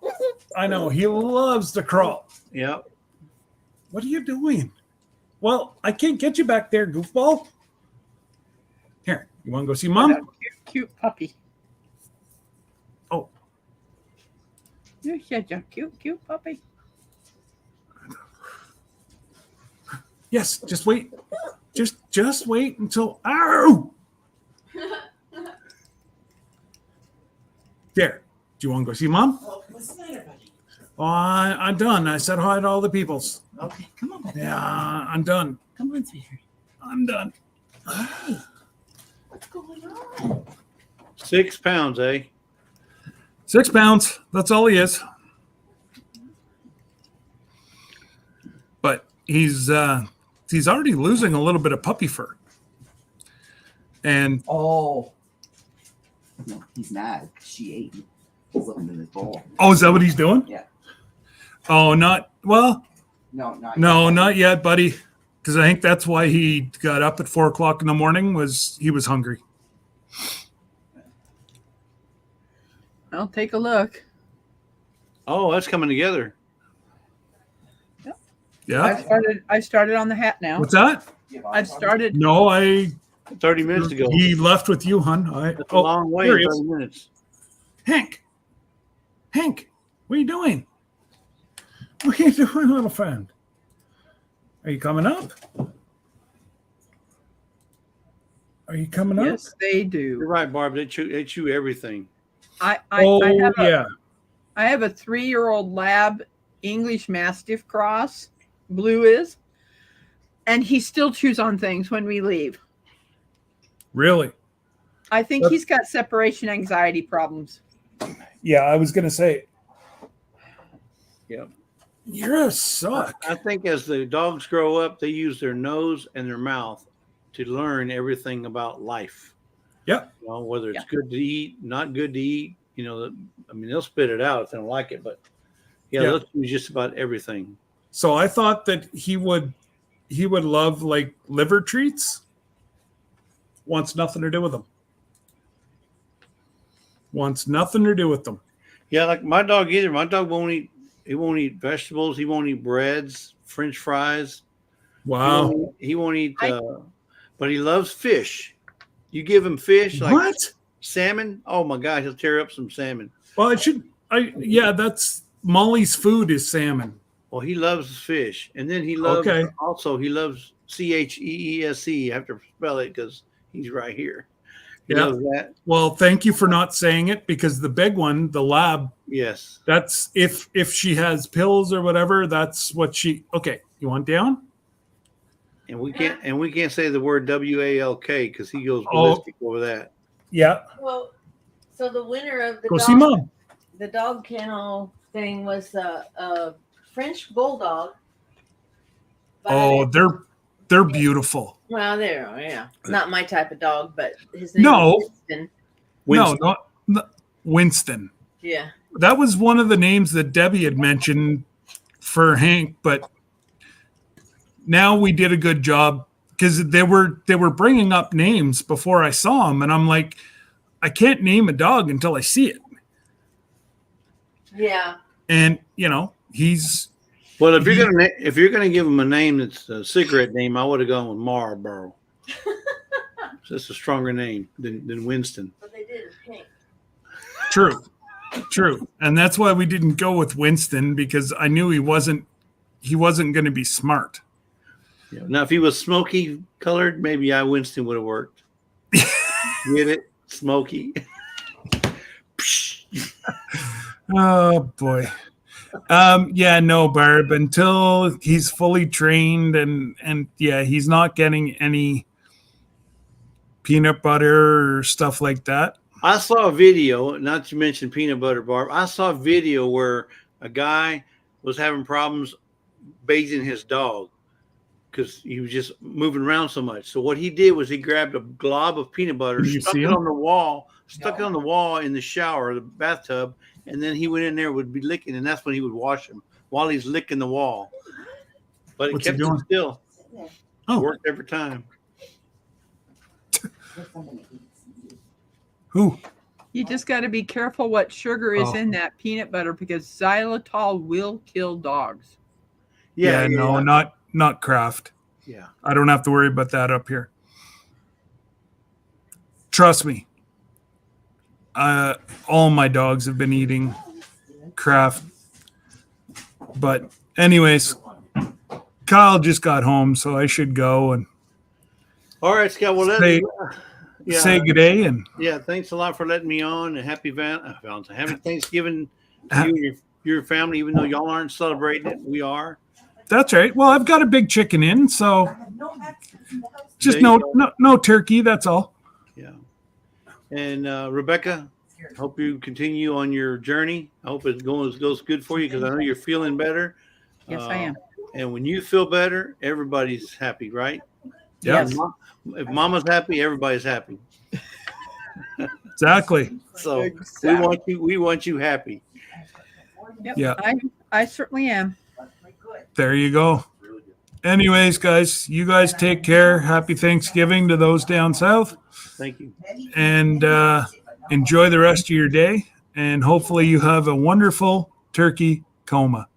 He loves to crawl. Yep. What are you doing? Well, I can't get you back there, goofball. Here, you want to go see That mom? cute puppy. Oh. You're such a cute puppy. Yes, just wait. Just wait until. Ow! There. Do you want to go see mom? Oh, what's the matter, buddy? Oh, I'm done. I said hi to all the peoples. Okay, come on, buddy. Yeah, I'm done. Come on, sweetheart. I'm done. Hey, what's going on? 6 pounds, eh? 6 pounds. That's all he is. But he's already losing a little bit of puppy fur. And Oh. No, he's mad. She ate him. He's looking in his bowl. oh, is that what he's doing? Yeah. Oh, not well. No, not No, yet. not yet, buddy. Because I think that's why he got up at 4:00 in the morning. He was hungry. I'll take a look. Oh, that's coming together. Yeah. I started on the hat now. What's that? I've started. No, 30 minutes ago. He left with you, hun. That's a long way here in he is. 30 minutes. Hank, what are you doing? What are you doing, little friend? Are you coming up? Are you coming up? Yes, they You're do. right, Barb. They chew everything. I Oh, have yeah. I have a 3-year-old lab English Mastiff cross. Blue is, and he still chews on things when we leave. Really? I think he's got separation anxiety problems. Yeah, I was going to say, Yep. you're a suck. I think as the dogs grow up, they use their nose and their mouth to learn everything about life. Yep. You know, whether it's good to eat, not good to eat. You know, I mean, they'll spit it out if they don't like it, but yeah. They'll choose just about everything. So I thought that he would love like liver treats. Wants nothing to do with them. Wants nothing to do with them. Yeah, like my dog either. My dog won't eat. He won't eat vegetables. He won't eat breads, French fries. Wow. He won't eat. But he loves fish. You give him fish like What? salmon. Oh my God, he'll tear up some salmon. Well, that's Molly's food is salmon. Well, he loves fish, and then he loves Okay. also he loves CHEESE. You have to spell it because he's right here. He Yeah. loves that. Well, thank you for not saying it because the big one, the lab, Yes. that's if she has pills or whatever, that's what she. Okay, you want down? And we can't say the word WALK because he goes ballistic over that. Yeah. Well, so the winner of Go see mom. the dog kennel thing was a French bulldog. Oh, they're beautiful. Well, there, yeah, not my type of dog, but his name No. is Winston. No, not Winston. Yeah, That was one of the names that Debbie had mentioned for Hank, but now we did a good job because they were bringing up names before I saw them, and I'm like, I can't name a dog until I see it. yeah. And he's Well, if you're gonna give him a name that's a cigarette name, I would have gone with Marlboro. That's a stronger name than Winston. But they did in pink. true, and that's why we didn't go with Winston because I knew he wasn't going to be smart. Yeah. Now, if he was smoky colored, maybe Winston would have worked. Get it? Smoky. Oh boy. Yeah, no, Barb, until he's fully trained and yeah, he's not getting any peanut butter or stuff like that. I saw a video, not to mention peanut butter, Barb. I saw a video where a guy was having problems bathing his dog because he was just moving around so much. So what he did was he grabbed a glob of peanut butter, Did you stuck see it him? on the wall, in the shower, the bathtub, and then he went in there, would be licking, and that's when he would wash him while he's licking the wall. But it What's he kept him doing? still. Oh. Worked every time. Who? You just got to be careful what sugar is Oh. in that peanut butter because xylitol will kill dogs. Yeah, no, not Kraft. Yeah. I don't have to worry about that up here. Trust me. All my dogs have been eating Kraft. But anyways, Kyle just got home, so I should go and All right, Scott. Well, say good day and yeah, thanks a lot for letting me on, and happy Valentine's. Happy Thanksgiving to you and your family, even though y'all aren't celebrating it. We are. that's right. Well, I've got a big chicken in, so just There you go. no turkey, that's all. Yeah. And Rebecca, hope you continue on your journey. I hope it goes good for you because I know you're feeling better. Yes, I am. And when you feel better, everybody's happy, right? Yeah. Yes. If mama's happy, everybody's happy. Exactly. So Exactly. we want you happy. Yep, Yeah. I certainly am. There you go. Anyways, guys, you guys take care. Happy Thanksgiving to those down south. Thank you. And enjoy the rest of your day. And hopefully you have a wonderful turkey coma.